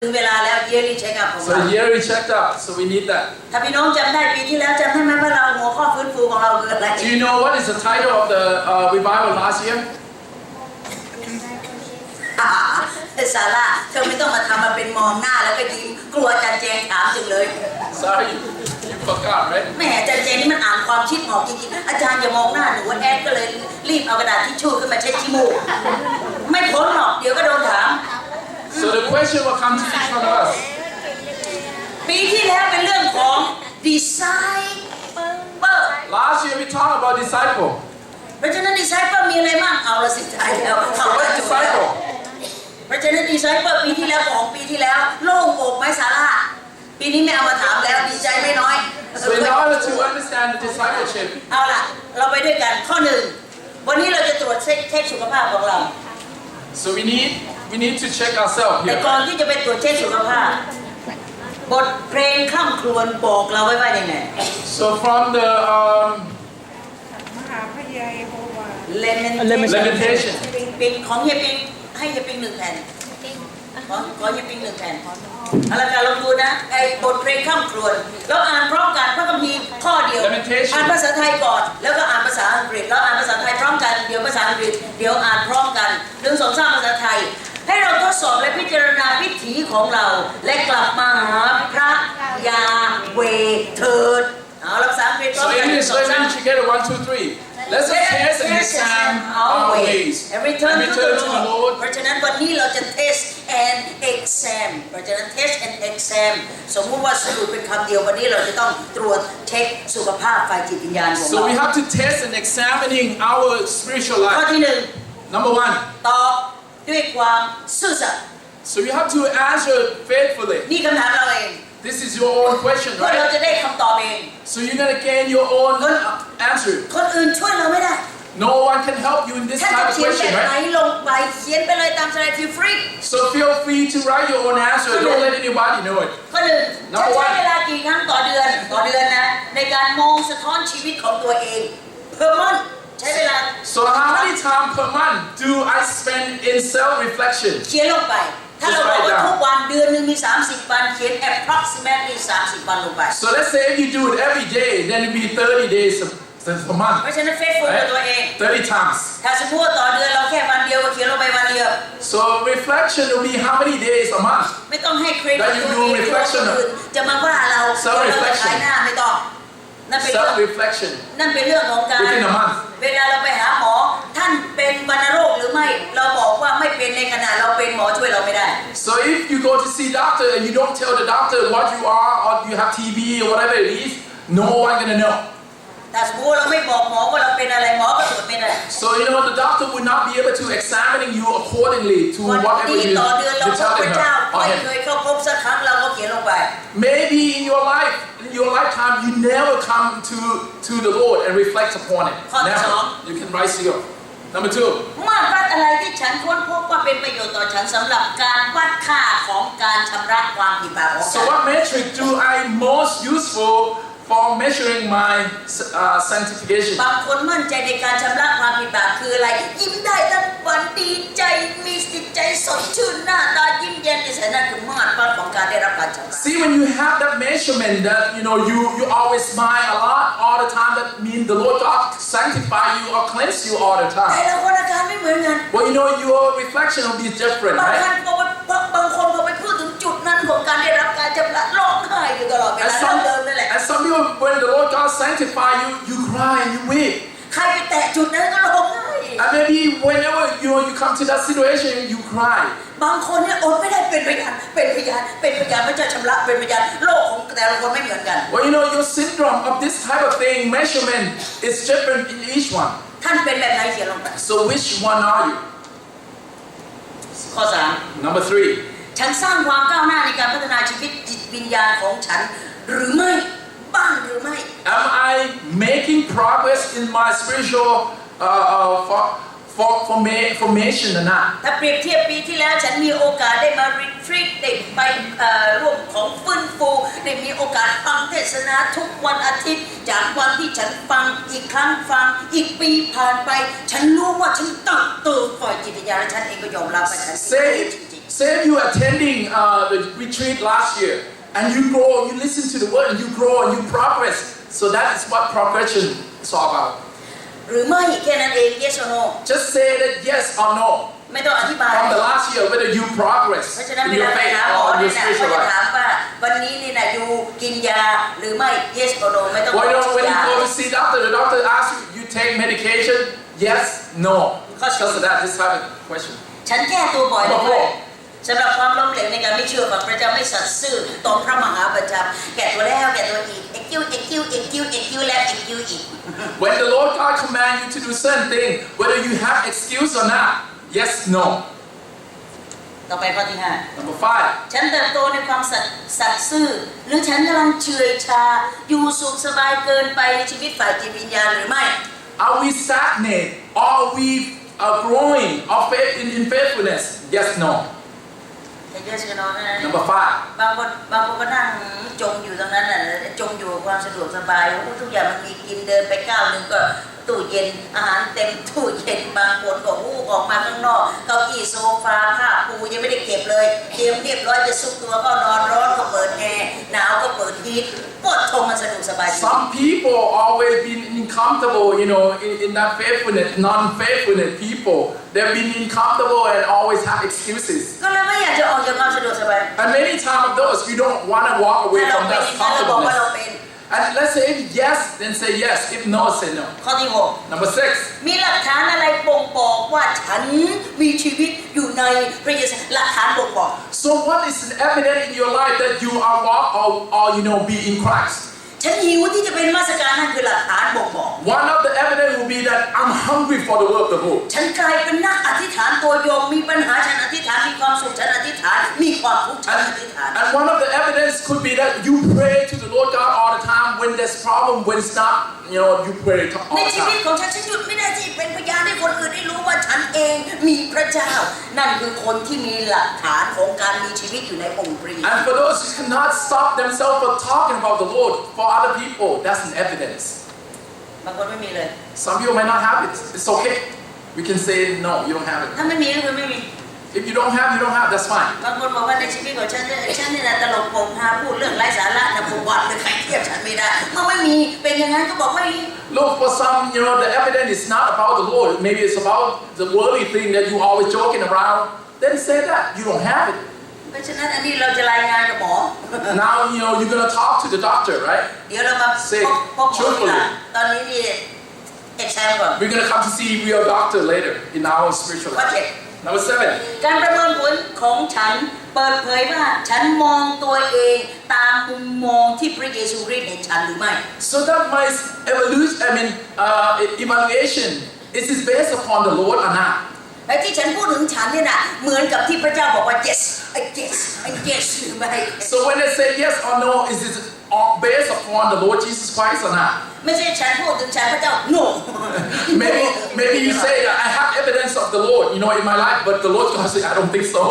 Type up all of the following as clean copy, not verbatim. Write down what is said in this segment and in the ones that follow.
ถึงเวลาแล้ว yearly check up ของเรา So yearly checkup. So we need that. ถ้าพี่น้องจำได้ปีที่แล้วจำได้ไหมว่าเราหัวข้อฟื้นฟูของเราคืออะไร Do you know what is the title of the revival last year? ซาร่าเธอไม่ต้องมาทำมาเป็นมองหน้าแล้วก็ยิ้มกลัวจันเจงถามจังเลย Sorry, you forgot, right? แม่จันเจงนี่มันอ่านความคิดออกจริงๆอาจารย์อย่ามองหน้าหนูแอดก็เลยรีบเอากระดาษทิชชู่ขึ้นมาเช็ดขี้มูกไม่พ้นหรอกเดี๋ยวก็โดนถาม So the question will come to each one of us. ปีที่แล้วเป็นเรื่องของ disciple Last year we talked about disciple. เพราะฉะนั้น disciple มีอะไรบ้างเอาละสิใจแล้ว So what is disciple? เพราะฉะนั้น disciple ปีที่แล้วของปีที่แล้วโล่งอกไหมซาร่าปีนี้ไม่เอามาถามแล้วดีใจไม่น้อย So in order to understand the discipleship, เอาล่ะเราไปด้วยกันข้อหนึ่งวันนี้เราจะตรวจเช็คสุขภาพของเรา so we need to check ourselves แต่ here. ก่อนที่จะไปตรวจเช็คสุขภาพบทเพลงคร่ำครวญบอกเราไว้ว่าอย่างไง So from the มหาพยายโฮวา lamentation. ปิงของเฮียปิงให้เฮียปิง1 แผ่นขอเฮียปิง1 แผ่นเอาละกันลองดูนะไอ้บทเพลงคร่ำครวญแล้วอ่านพร้อมกันพระคัมภีร์ข้อเดียวอ่านภาษาไทยก่อนแล้วก็อ่านภาษาอังกฤษแล้วอ่านภาษาไทยพร้อมกันเดี๋ยวภาษาอังกฤษเดี๋ยวอ่านพร้อมกัน1 2 3ภาษาไทยให้เราทดสอบและพิจารณาวิถีของเราและกลับมาหาพระยาเวเถิดเอาภาษาอังกฤษพร้อ So มกัน English, let's read together. 1, 2, 3. Let's test and examine our ways and return to the the Lord. เพราะฉะนั้นวันนี้เราจะ test and exam เพราะฉะนั้น test and exam สมมุติว่าสรุปเป็นคำเดียววันนี้เราจะต้องตรวจเช็คสุขภาพฝ่ายจิตวิญญาณของ So เรา we have to test and examining our spiritual ข้อ life. ที่ Number 1. 1ตอบด้วยความซื่อสัตย์ So you have to answer faithfully. นี่คำถามเราเอง This is your own question, เพื่อเรา right? จะได้คำตอบเอง So you're gonna gain your own answer. คนอื่นช่วยเราไม่ได้ No one can help you in this ท่าน type จะ of เขียนแบบ question, ไหน right? ลงไปเขียนไปเลยตามสไตล์ที่ฟรี So feel free to write your own answer. Don't let anybody know it. ข้อหนึ่งจะใช้เวลากี่ครั้งต่อเดือนนะในการมองสะท้อนชีวิตของตัวเองเพิ่มมันใช้เวลา So how many times per month do I spend in self-reflection? เขียนลงไปถ้าเราบอกว่าทุกวันเดือนหนึ่งมี30 วันเขียน approximately 30 วันลงไป So let's say if you do it every day, then it'll be 30 days per month. เพราะฉะนั้น faithful กับตัวเอง 30 times. ถ้าสมมติว่าต่อเดือนเราแค่วันเดียวก็เขียนลงไปวันเดียว So reflection will be how many days a month? ไม่ต้องให้เครดิตตัวเองตัวอื่นจะมาว่าเราขายหน้าไม่ต้องนั่นเป็นเรื่อง Self-reflection นั่นเป็นเรื่องของการ within a month. เวลาเราไปหาหมอท่านเป็นวัณโรคหรือไม่เราบอกว่าไม่เป็นในขณะเราเป็นหมอช่วยเราไม่ได้ So if you go to see doctor and you don't tell the doctor what you are or you have TB or whatever it is, no one gonna know. แต่สมมติเราไม่บอกหมอว่าเราเป็นอะไรหมอก็ตรวจไม่ได้ So you know the doctor would not be able to examine you accordingly to วัน whatever นี้ you ต่อเดือนเราพบ tell พระเจ้า her or ไม่ him. เคยเข้าพบสักครั้งเราก็เขียนลงไป Maybe in your life, in your lifetime, you never come to the Lord and reflect upon it. Never. You can write here. Number 2. มาตรวัดอะไรที่ฉันค้นพบว่าเป็นประโยชน์ต่อฉันสำหรับการวัดค่าของการชำระความผิดบาปของฉั So น what metric do I most useful for measuring my sanctification? บางคนมั่นใจในการชำระความผิดบาปคืออะไรยิ้มได้ทั้งวันดีใจมีจิตใจสดชื่นหน้าตายิ้มแย้มในสายหน้าคือมาตรวัดของการได้รับการชำระ See, when you have that measurement that you always smile a lot all the time, that means the Lord God sanctify you or cleanse you all the แต่ time. ละคนอาการไม่เหมือนกัน Well, your reflection will be different, บาง right? คนพอไปพูดถึงจุดนั้นของการได้รับการชำระร้องไห้อยู่ตลอดเว And ลา some, เดิมนั่นแหละ and some people, when the Lord God sanctify you, you cry and you weep. ใครไปแตะจุดนั้นก็ร้องไห้ And maybe whenever you come to that situation, you cry. บางคนเนี่ยอดไม่ได้เป็นพยานพระเจ้าชำระเป็นพยานโลกของแต่ละคนไม่เหมือนกัน Well, your syndrome of this type of thing, measurement, is different in each one. ท่านเป็นแบบไหนเขียนลงไป So which one are you? ข้อ Number 3. 3ฉันสร้างความก้าวหน้าในการพัฒนาชีวิตจิตวิญญาณของฉันหรือไม่บ้างหรือไม่ Am I making progress in my spiritual formation or not? ถ้าเปรียบเทียบปีที่แล้วฉันมีโอกาสได้มารีทรีตได้ไปร่วมของฟื้นฟูได้มีโอกาสฟังเทศนาทุกวันอาทิตย์จากวันที่ฉันฟังอีกครั้งฟังอีกปีผ่านไปฉันรู้ว่าฉันเติบโตฝ่ายจิตวิญญาณและฉันเองก็ยอมรับว่าฉัน Say you attending the retreat last year and you grow, you listen to the word and you grow and you progress. So that is what progression is all about. หรือไม่แค่นั้นเอง yes or no Just say that yes or no. ไม่ต้องอธิบาย From the last year, whether you progress เพราะฉะนั้น in เว your ลาไป faith หาหมอ or เนี่ your ยนะ spiritual เขาจะ life. ถามว่าวันนี้นี่นะอยู่กินยาหรือไม่ yes or no ไม่ต้อง Why บอก don't when ยา you go to see the doctor asks you, you take medication? Yes, no. Because of that, this type of question. ฉันแก้ตัวบ่อย Number ด้วย four. สำหรับความล้มเหลวในการไม่เชื่อฟังพระเจ้าไม่สัตย์ซื่อต่อพระมหาบัญชาแก่ตัวแล้วแก่ตัวอีกเอ็กคิวและเอ็กคิวอีก When the Lord God commands you to do certain thing, whether you have excuse or not, yes, no. ต่อไปข้อที่ Number 5. 5ฉันเติบโตในความสัตย์ซื่อหรือฉันกำลังเฉื่อยชาอยู่สุขสบายเกินไปในชีวิตฝ่ายจิตวิญญาณหรือไม่ Are we stagnant? Are we growing in faithfulness? Yes, no. แต่เยอะสิกันน้องนะ Number 5. บางคนก็นั่งจมอยู่ตรงนั้นน่ะจมอยู่กับความสะดวกสบายทุกอย่างมันมีกินเดินไปก้าวนึงก็ตู้เย็นอาหารเต็มตู้เย็นบางคนก็ออกมาข้างนอกเก้าอี้โซฟาผ้าปูยังไม่ได้เก็บเลยเตรียมเรียบร้อยจะซุกตัวก็นอนร้อนก็เปิดแอร์หนาวก็เปิดฮีทปวดทงมันสะดวกสบาย Some people always been uncomfortable, in that faithfulness, non-faithfulness people. They've been uncomfortable and always have excuses. ก็เลยไม่อยากจะออกจากความสะดวกสบาย And many times of those, you don't want to walk away ถ้าเรา from เป็น that อย่างนั้นเราบอกว่าเรา comfortableness. เป็น And let's say if yes, then say yes. If no, say no. ข้อที่ Number 6. 6มีหลักฐานอะไรบ่งบอกว่าฉันมีชีวิตอยู่ในพระเยซูหลักฐานบ่งบอก So what is evident in your life that you are walk or be in Christ? ฉันหิวที่จะเป็นมาสการนั่นคือหลักฐานบ่งบอก One of the evidence will be that I'm hungry for the word of the Lord. ฉันกลายเป็นนักอธิษฐานตัวยงมีปัญหาฉันอธิษฐานมีความสุขฉันอธิษฐานมีความทุกข์ฉันอธิษฐาน And one of the evidence could be that you pray to the Lord God all the time. When there's problem, when it's not, you pray all ใน the ชีวิต time. ของฉันหยุดไม่ได้ที่เป็นพยานให้คนอื่นได้รู้ว่าฉันเองมีพระเจ้านั่นคือคนที่มีหลักฐานของการมีชีวิตอยู่ในองค์พระเยซู And for those who cannot stop themselves from talking about the Lord for other people, that's an evidence. บางคนไม่มีเลย Some people may not have it. It's okay. We can say no, you don't have it. ถ้าไม่มีก็คือไม่มี If you don't have, you don't have. That's fine. บางคนบอกว่าในชีวิตของฉันนี่นะตลกโปกฮาพูดเรื่องไร้สาระนะผมวัดเลยใครเทียบฉันไม่ได้เมื่อไม่มีเป็นอย่างนั้นก็บอกไม่มี Look, for some, the evidence is not about the Lord. Maybe it's about the worldly thing that you always joking around. Then say that you don't have it. เพราะฉะนั้นอันนี้เราจะรายงานกับหมอ Now you're gonna talk to the doctor, right? เดี๋ยวเรามาพบหมอทีหลังตอนนี้นี่เอ็กแซมก่อน We're gonna come to see real doctor later in our spiritual ข้อ life. 7 Number 7. การประเมินผลของฉันเปิดเผยว่าฉันมองตัวเองตามมุมมองที่พระเยซูคริสต์เห็นฉันหรือไม่ So that my evaluation is it based upon the Lord or not? ไอ้ที่ฉันพูดถึงฉันเนี่ยนะเหมือนกับที่พระเจ้าบอกว่า yes yes หรือไม่ So when they say yes or no, is it based upon the Lord Jesus Christ or not? ไม่ใช่ฉันพูดถึงฉันพระเจ้า no Maybe you say that I have evidence of the Lord, in my life, but the Lord God said I don't think so.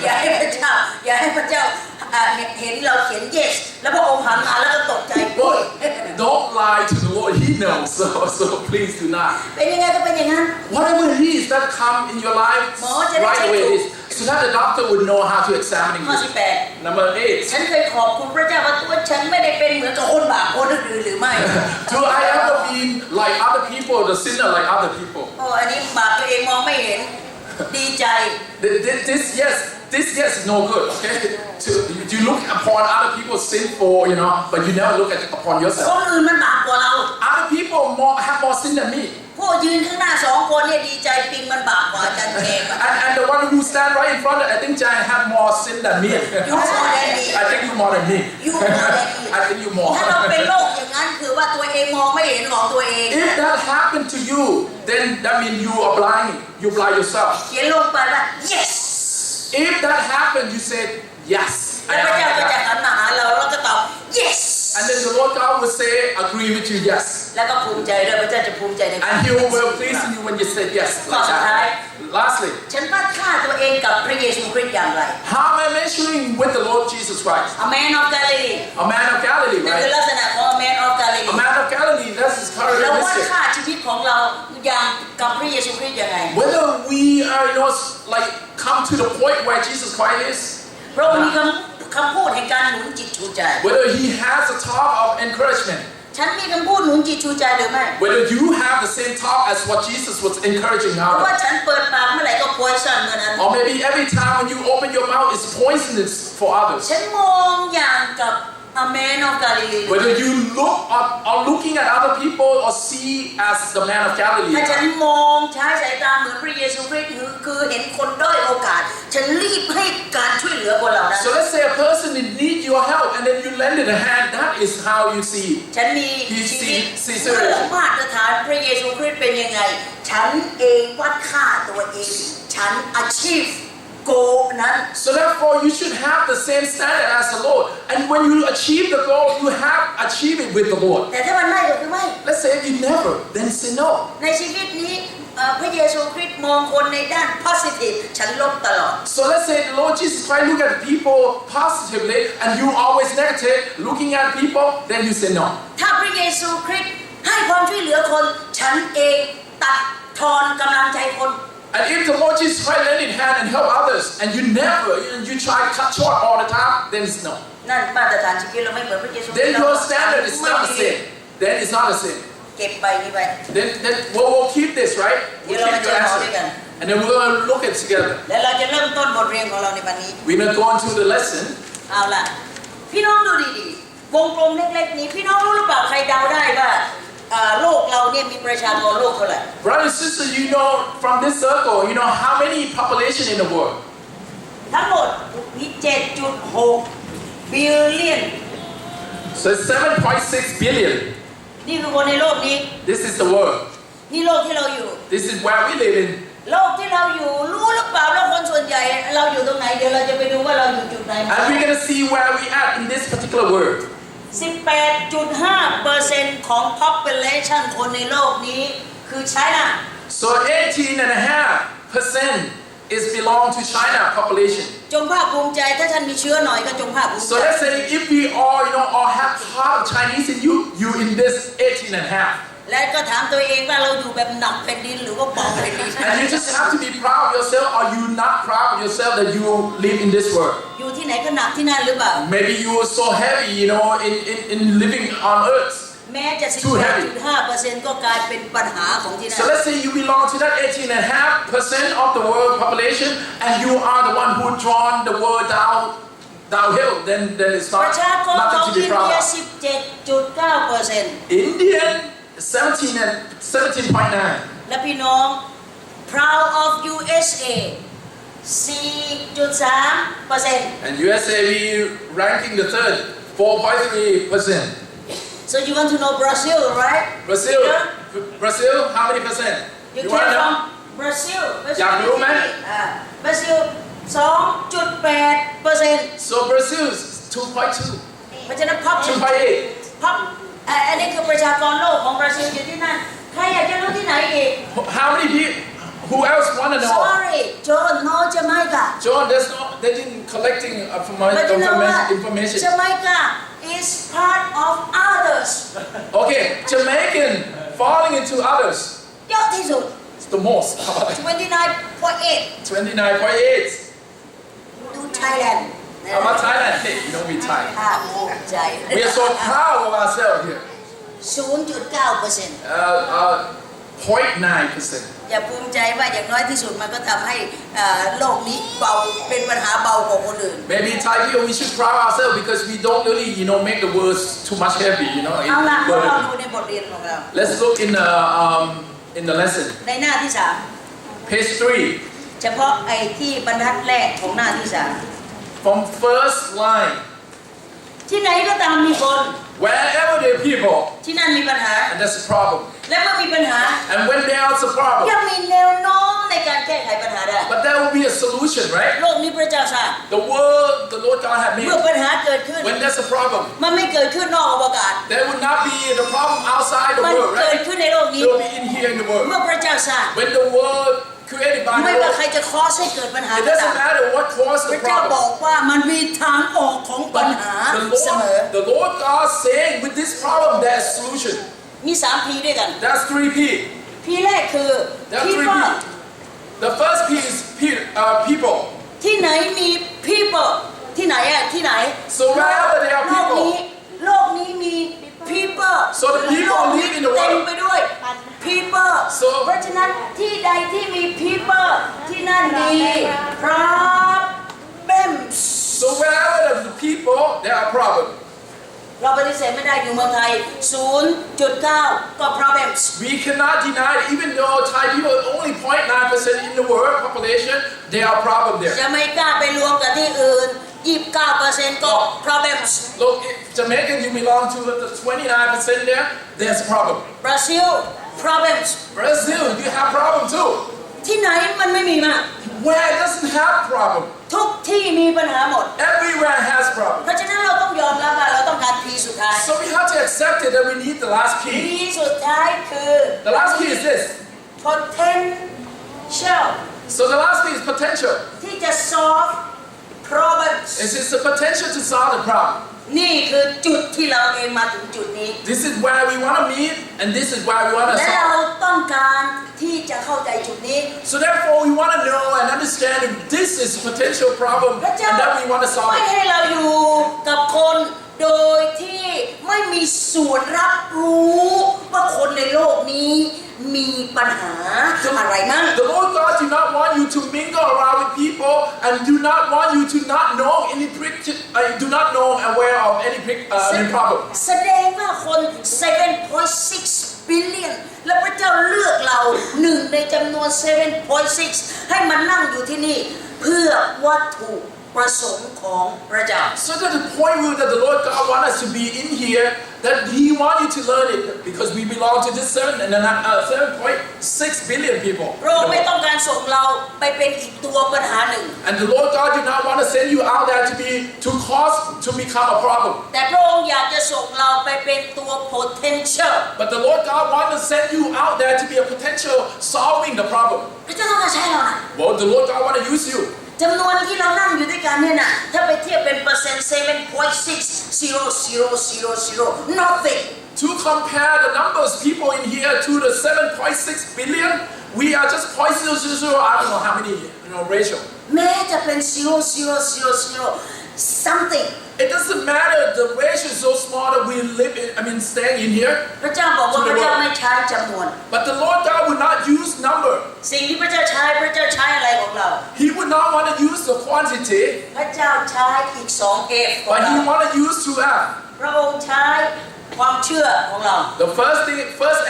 อย่าให้พระเจ้าเห็นเราเขียน yes แล้วพระองค์หันมาแล้วก็ตกใจ But don't lie to the Lord. He knows. So please do not. เป็นยังไงก็เป็นอย่างนั้น Whatever it is that come in your life, right away it is. So that the doctor would know how to examine ข้อ you. ที่ Number 8 8. ฉันเคยขอบคุณพระเจ้าว่าตัวฉันไม่ได้เป็นเหมือนกับคนบาปคนอื่นหรือไม่ Do I ever be like other people, the sinner like other people? โอ้อันนี้บาปตัวเองมองไม่เห็นดีใจ This yes is no good, okay? You look upon other people's sinful, but you never look upon คน yourself. อื่นมันบาปกว่าเรา Other people have more sin than me. ผู้ยืนข้างหน้า2 คนเนี่ยดีใจปิงมันบาปกว่าอาจารย์เอง And the one who stand right in front, I think Jai have more sin than me. You more than me. I think you more than me. You more than me. I think you more. ถ้าเราเป็นโรคอย่างนั้นคือว่าตัวเองมองไม่เห็นของตัวเอง If that happened to you, then that means you are blind. You blind yourself. เขียนลงไปว่า yes If that happened, you said yes. แล้วพระเจ้าก็จะหันมาหาเราแล้วก็ตอบ yes And then the Lord God will say, agree with you, yes. แล้วก็ภูมิใจด้วยพระเจ้าจะภูมิใจใน And He will please you when you say yes. Like that. Lastly, ฉันวัดค่าตัวเองกับพระเยซูคริสต์อย่างไร how am I measuring with the Lord Jesus Christ? A man of Galilee A man of Galilee, นั่นคือ right? ลักษณะของ A man of A Galilee man of Galilee, that's his เราวัด characteristic. ค่าชีวิตของเราอย่างกับพระเยซูคริสต์ยังไง Whether we are, like come to the point where Jesus Christ is? พระองค์มีคำพูดแห่งการหนุนจิตชูใจ Whether he has a talk of encouragement. ฉันมีคำพูดหนุนจิตชูใจหรือไม่ Whether you have the same talk as what Jesus was encouraging เพราะว่า others. ฉันเปิดปากเมื่อไหร่ก็ poison เมื่อนั้น Or maybe every time when you open your mouth it's poisonous for others. ฉันมองอย่างกับ a man of Galilee Whether you look or looking at other people or see as the man of Galilee. ถ้าฉันมองใช้สายตาเหมือนพระเยซูคริสต์คือเห็นคนด้อยโอกาสฉันรีบให้การช่วยเหลือคนเหล่านั้น So let's say a person in need your help and then you lend it a hand. That is how you see. ฉันมีชีวิตเมื่อมาตรฐานพระเยซูคริสต์เป็นยังไงฉันเองวัดค่าตัวเองฉัน achieve goal นั้น So therefore you should have the same standard as the Lord. And when you achieve the goal, you have achieved it with the Lord. แต่ถ้ามันไม่ก็คือไม่ Let's say if you never, then say no. ในชีวิตนี้พระเยซูคริสต์มองคนในด้าน positive ฉันลบตลอด So let's say the Lord Jesus Christ look at people positively and you always negative, looking at people, then you say no. ถ้าพระเยซูคริสต์ให้ความช่วยเหลือคนฉันเองตัดทอนกำลังใจคน And if the Lord Jesus Christ lend it hand and help others, and you never, you try to cut short all the time, then it's no. นั่นมาตรฐานชีวิตเราไม่เหมือนพระเยซูคริสต์ Then your standard is not the same. Then it's not the same. เก็บไปนี่ไป Then we'll keep this, right? เดี๋ยว We'll เรามา keep เจ your อหมอด้วย answer. กัน And then we're going to look at it together. และเราจะเริ่มต้นบทเรียนของเราในวันนี้ We're going to go into the lesson. เอาล่ะพี่น้องดูดีๆวงกลมเล็กๆนี้พี่น้องรู้หรือเปล่าใครเดาได้ว่าโลกเราเนี่ยมีประชากรโลกเท่าไหร่ Brothers and sisters, you know from this circle, you know how many population in the world? ทั้งหมดมี 7.6 billion So it's 7.6 billion. นี่คือคนในโลกนี้ This is the world. นี่โลกที่เราอยู่ This is where we live in. โลกที่เราอยู่รู้หรือเปล่าแล้วคนส่วนใหญ่เราอยู่ตรงไหนเดี๋ยวเราจะไปดูว่าเราอยู่จุดไหน And we're going to see where we at in this particular world. 18.5% ของ population คนในโลกนี้คือไชน่า So 18.5% is belong to China population. จงภาคภูมิใจถ้าท่านมีเชื้อหน่อยก็จงภาคภูมิ So ใจ let's say if we all, all have part of Chinese in you in this 18.5. และก็ถามตัวเองว่าเราอยู่แบบหนักแผ่นดินหรือว่าเบาแผ่นดิน And you just have to be proud of yourself, or you not proud of yourself that you live in this world. อยู่ที่ไหนก็หนักที่นั่นหรือเปล่า Maybe you are so heavy, in living on earth. แม้จะ 18.5% ก็กลายเป็นปัญหาของที่นั่น So let's say you belong to that 18.5% of the world population, and you are the one who drawn the world downhill. Then it's ป not ระชากรของ nothing to อิ be นเดีย proud of. 17.9% Indian 17.9. และพี่น้อง proud of USA 4.3% And USA we ranking the third, 4.3%. So you want to know Brazil, right? Brazil, how many percent? You want came to know? from Brazil. อยากรู้ไหม Brazil 2.8% So Brazil is 2.2, เพราะฉะนั้นพับ 2.8. พับอันนี้คือประชากรโลกของบราซิลอยู่ที่นั่นใครอยากจะรู้ที่ไหนอีก How many people? Who else want to know? Sorry John no Jamaica John, they didn't collecting information. Jamaica is part of others Okay, Jamaican falling into others. เยอะที่สุด It's the most. 29.8 29.8. ดู Thailand How about Thailand? Hey, we Thai. ภาคภูมิใจ We are so proud of ourselves here. 0.9% 0.9%. อย่าภูมิใจว่าอย่างน้อยที่สุดมันก็ทำให้โลกนี้เบาเป็นปัญหาเบากว่าคนอื่น Maybe Thai people we should proud ourselves because we don't really make the words too much heavy, เอาล่ะเราดูในบทเรียนของเรา Let's look in the lesson. ในหน้าที่ Page 3. 3เฉพาะไอ้ที่บรรทัดแรกของหน้าที่ From first line. 3ที่ไหนก็ตามมีคน Wherever there are people, ที่นั่นมีปัญหา and that's a problem. และเมื่อมีปัญหา And when there's a problem, ย่อมมีแนวโน้มในการแก้ไขปัญหาได้ but there will be a solution, right? โลกนี้พระเจ้าสร้าง The world, the Lord God had เมื่อ made. ปัญหาเกิดขึ้น When there's a problem, มันไม่เกิดขึ้นนอกอวกาศ there would not be the problem outside the มัน world, เกิด right? ขึ้นในโลกนี้ It will be in here in the เมื่อ world. พระเจ้าสร้าง When the world created by ไม่ the ว่าใคร Lord, จะคอสให้เกิดปัญหา it ก็ตาม doesn't matter what caused พ the ระเจ้าบ problem. อกว่ามันมีทางออกของปัญหา But เสมอ the Lord God saying with this problem there's solution. มี3 P ด้วยกัน That's 3 P. P แรกคือ That's 3 people P. The first P is people. ที่ไหนมี people ที่ไหนอะที่ไหน So wherever there are โลก people. นี้โลกนี้มี people So the people live in the world. เต็มไปด้วย people So- เพราะฉะนั้นที่ใดที่มี people ที่นั่นมี problems So wherever there's the people, there are problems. เราปฏิเสธไม่ได้อยู่เมืองไทย 0.9 ก็ problems We cannot deny it, even though Thai people are only 0.9% in the world population, there are problems there. จะไม่กล้าไปรวมกับที่อื่น 29% ก็ problems Look, if Jamaican, you belong to the 29% there, there's a problem. Brazil problems Brazil, you have problem too. ที่ไหนมันไม่มีมาก Where it doesn't have problem, ทุกที่มีปัญหาหมด everywhere has problem. เพราะฉะนั้นเราต้องยอมรับว่าเราต้องการ P สุดท้าย So we have to accept it that we need the last P P. สุดท้ายคือ The last P is this. potential So the last P is potential. ที่จะ solve problems It is the potential to solve the problem. นี่คือจุดที่เราเองมาถึงจุดนี้ This is where we want to meet, and this is where we want to และเรา solve. ต้องการที่จะเข้าใจจุดนี้ So therefore, we want to know and understand if this is a potential problem, พระ and เจ้า that we want to solve ไม่ it. ให้เราอยู่กับคนโดยที่ไม่มีส่วนรับรู้ว่าคนในโลกนี้มีปัญหาอะไรมั่ง The Lord God do not want you to mingle around with people, and do not want you to not know do not know aware of any problem. แสดงว่าคน 7.6 billion และพระเจ้าเลือกเราหนึ่งในจำนวน 7.6 ให้มานั่งอยู่ที่นี่เพื่อวัตถุประสงค์ของพระเจ้า So that the point that the Lord God wants us to be in here, that He wants you to learn it, because we belong to this 7.6 billion people. พระองค์ไม่ต้องการส่งเราไปเป็นอีกตัวปัญหาหนึ่ง And the Lord God did not want to send you out there to become a problem. แต่พระองค์อยากจะส่งเราไปเป็นตัว potential But the Lord God wants to send you out there to be a potential solving the problem. พระเจ้าต้องการใช้เรานะ Well, the Lord God wants to use you. จำนวนที่เรานั่งอยู่ด้วยกันเนี่ยนะถ้าไปเทียบเป็นเปอร์เซ็นต์ 7.60000 nothing To compare the numbers people in here to the 7.6 billion, we are just 0.00, I don't know how many, ratio. แม้จะเป็น 0.0000 something It doesn't matter, the ratio is so small that we staying in here. พระเจ้าบอกว่าพระเจ้าไม่ใช้จำนวน But the Lord God would not use number. สิ่งที่พระเจ้าใช้อะไรของเรา He would not want to use the quantity, พระเจ้าใช้อีก2 F ของ but เรา He want to use 2F. พระองค์ใช้ความเชื่อของเรา The first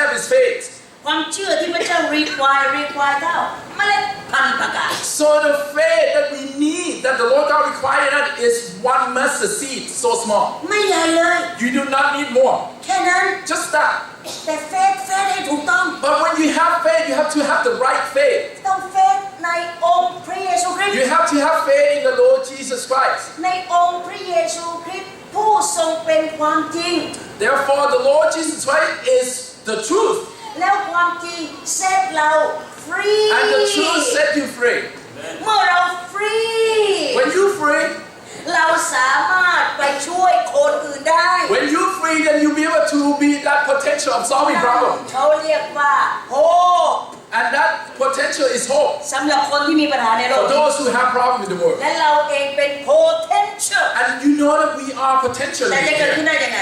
F is faith. ความเชื่อที่พระเจ้า require เท่าเมล็ดพันธุ์ประกาศ So the faith that we need, that the Lord God required that is one mustard seed, so small. ไม่ใหญ่เลย You do not need more. แค่นั้น Just that. แต่เฟซให้ถูกต้อง But when you have faith, you have to have the right faith. ต้องเฟซในองค์พระเยซูคริสต์ You have to have faith in the Lord Jesus Christ. ในองค์พระเยซูคริสต์ผู้ทรงเป็นความจริง Therefore, the Lord Jesus Christ is the truth. แล้วความจริงเซตเราฟรี And the truth set you free. เมื่อเราฟรี When you free, เราสามารถไปช่วยคนอื่นได้ when you free, then you'll be able to be that potential of solving problems. เขาเรียกว่าโฮ And that potential is hope สำหรับคนที่มีปัญหาในโลก for those who have problems in the world. และเราเองเป็น potential And you know that we are potential แต่ in จะเกิดขึ้น here. ได้ยังไง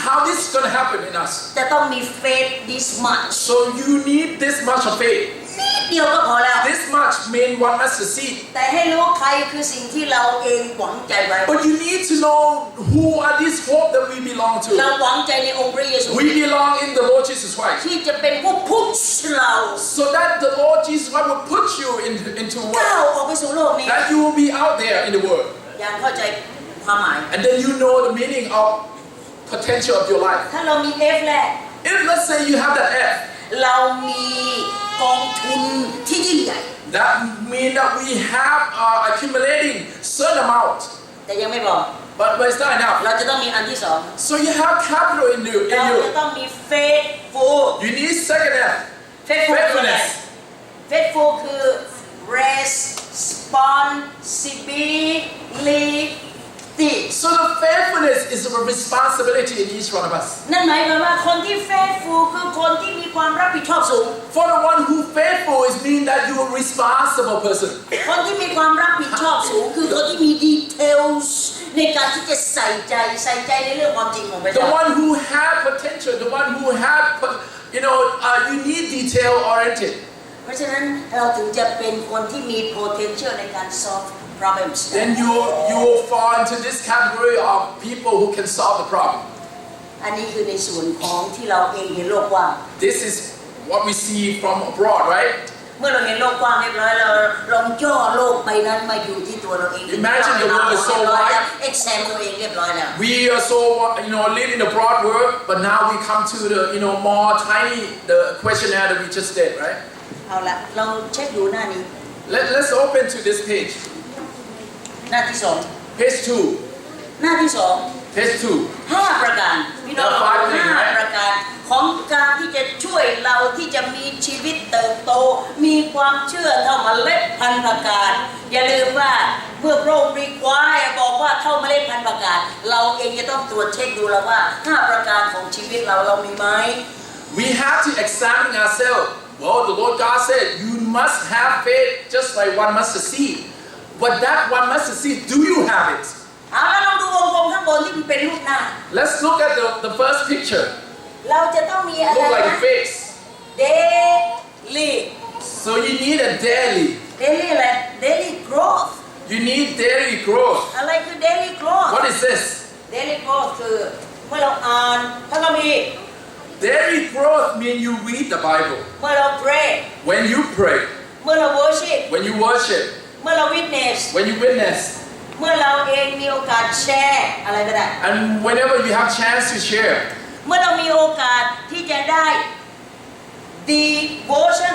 How this is going to happen in us? จะต้องมี faith this much So you need this much of faith. นิดเดียวก็พอแล้ว This much means one mustard seed. แต่ให้รู้ใครคือสิ่งที่เราเองหวังใจไว้ But you need to know who are this hope that we belong เรา to. หวังใจในองค์พระเยซู We belong in the Lord Jesus Christ. ที่จะเป็นผู้พุชเรา So that the Lord Jesus Christ will put you into ก้าว work. ออกไปสู่โลกนี้ That you will be out there in the world. อย่างเข้าใจความหมาย And then you know the meaning of potential of your life. ถ้าเรามี F แรก If let's say you have that F, เรามีกองทุนที่ยิ่งใหญ่ that means that we have accumulating certain amount. แต่ยังไม่บอก But it's not enough. เราจะต้องมีอันที่สอง So you have capital in เราจะ you. ต้องมี faithful You need second F. faithful คืออะไร Faithfulness. faithful คือ responsibility So the faithfulness is a responsibility in each one of us. นั่นหมายความว่าคนที่ faithful คือคนที่มีความรับผิดชอบสูง For the one who faithful is mean that you are a responsible person. คนที่มีความรับผิดชอบสูงคือคนที่มี details ในการที่จะใส่ใจในเรื่องความจริงของพระ The เจ้า one who have potential, the one who have, you need detail oriented. เพราะฉะนั้นเราถึงจะเป็นคนที่มี potential ในการ solve problems Then you will fall into this category of people who can solve the problem. อันนี้คือในส่วนของที่เราเองเห็นโลกกว้าง This is what we see from abroad, right? เมื่อเราเห็นโลกกว้างเรียบร้อยเราลองย่อโลกใบนั้นมาอยู่ที่ตัวเราเอง Imagine the world is so wide. exam ตัวเองเรียบร้อยแล้ว We are so live in the broad world, but now we come to the more tiny the questionnaire that we just did, right? เอาละเราเช็คดูหน้านี้ Let's open to this page. หน้าที่สอง Page 2. หน้าที่สอง Page 2. 5 ประการพี่น้อง5 ประการของการที่จะช่วยเราที่จะมีชีวิตเติบโตมีความเชื่อเท่าเมล็ดพันธุ์ประการอย่าลืมว่าเมื่อพระองค์บอกว่าเท่าเมล็ดพันธุ์ประการเราเองจะต้องตรวจเช็คดูแล้วว่า5 ประการของชีวิตเรามีไหม We have to examine ourselves. Well, the Lord God said, you must have faith just like one mustard seed. But that one mustard seed, do you have it? เอาแล้วลองดูวงกลมข้างบนที่มันเป็นรูปหน้า Let's look at the first picture. เราจะต้องมีอะไร Look like นะ a face. daily So you need a daily. อะไร daily growth You need daily growth. อะไรคือ daily growth What is this? daily growth คือเมื่อเราอ่านพระคัมภีร์ Daily growth means you read the Bible. เมื่อเรา pray When you pray. เมื่อเรา worship When you worship. เมื่อเรา witness When you witness. เมื่อเราเองมีโอกาสแชร์อะไรก็ได้ And whenever you have chance to share. เมื่อเรามีโอกาสที่จะได้ devotion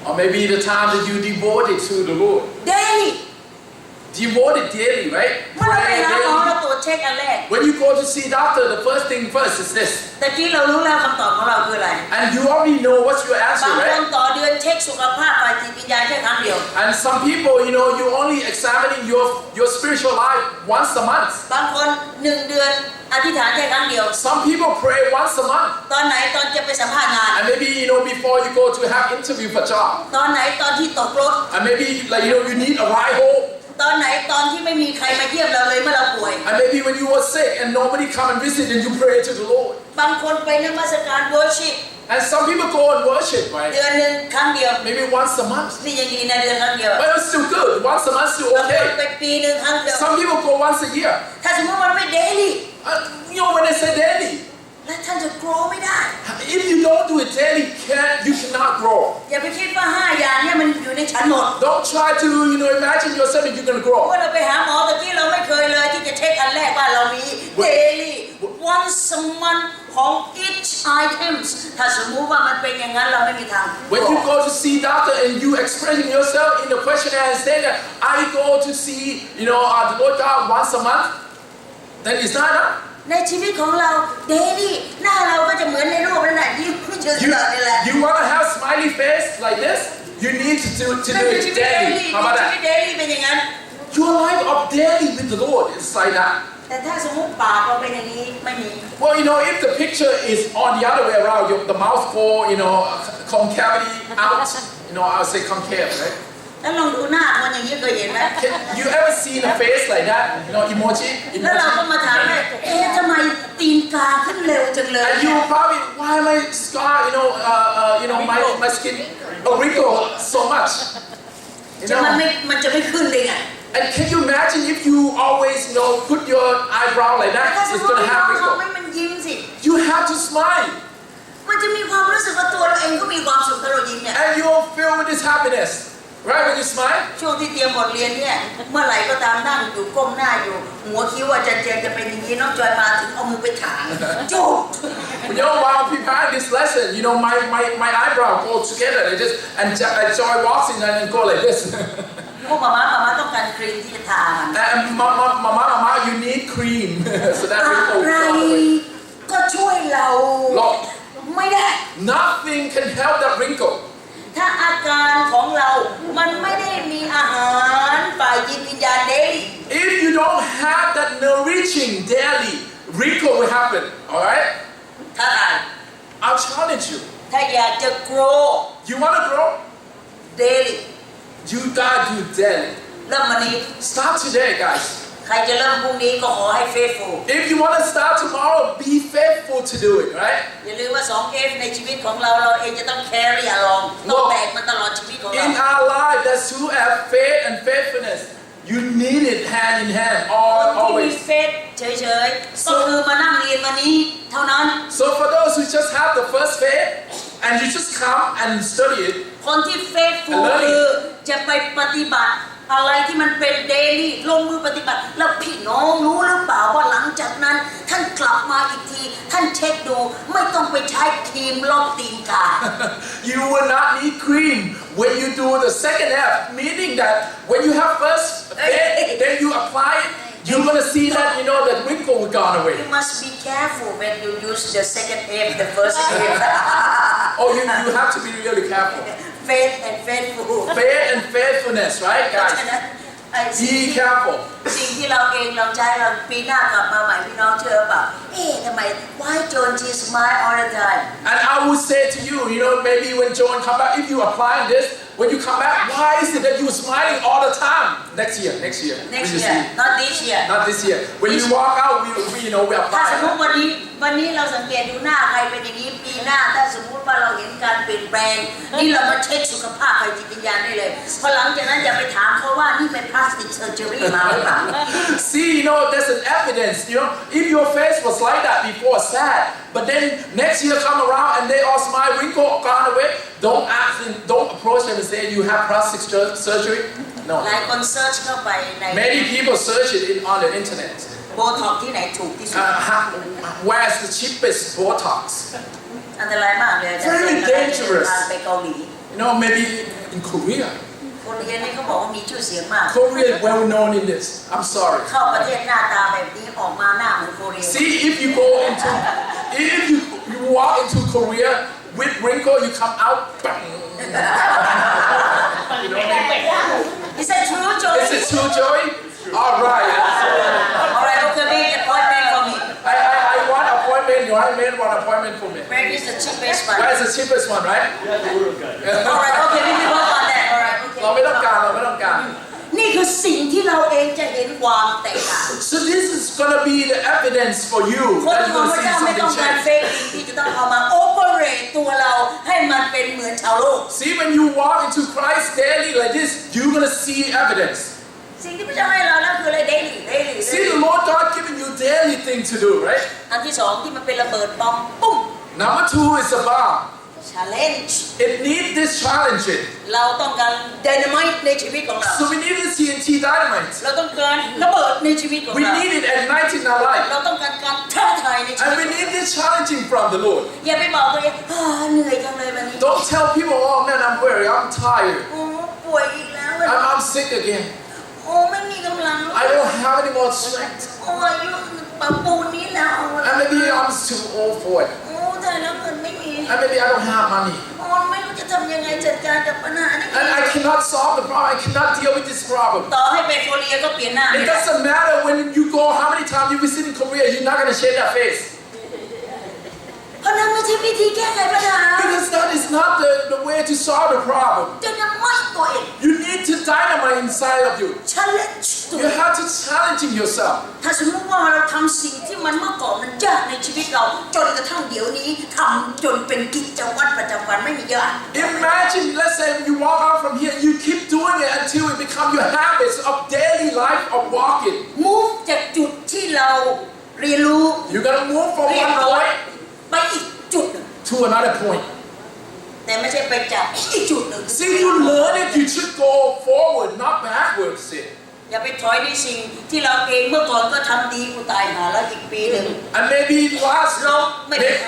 Or maybe the time that you devote it to the Lord. daily Devote it daily, right? เมื่อเราไป Pray หาหมอ daily. เราตรวจเช็คอันแรก When you go to see doctor, the first thing first is this. แต่กี้เรารู้แล้วคำตอบของเราคืออะไร And you already know what's your บา answer, งคน right? ต่อเดือนเช็คสุขภาพฝ่ายจิตวิญญาณแค่ครั้งเดียว And some people, you only examining your spiritual life once a month. บางคน1 เดือนอธิษฐานแค่ครั้งเดียว Some people pray once a month. ตอนไหนตอนจะไปสัมภาษณ์งาน And maybe, before you go to have interview for job. ตอนไหนตอนที่ตกรถ And maybe, you need a ride home. ตอนไหนตอนที่ไม่มีใครมาเยี่ยมเราเลยเมื่อเราป่วย And maybe when you were sick and nobody come and visit and you pray to the Lord. บางคนไปนมัสการ worship And some people go and worship, เดือ right? นหนึ่งครั้งเดียว Maybe once a month. นี่ยังดีนะเดือนครั้งเดียว But it's still good. Once a month still บางคน okay. ไปปีหนึ่งครั้งเดียว Some people go once a year. ถ้าสมมติมันไม่ daily When they say daily, แล้วท่านจะ grow ไม่ได้ if you don't do it daily, you cannot grow. อย่าไปคิดว่า5 อย่างเนี่ยมันอยู่ในฉันหมด Don't try to, imagine yourself that you're going to grow. เมื่อเราไปหาหมอตะกี้เราไม่เคยเลยที่จะเช็คอันแรกว่าเรามี daily once a month ของ each items ถ้าสมมุติว่ามันเป็นอย่างนั้นเราไม่มีทาง When you go to see doctor and you expressing yourself in the questionnaire and saying that I go to see, the Lord God once a month, then it's not enough. ในชีวิตของเรา daily หน้าเราก็จะเหมือนในรูปนั่นแหละยิ้มเฉยๆนี่แหละ You want to have smiley face like this? You need to do นั่นคือ it ชีวิต daily. How about ชีวิต that? daily เป็นอย่างนั้น Your life of daily with the Lord is like that. แต่ถ้าสมมติปากเราเป็นอย่างนี้ไม่มี Well, if the picture is on the other way around, the mouth go, concavity out, I would say concave, right? แล้วลองดูหน้าคนอย่างนี้เคยเห็นไหม You ever seen a face like that? Emoji? แล้วเราก็มาถามว่าทำไมตีนกาขึ้นเร็วจังเลย And you probably, why am I scar, my skin a wrinkle so much? มันจะไม่ขึ้นได้ไง And can you imagine if you always, put your eyebrow like แต่ that, ถ้าสม it's มติ gonna เรา have ทำ wrinkle. ให้มันยิ้มสิ You have to smile. มันจะมีความรู้สึกว่าตัวเราเองก็มีความสุขถ้าเรายิ้มเนี่ย And you'll feel with this happiness. Right, when you smile? ช่วงที่เตรียมบทเรียนเนี่ยเมื่อไหร่ก็ตามนั่งอยู่ก้มหน้าอยู่หัวคิ้วอาจารย์เจนจะเป็นอย่างนี้น้องจอยมาถึงเอามือไปถางจุ๊บ While I'm preparing this lesson, my eyebrow go together. And Joy walks in and go like this. พวกมาม่าต้องการครีมที่จะทา And mama, you need cream. So that อะ wrinkle ไร will go away. ก็ช่วยเรา Lord, ไม่ได้ nothing can help that wrinkle. ถ้าอาการของเรามันไม่ได้มีอาหารฝ่ายจิตวิญญาณ daily If you don't have that nourishing daily, wrinkle will happen. All right? ท้าทาย I'll challenge you. ถ้าอยากจะ grow You want to grow? daily You gotta do daily. เริ่มวันนี้ Start today, guys. ใครจะเริ่มพรุ่งนี้ก็ขอให้ faithful If you want to start tomorrow, be faithful to do it, right? อย่าลืมว่า 2F ในชีวิตของเราเองจะต้อง carry along ต้องแบกมันตลอดชีวิตของเรา In our life, there's two F, faith and faithfulness. You need it hand in hand, คนที่มี always. faith เฉยๆก็คือมานั่งเรียนวันนี้เท่านั้น So for those who just have the first faith and you just come and study it, คนที่ faithful คือจะไปปฏิบัติอะไรที่มันเป็น daily ลงมือปฏิบัติแล้วพี่น้องรู้หรือเปล่าว่าหลังจากนั้นท่านกลับมาอีกทีท่านเช็คดูไม่ต้องไปใช้ครีมลอกตีนกา you will not need cream when you do the second F, meaning that when you have first faith, then you apply it, you're gonna see that that wrinkle will gone away. You must be careful when you use the second F the first F Oh, you have to be really careful. faith and faithful Faith and faithfulness, right, เพราะ guys? ฉะนั้นไอ้สิ่ง Be careful. สิ่งที่เราเองเราใช้เราปีหน้ากลับมาใหม่พี่น้องเชื่อเปล่าทำไม why John she smile all the time And I would say to you, maybe when Joan come back, if you apply this, when you come back, why is it that you're smiling all the time? Next year. next We year just see. not this year Not this year. When you walk out, we ถ้าสมม apply. ติวันนี้เราสังเกตดูหน้าใครเป็นอย่างนี้ปีหน้าถ้าสมมติว่าเราเห็นการเปลี่ยนแปลงนี่เรามาเช็คสุขภาพใครจิตวิญญาณได้เลยพอหลังจากนั้นอย่าไปถามเขาว่านี่เป็นพลาสติกเซอร์เจอรี่มาหรือเปล่า See, there's an evidence, if your face was like that before, sad, but then next year come around and they all smile, wrinkle gone away, don't approach them and say you have plastic surgery. ห No. ลายคนเซิร์ชเข้าไปใน Many people search it on the internet. โบท็อกที่ไหนถูกที่สุด Where's the cheapest Botox? อันตรายมากเลยจะ Very เดิน dangerous. ทางไปเกาหลี Maybe in Korea. คนเรียนนี่เขาบอกว่ามีชื่อเสียงมาก Korea is well known in this. I'm sorry. เข้าประเทศหน้าตาแบบนี้ออกมาหน้าเหมือนโคเรีย See, if you walk into Korea with wrinkle, you come out. Bang. Is that true Joey Is it true, Joey? All right. Alright okay make appointment for me I want appointment. You want appointment for me. Where is the cheapest one Where's the cheapest one, right? Alright okay we will work on that Alright okay เราไม่ต้องการ นี่คือสิ่งที่เราเองจะเห็นความแตกต่าง So this is gonna be the evidence for you คน that ข you're อง gonna พระ see เจ้าไม่ต้อง something การ change. เฟกที่จะต้องเอามาโอเปเรตตัวเราให้มันเป็นเหมือนชาวโลก See, when you walk into Christ daily like this, you're gonna see evidence. สิ่งที่พระเจ้าให้เรานั่นคืออะไร daily See, the Lord God giving you daily thing to do, right? อันที่สองที่มันเป็นระเบิดบอมปุ้ม Number 2 is a bomb. challenge It needs this challenging. เราต้องการ dynamite ในชีวิตของเรา So we need this TNT dynamite. เราต้องการระเบิดในชีวิตของ We เรา need it at night in our life. เราต้องการการท้าทายในชี And วิ we ต need this challenging from the Lord. อย่าไปบอกตัวเองเหนื่อยจังเลยวันนี้ Don't tell people, oh man, I'm weary, I'm tired. โอ้ป่วยอีกแล้ววันนี้ I'm sick again. โอ้ไม่มีกำลัง I don't have any more strength. โอ้อายุปะปูนนี้แล้ว And maybe I'm too old for it. โอ้แต่แล้วเงินไม่มี And maybe I don't have money. โอ้ไม่รู้จะทำยังไงจัดการกับปัญหานี้ And I cannot solve the problem. I cannot deal with this problem. ต่อให้ไปโคเรียก็เปลี่ยนหน้าไม่ It ได้ doesn't matter when you go, how many times you visit in Korea, you're not going to shave that face. เพราะนั่นไม่ใช่วิธีแก้ไขปัญหา Because that is not the way to solve the problem. จะนำไม่ตัวเอง You need to dynamite inside of you. challenge ตัว You have to challenging yourself. ถ้าสมมติว่าเราทำสิ่งที่มันเมื่อก่อนมันยากในชีวิตเราจนกระทั่งเดี๋ยวนี้ทำจนเป็นกิจวัตรประจำวันไม่มียาก Imagine, let's say you walk out from here, you keep doing it until it becomes your habits of daily life of walking. move จากจุดที่เราเรียนรู้ You're going to move from เรียบ one ร้อย point ไปอีกจุดหนึ่ง to another point. แต่ไม่ใช่ไปจากอีกจุดหนึ่ง See, you learn it, you should go forward, not backwards. See. อย่าไปถอยในสิ่งที่เราเองเมื่อก่อนก็ทำดีกูตายหาแล้วอีกปีหนึ่ง And maybe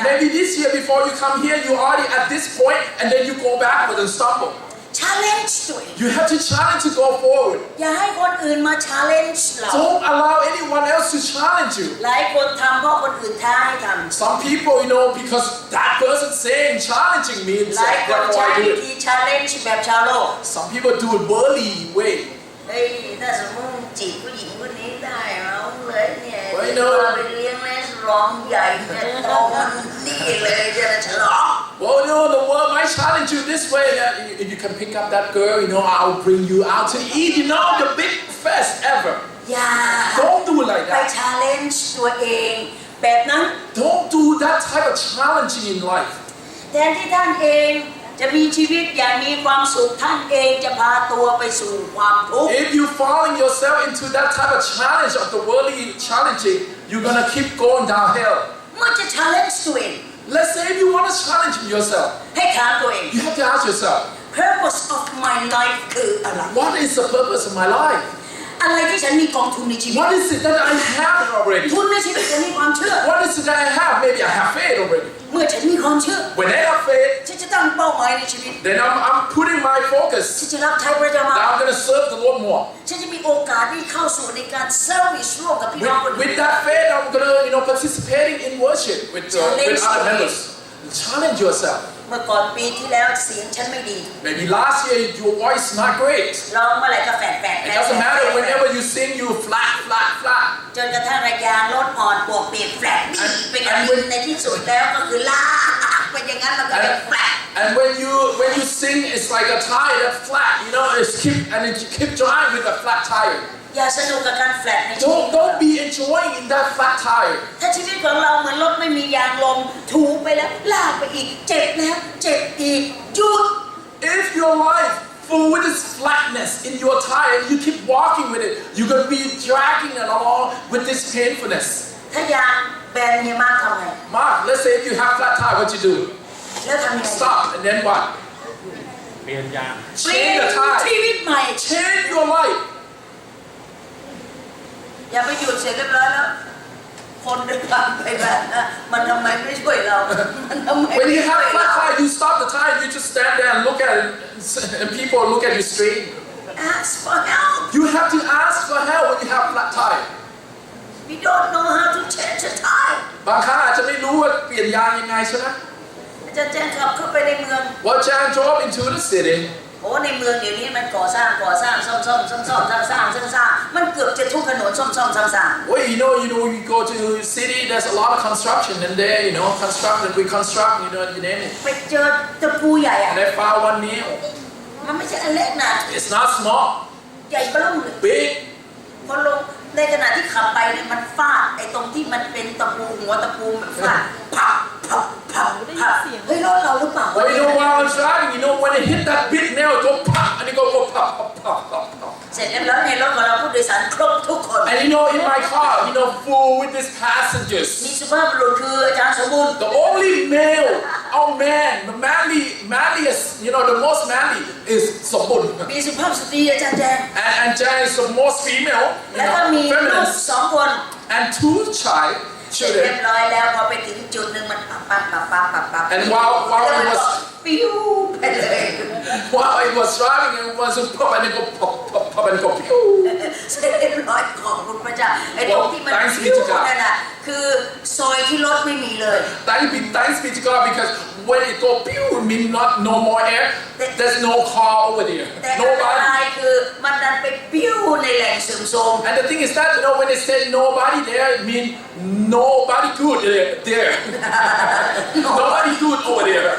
maybe this year before you come here, you're already at this point, and then you go backwards and stumble. challenge ตัวเอง You have to challenge to go forward. อย่าให้คนอื่นมา challenge เรา Don't allow anyone else to challenge you. หลายคนทำเพราะคนอื่นท้าให้ทำ Some people, because that person saying challenging me, หลายคน therefore ใช้ I วิ do ธี it. challenge แบบชาวโลก Some people do it worldly way. เฮ้ยถ้าสมมติจีบผู้หญิงคนนี้ได้เอาเลยนี่ ร้องใหญ่เนี่ยตรงนี่เลยจะฉลอง Well, the world might challenge you this way. That if you can pick up that girl, I'll bring you out to eat. The big fest ever. อย่า Don't do it like ไป that. challenge ตัวเองแบบนั้น Don't do that type of challenging in life. แทนที่ท่านเองจะมีชีวิตอย่างมีความสุขท่านเองจะพาตัวไปสู่ความทุกข์ If you falling yourself into that type of challenge of the worldly challenging, you're gonna keep going downhill. เมื่อจะ challenge ตัวเอง Let's say if you want to challenge yourself, ให้ถามตัวเอง you have to ask yourself, purpose of my life คืออะไร what is the purpose of my life? อะไรที่ฉันมีกองทุนในชีวิต What is it that I have already? ทุนในชีวิตฉันมีความเชื่อ What is it that I have? Maybe I have faith already. เมื่อฉันมีความเชื่อ When I have faith, ฉันจะตั้งเป้าหมายในชีวิต then I'm putting my ฉัน focus จะรับใช้พระเจ้ามาก that I'm gonna serve the Lord more. ฉันจะมีโอกาสที่เข้าสู่ในการ service ร่วมกับพี่น้องคนอื่น With that faith, I'm gonna participating in worship with other members. Challenge yourself. เมื่อก่อนปีที่แล้วเสียงฉันไม่ดี Maybe last year your voice is not great. ร้องเมื่อไหร่ก็แฝง It doesn't matter. Whenever you sing, you flat. จนกระทั่งระยางรถอ่อนปวกเปียกแฝงเป็นการบินในที่สุดแล้วก็คือลากไปอย่างนั้นมันก็จะแฝง And when you sing, it's like a tire that's flat. It keep driving with a flat tire. อย่าสนุกกับการแฝงในชีวิต Don't be enjoying in that flat tire. ถ้าชีวิตของเราเหมือนรถไม่มียางลมถูไปแล้วลากไปอีกเจ็บแล้วเจ็บอีกหยุด If your life full with this flatness in your tire, you keep walking with it, you're gonna be dragging it along with this painfulness. ถ้ายางแบนเนี่ยมากทำไง Mark, let's say if you have flat tire, what you do? แล้วทำยังไง Stop and then what? เปลี่ยนยาง เปลี่ย Change น the ชี tire. วิตใหม่ Change your life. อย่าไปหยุดเสร็จเรียบร้อยแล้วคนเดินผ่านไปแบบนะมันทำไมไม่ช่วยเรามันทำไม When ไม่ you ช่วย have เรา flat tire, you stop the tire, you just stand there and look at it, and people look at you straight. ask for help You have to ask for help when you have flat tire. we don't know how to change a tire บางครั้งอาจจะไม่รู้ว่าเปลี่ยนยางยังไงใช่ไหม อาจารย์แจ้งขับเข้าไปในเมือง Well, Jan drove into the city. โอ้ในเมืองเดี๋ยวนี้มันก่อสร้างซ่อมสร้างมันเกือบจะทุกถนนซ่อมสร้าง Well, you go to city, there's a lot of construction in there, construct and reconstruct, you name it. ไปเจอตะปูใหญ่อะ And I found one nail. มันไม่ใช่อันเล็กนะ It's not small, ใหญ่เบ้อเลย big. พอลงในขณะที่ขับไปเนี่ยมันฟาดไอ้ตรงที่มันเป็นตะปูหัวตะปูมันฟาดพับเฮ้ยรถเราหรือเปล่า Well, while I'm driving, when it hit that big nail, it go pop, and it go pop. เสร็จแล้วในรถของเราผู้โดยสารครบทุกคน And in my car, full with these passengers. มีสุภาพบุรุษคืออาจารย์สมบูรณ์ The only male, the manliest, the most manly is Sabun. มีสุภาพสตรีอาจารย์แจง And Jan is the most female, แล้วก็มีลูก feminine. 2 คน And 2 child เสร็จเรียบ children. ร้อยแล้วพอไปถึงจุดหนึ่งมันปับ And while แล้วมัน it ก็ was ปิ้วไปเลย while it was driving, it was a pop and it go pop and go pew. เสร็จเรียบร้อยขอบคุณพระเจ้าไอ้ตรงที่มันปิ้วนั่นน่ะคือซอยที่รถไม่มีเลย Thanks be to God, because when it go pew, it means no more air. There's no car over there. แต่อันตราย Nobody. คือมันดันไปปิ้วในแหล่งเสื่อมโทรม And the thing is that when they say nobody there, it means nobody good there. Nobody good over there.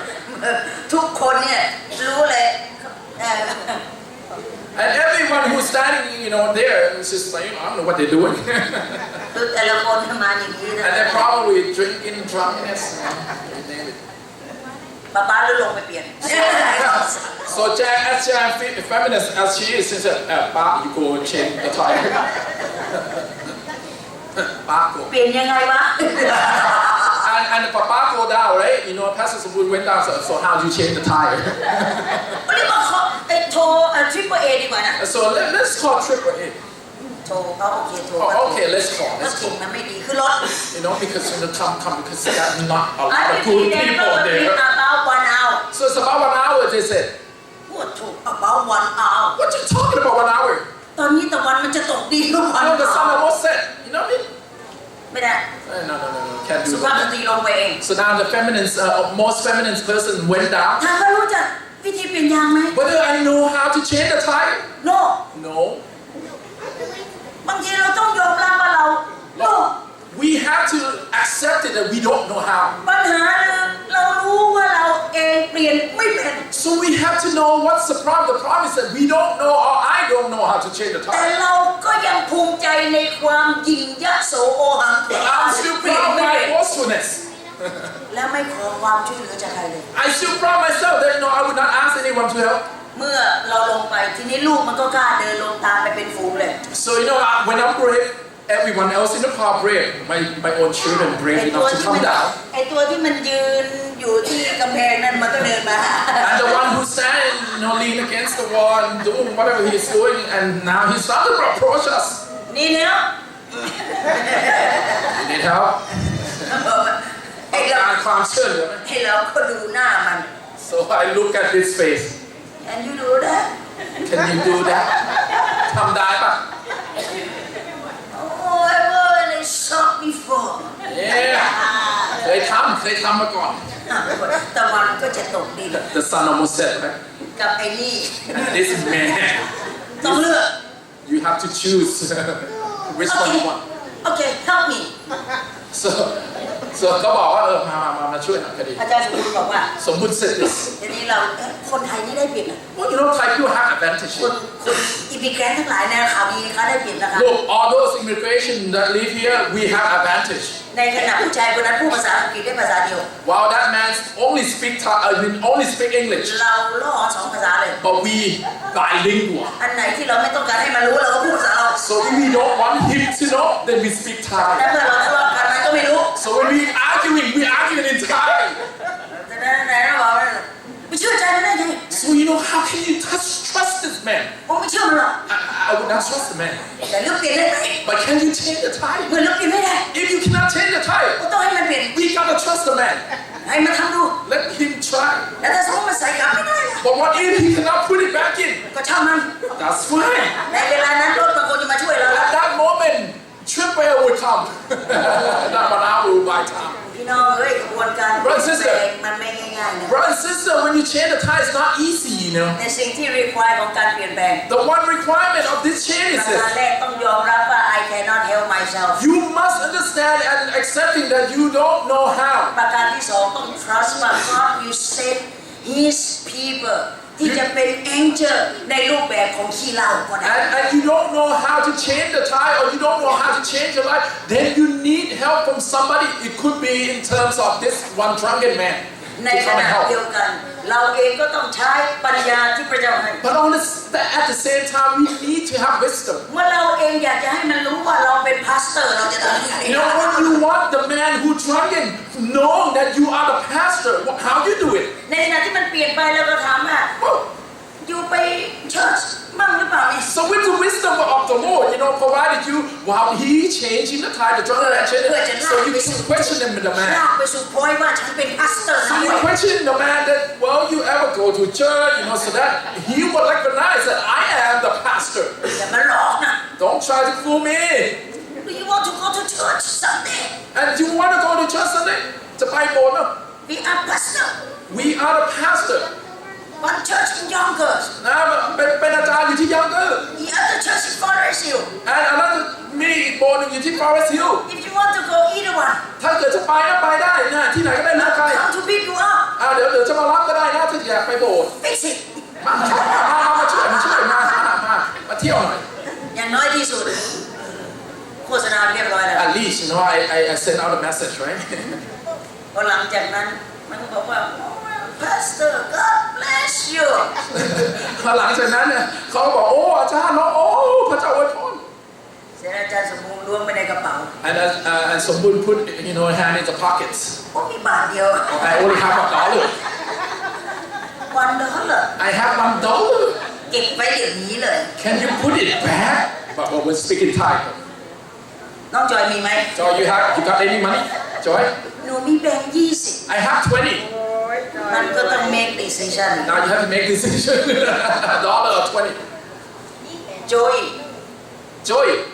ทุกคนเนี่ยรู้เลยเอ่อ And everyone who's standing, there, it's just like, I don't know what they're doing. ดูแต่ละคนมาอย่างนี้นะ And they're probably drinking drunkenness. ป้าเลยลงไปเปลี่ยน So as feminist as she is, she said, "Pa, you go change the tire." Pa go. เปลี่ยนยังไงวะ And Papa go down, right? Pastor Sabun went down. So how do you change the tire? เรียกว่าเขาโทรทริปเปอร์เอดีกว่านะ So let's call Triple A. โทรเขาโอเคโทร Oh, okay, let's call. ก็จริงมันไม่ดีคือรถ Because come because there's not a lot I of good think people they there. about 1 hour So it's about 1 hour, they said. พูดถูก about 1 hour What you talking about 1 hour? ตอนนี้ตะวันมันจะตกดินทุกวัน The sun almost set. You know what I mean? ไม่ได้ No. Can't สุ do ภาพส that. ตรีลงไปเอง So now the most feminine person went down. ถามว่ารู้จักวิธีเปลี่ยนยางไหม Whether I know how to change the tire? no No. บางทีเราต้องยอมรับว่าเรา no We have to accept problem? The problem is that we don't know, or I don't know how to change the แต่ tire. เราก็ยังภูมิใจในความยิงยโสโอหัง But I'm still เปลี่ยน proud of ไม่เป็น my boastfulness. และไม่ขอความช่วยเหลือจากใครเลย I still proud myself that I would not ask anyone to help. เมื่อเราลงไปทีนี้ลูกมันก็กล้าเดินลงตามไปเป็นฝูงเลย So when I'm brave, everyone else in the car brave. My own children ไอ brave ตัว enough to ที่ come มัน down. ไอตัวที่มันยืนอยู่ที่กำแพงนั้นมันก็เดินมา And the one who's standing, lean against the wall and doing whatever he's doing, and now he's starting to approach us. นี่เนี่ย You need help? ไอเรา ความช่วยเหลือไหม ไอเราก็ดูหน้ามัน So I look at his face. and you do that Can you do that? ทำได้ปะ oh I was in a shop before Yeah. เคยทำมาก่อน ตะวันก็จะตกดิน The sun almost set, right? กับไอ้นี่ This man. ต้องเลือก You have to choose which one you want. okay help me So ก็บอกว่ามาช่วยหน่อยก็ดี อาจารย์สมบูรณ์บอกว่า สมมุติ said this. ทีนี้เราคนไทยนี่ได้เปรียบนะ Well, Thai people have advantage. คนอิมิเกรนต์ทั้งหลายในข่าวดีเขาได้เปรียบนะคะ Look, all those immigration that live here, we have advantage. ในขณะผู้ชายคนนั้นพูดภาษาอังกฤษได้ภาษาเดียว While that man only speak English, เราล่อสองภาษาเลย but we bilingual. อันไหนที่เราไม่ต้องการให้มันรู้เราก็พูดภาษาเรา So if we don't want him to know, then we speak แต่ Thai. เมื่อเราทะเลาะกันมันก็ไม่รู้ So when we arguing in Thai. แต่ไหนเราบอกว่าไม่เชื่อใจมันได้ไง So how can you trust this man? ผมไม่เชื่อมันหรอก I would not trust the man. แต่เลือกเปลี่ยนได้ไหม But can you change the Thai? เมื่อเลือกเปลี่ยนไม่ได้ If you cannot change the Thai, ก็ต้องให้มันเปลี่ยน we gotta trust the man. ให้มันทำดู Let him try. แต่ถ้าสมมติมันใส่กลับไม่ได้ล่ะ But what if he cannot put it back in? ก็ช่างมัน That's fine. ในเวลานั้นรถบางคนจะมาช่วยเราแล้ว At that moment, Triple would come. Not an hour will buy time. พี่น้องเอ้ยกระบวนการเปลี่ยนแปลงมันไม่ง่ายๆนะ Brother and sister, when you change the tire, it's not easy, ในสิ่งที่ require ของการเปลี่ยนแปลง The one requirement of this change ประ is การ this. แรกต้องยอมรับว่า I cannot help myself You must understand and accepting that you don't know how. ประการที่สองต้อง trust ว่า God will send His people ที่จะเป็น angel ในรูปแบบของขี้เหล้าก็ได้ And you don't know how to change the tire or you don't know how to change your life, then you need help from somebody. It could be in terms of this one drunken man ใน to ข come ณะ and เดียว help. กัน เราเองก็ต้องใช้ปัญญาที่พระเจ้าให้ But at the same time, we need to have wisdom. เมื่อเราเองอยากจะให้มันรู้ว่าเราเป็นพาสเตอร์เราจะทำยังไง When you want the man who drunken know that you are the pastor, how you do it? ในขณะที่มันเปลี่ยนไปเราก็ถามว่าอยู่ไปเชิร์ชบ้างหรือเปล่าเนี่ย So with the wisdom of the Lord, provided you while He changing the tide, the drunken man changing, so you can question him with the ลา man. กไปสู่พอยว่าฉันเป็นพาสเตอร์ So นะ you question the man that, you ever go to church, so that he would recognize that I am the pastor. อย่ามาหลอกนะ Don't try to fool me. Do you want to go to church Sunday And you want to go to church Sunday? To buy more? We are pastor We are the pastor. One church in Yonkers เป็นอาจารย์อยู่ที่ยังเกอร์ The other church in Forest Hill And another มีอีกโบสถ์หนึ่งอยู่ที่ Forest Hill If you want to go either one ถ้าเกิดจะไปก็ไปได้นะที่ไหนก็ได้เลือกใคร come to pick you up เดี๋ยวจะมารับก็ได้นะถ้าอยากไปโบสถ์ fix it มาช่วยมาเที่ยวหน่อย อย่างน้อยที่สุดโฆษณาเรียบร้อยแล้ว At least I send out a message right พอหลังจากนั้นมันก็บอกว่า Pastor God bless you พอหลังจากนั้นเนี่ยเขาก็บอกอาจารย์พระเจ้าอวยพร เสร็จอาจารย์สมบูรณ์ล้วงไปในกระเป๋า And สมบูรณ์ put hand in the pockets ผมมีบาทเดียว I only have $1 $1 I have $1 เก็บไว้เดี๋ยวนี้เลย Can you put it back but we're speaking Thai น้องจอยมีไหม Joy you got any money Joy หนูมีแบงค์20 I have 20มันก็ต้อง make decision Now you have to make decision $1 or 20 Joy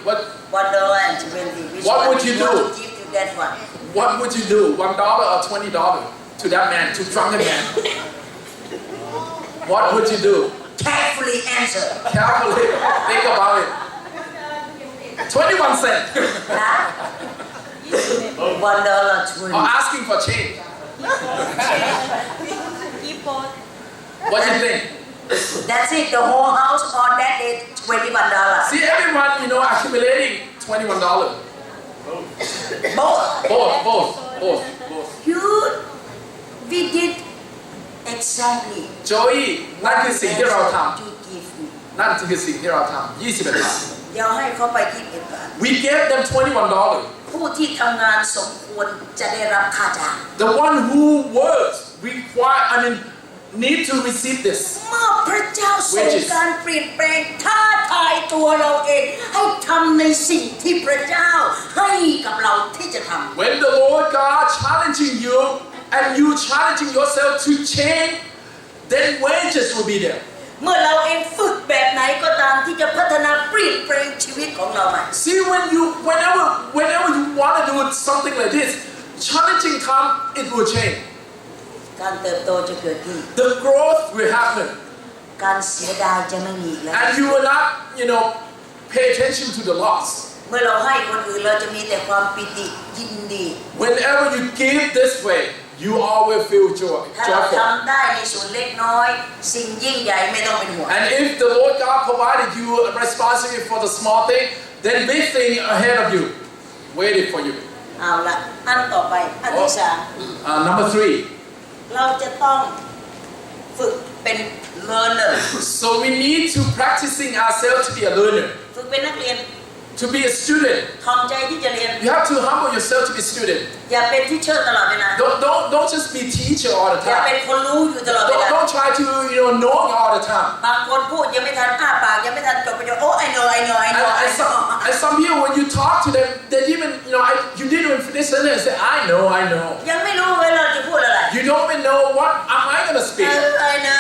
what $1.20 which What one would you do? want to give to that one What would you do $1 or $20 to that man to drunken man What would you do carefully answer Carefully think about it 21 cents นะ$1.20 or asking for change What do you think That's it. The whole house on that day $21. See, everyone, accumulating $21. Both. We did exactly. Joey นั่นคือสิ่งที่เราท You give me. ำนั่นคือสิ่งที่เราทำ21 บาท เดี๋ยวให้เขาไป21 บาท We gave them $21. ผู้ที่ทำงานสมควรจะได้รับค่าจ้าง The one who works need to receive this. เมื่อพระเจ้าทรงการเปลี่ยนแปลงท้าทายตัวเราเองให้ทำในสิ่งที่พระเจ้าให้กับเราที่จะทำ When the Lord God challenging you and you challenging yourself to change, then wages will be there. เมื่อเราเองฝึกแบบไหนก็ตามที่จะพัฒนาเปลี่ยนแปลงชีวิตของเราใหม่ See, whenever you want to do something like this, challenging come, it will change. การเติบโตจะเกิดขึ้น The growth will happen. การเสียดายจะไม่มีแล้ว And you will not, pay attention to the loss. เมื่อเราให้คนอื่นเราจะมีแต่ความปิติยินดี Whenever you give this way, you always feel ถ้าเรา joyful. ทำได้ในส่วนเล็กน้อยสิ่งยิ่งใหญ่ไม่ต้องเป็นห่วง And if the Lord God provided you a responsibility for the small thing, then big thing ahead of you, waiting for you. เอาละอันต่อไปอันที่สาม Number 3. เราจะต้องฝึกเป็น learner So we need to practicing ourselves to be a learner, ฝึกเป็นนักเรียน to be a student. ทำใจที่จะเรียน You have to humble yourself to be a student. อย่าเป็นที่เชิดตลอดเวลา Don't just be teacher all the อย่าเป็น time. คนรู้อยู่ตลอดเวลา Don't try to knowing all the time. บางคนพูดยังไม่ทันอ้าปากยังไม่ทันจบประโยคโอ้ I know And some people, when you talk to them, they even you didn't even finish it and say, I know. ยังไม่รู้เวลาจะพูดอะไร You don't even know what am I gonna speak. I know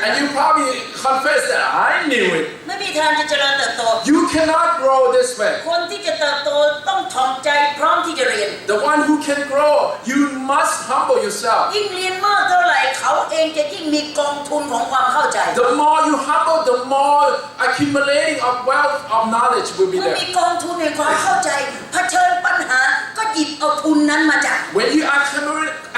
And you probably confess that I knew it. ไม่มีทางจะเจริญเติบโต You cannot grow this way. คนที่จะเติบโตต้องถ่อมใจพร้อมที่จะเรียน The one who can grow, you must humble yourself. ยิ่งเรียนมากเท่าไหร่เขาเองจะยิ่งมีกองทุนของความเข้าใจ The more you humble, the more accumulating of wealth of knowledge will be เมื่อ there. มีกองทุนแห่งความเข้าใจเผชิญปัญหาก็หยิบเอาทุนนั้นมาจาก When you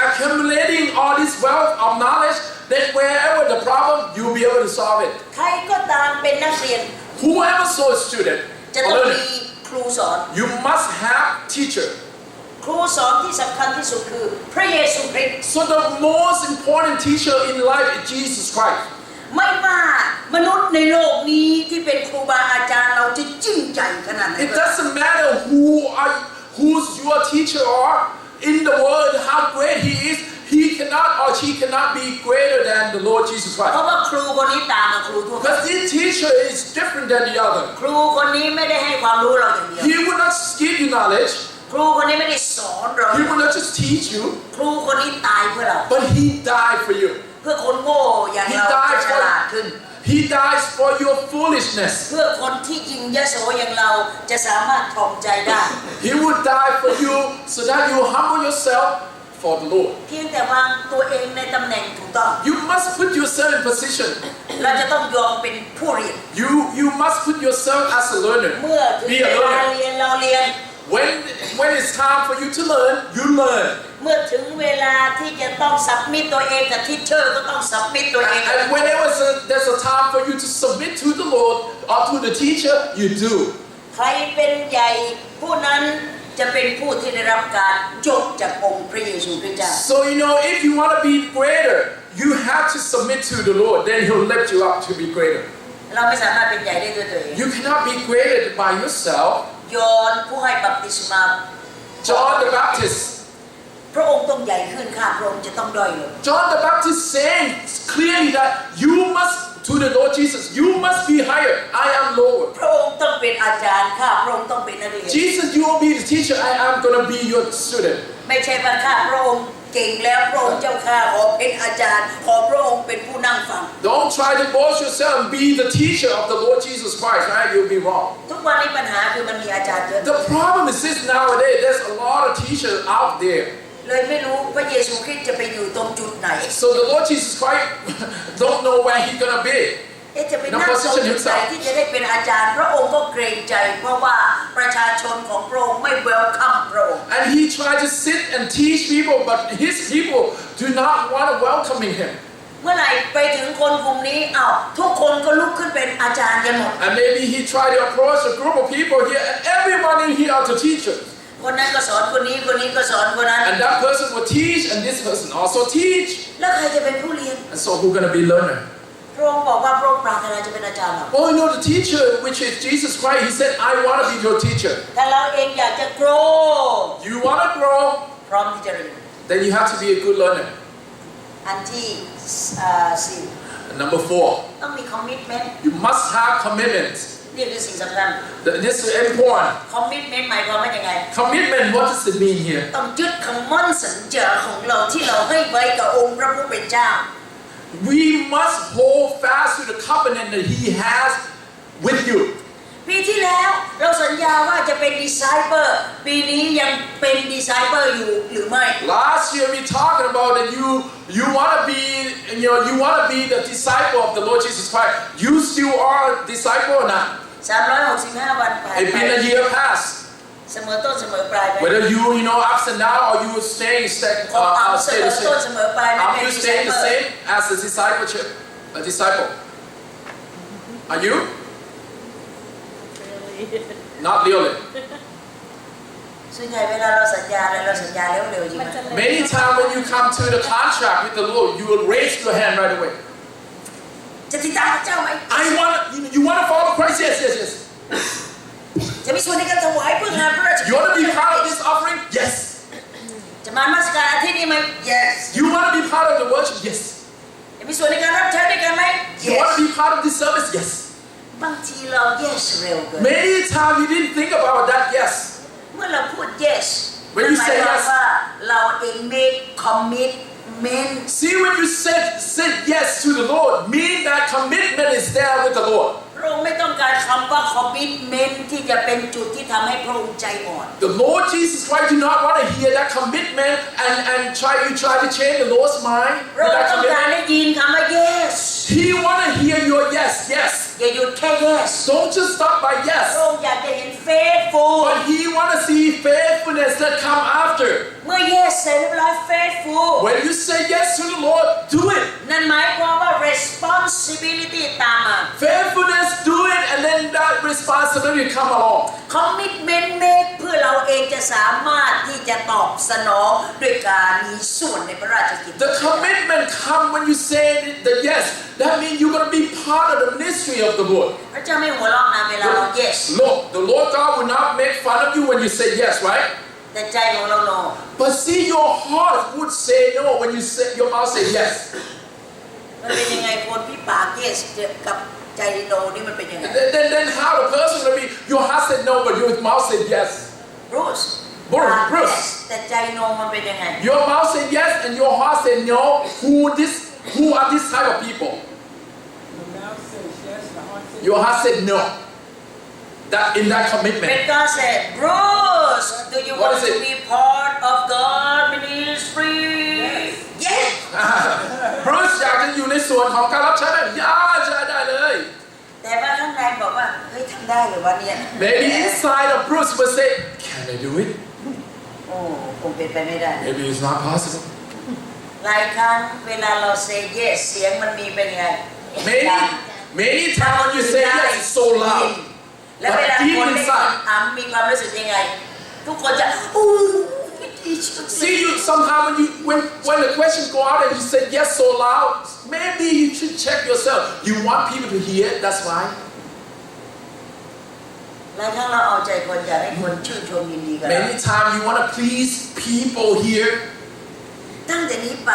accumulating all this wealth of knowledge, then wherever the problem, you'll be able to solve it. ใครก็ตามเป็นนักเรียน Whoever saw a student, จะ or ต้อง learner, มีครูสอน you must have teacher. ครูสอนที่สำคัญที่สุดคือพระเยซูคริสต์ So the most important teacher in life is Jesus Christ. ไม่ว่ามนุษย์ในโลกนี้ที่เป็นครูบาอาจารย์เราจะยิ่งใหญ่ขนาดไหน It doesn't matter who's your teacher are in the world, how great he is. He cannot or she cannot be greater than the Lord Jesus เพราะ Christ. ว่าครูคนนี้ต่างกับครูทั่วไป Because this teacher is different than the other. ครูคนนี้ไม่ได้ให้ความรู้เราอย่างเดียว He will not just give you knowledge. ครูคนนี้ไม่ได้สอนเรา He will not just teach you, ครูคนนี้ตายเพื่อเรา but he died for you. เพื่อคนโง่อย่างเราจะฉลาดขึ้น He dies for your foolishness. เพื่อคนที่ยิงยโสอย่างเราจะสามารถถ่อมใจได้ He will die for you so that you humble yourself for the Lord. เพียงแต่วางตัวเองในตำแหน่งถูกต้อง You must put yourself in position. เราจะต้องยอมเป็นผู้เรียน You must put yourself as a learner. เมื่อถึง Be เว a ลา learner. เรียนเราเรียน When it's time for you to learn, you learn. เมื่อถึงเวลาที่จะต้องสับมิตตัวเองกับทิชเชอร์ก็ต้องสับมิตตัวเอง And whenever there's a time for you to submit to the Lord or to the teacher, you do. ใครเป็นใหญ่ผู้นั้นจะเป็นผู้ที่ได้รับการยกจากองค์พระเยซูคริสต์เจ้า So if you want to be greater, you have to submit to the Lord. Then He'll lift you up to be greater. เราไม่สามารถเป็นใหญ่ได้ด้วยตัวเอง You cannot be greater by yourself. ยอห์นผู้ให้บัพติศมา John the Baptist. พระองค์ต้องใหญ่ขึ้นข้าพระองค์จะต้องด้อยลง John the Baptist saying clearly that you must to the Lord Jesus, you must be higher. I am lower. พระองค์ต้องเป็นอาจารย์ข้าพระองค์ต้องเป็นนักเรียน Jesus, you will be the teacher. I am gonna be your student. ไม่ใช่ว่าข้าพระองค์เก่งแล้วพระองค์เจ้าข้าขอเป็นอาจารย์ขอพระองค์เป็นผู้นั่งฟัง Don't try to boast yourself and be the teacher of the Lord Jesus Christ, right? You'll be wrong. ทุกวันนี้ปัญหาคือมันมีอาจารย์เยอะ The problem is this nowadays, there's a lot of teachers out there. เลยไม่รู้พระเยซูคริสต์จะไปอยู่ตรงจุดไหน So the Lord Jesus Christ don't know where He's gonna be. จะไปนั่งตรงจุดไหนที่จะได้เป็นอาจารย์พระองค์ก็เกรงใจเพราะว่าประชาชนของพระองค์ไม่เวลคัมพระองค์ And He tried to sit and teach people, but His people do not want to welcome Him. เมื่อไหร่ไปถึงคนกลุ่มนี้ทุกคนก็ลุกขึ้นเป็นอาจารย์กันหมด And maybe he tried to approach a group of people here, and everyone in here are the teachers. คนนั้นก็สอนคนนี้คนนี้ก็สอนคนนั้น And that person will teach, and this person also teach. แล้วใครจะเป็นผู้เรียน And so who's gonna be learner? พระองค์บอกว่าพระองค์ปรารถนาจะเป็นอาจารย์เรา Oh, you know the teacher, which is Jesus Christ. He said, "I want to be your teacher." ถ้าเราเองอยากจะ grow You want to grow, พร้อมที่จะเรียน then you have to be a good learner. อันที่สี่ And number 4, ต้องมี commitment you must have commitment. นี่คือสิ่งสำคัญ This is important. commitment หมายความว่ายังไง Commitment. What does it mean here? ต้องยึดคำมั่นสัญญาของเราที่เราให้ไว้กับองค์พระผู้เป็นเจ้า We must hold fast to the covenant that He has with you. ปีที่แล้วเราสัญญาว่าจะเป็น disciple ปีนี้ยังเป็น disciple อยู่หรือไม่ Last year we talked about that you want to be, you want to be the disciple of the Lord Jesus Christ. You still are a disciple or not? 365 วันผ่าน It's ไป been a year past. เสมอต้นเสมอปลายไป Whether you ups and down or you staying เส stay ม the อต้น same. เสมอปลายไม่ Are เป็น you staying the disciple same as a discipleship? A disciple? Are you? Not really. ส่วนใหญ่เวลาเราสัญญาอะไรเราสัญญาเร็วๆจริงไหม Many times when you come to the contract with the Lord, you will raise your hand right away. จะติดตามพระเจ้าไหม You want to follow Christ? Yes, yes, yes. จะมีส่วนในการถวายเพื่องานพระราช You want to be part of this offering? Yes. จะมานมัสการอาทิตย์นี้ไหม Yes. You want to be part of the worship? Yes. จะมีส่วนในการรับใช้ด้วยกันไหม You want to be part of this service? Yes. บางทีเรา yes เร็วเกิน Many times you didn't think about that. Yes. เมื่อเราพูด yes When you say หมาย yes ความว่าเราเอง make commitment See, when you said yes to the Lord, mean that commitment is there with the Lord. พระองค์ไม่ต้องการคำว่า commitment ที่จะเป็นจุดที่ทำให้พระองค์ใจอ่อน The Lord Jesus Christ do not want to hear that commitment and try to change the Lord's mind. พระอง With ค์ that ต้องการ commitment. ได้ยินคำว่า yes He want to hear your yes, yes. อย่าหยุดแค่ yes Don't just stop by พระ yes. องค์อยากจะเห็น faithful But He want to see faithfulness that come after. เมื่อ yes เสร็จเรียบร้อย faithful When you say yes to the Lord, do it. นั่นหมายความว่า responsibility ตามมา Faithfulness, do it, and then that responsibility come along. commitment make เพื่อเราเองจะสามารถที่จะตอบสนองด้วยการมีส่วนในพระราชกิจ The commitment come when you say the yes. That means you're going to be part of the ministry of the Lord. พระเจ้าไม่หัวเราะนะเวลาเรา yes Look, the Lord God will not make fun of you when you say yes, right? แต่ใจของเรา no But see, your heart would say no when your mouth say yes. มันเป็นยังไงคนที่ปาก yes กับใจ no นี่มันเป็นยังไง Then how the person will be? Your heart said no, but your mouth said yes. Bruce Bruce, ปาก Bruce. yes แต่ใจ no มันเป็นยังไง Your mouth said yes, and your heart said no. Who are this type of people? Your heart said no. That in that commitment. When God said Bruce do you What want is to it? be part of God ministry yes Bruce อยากจะอยู่ในส่วนของการรับใช้ไหมใช่ได้เลย แต่ว่าข้างในบอกว่าเฮ้ยทำได้เหรือวะเนี่ย Maybe inside of Bruce will say, can I do it? โอ้คงเป็นไปไม่ได้ Maybe it's not possible. หลายครั้งเวลาเรา say yes เสียงมันมีเป็นยังไง Many times when you say yes, it's so loud. และเวลา But deep คนได้ inside. ถามมีความรู้สึกยังไง ทุกคนจะอู้ See you sometimes when the question go out and you say yes so loud, maybe you should check yourself. You want people to hear it, that's why. หลายครั้งเราเอาใจคนอยากให้คนชื่นชมยินดีกับเรา Many times you want to please people here. ตั้งแต่นี้ไป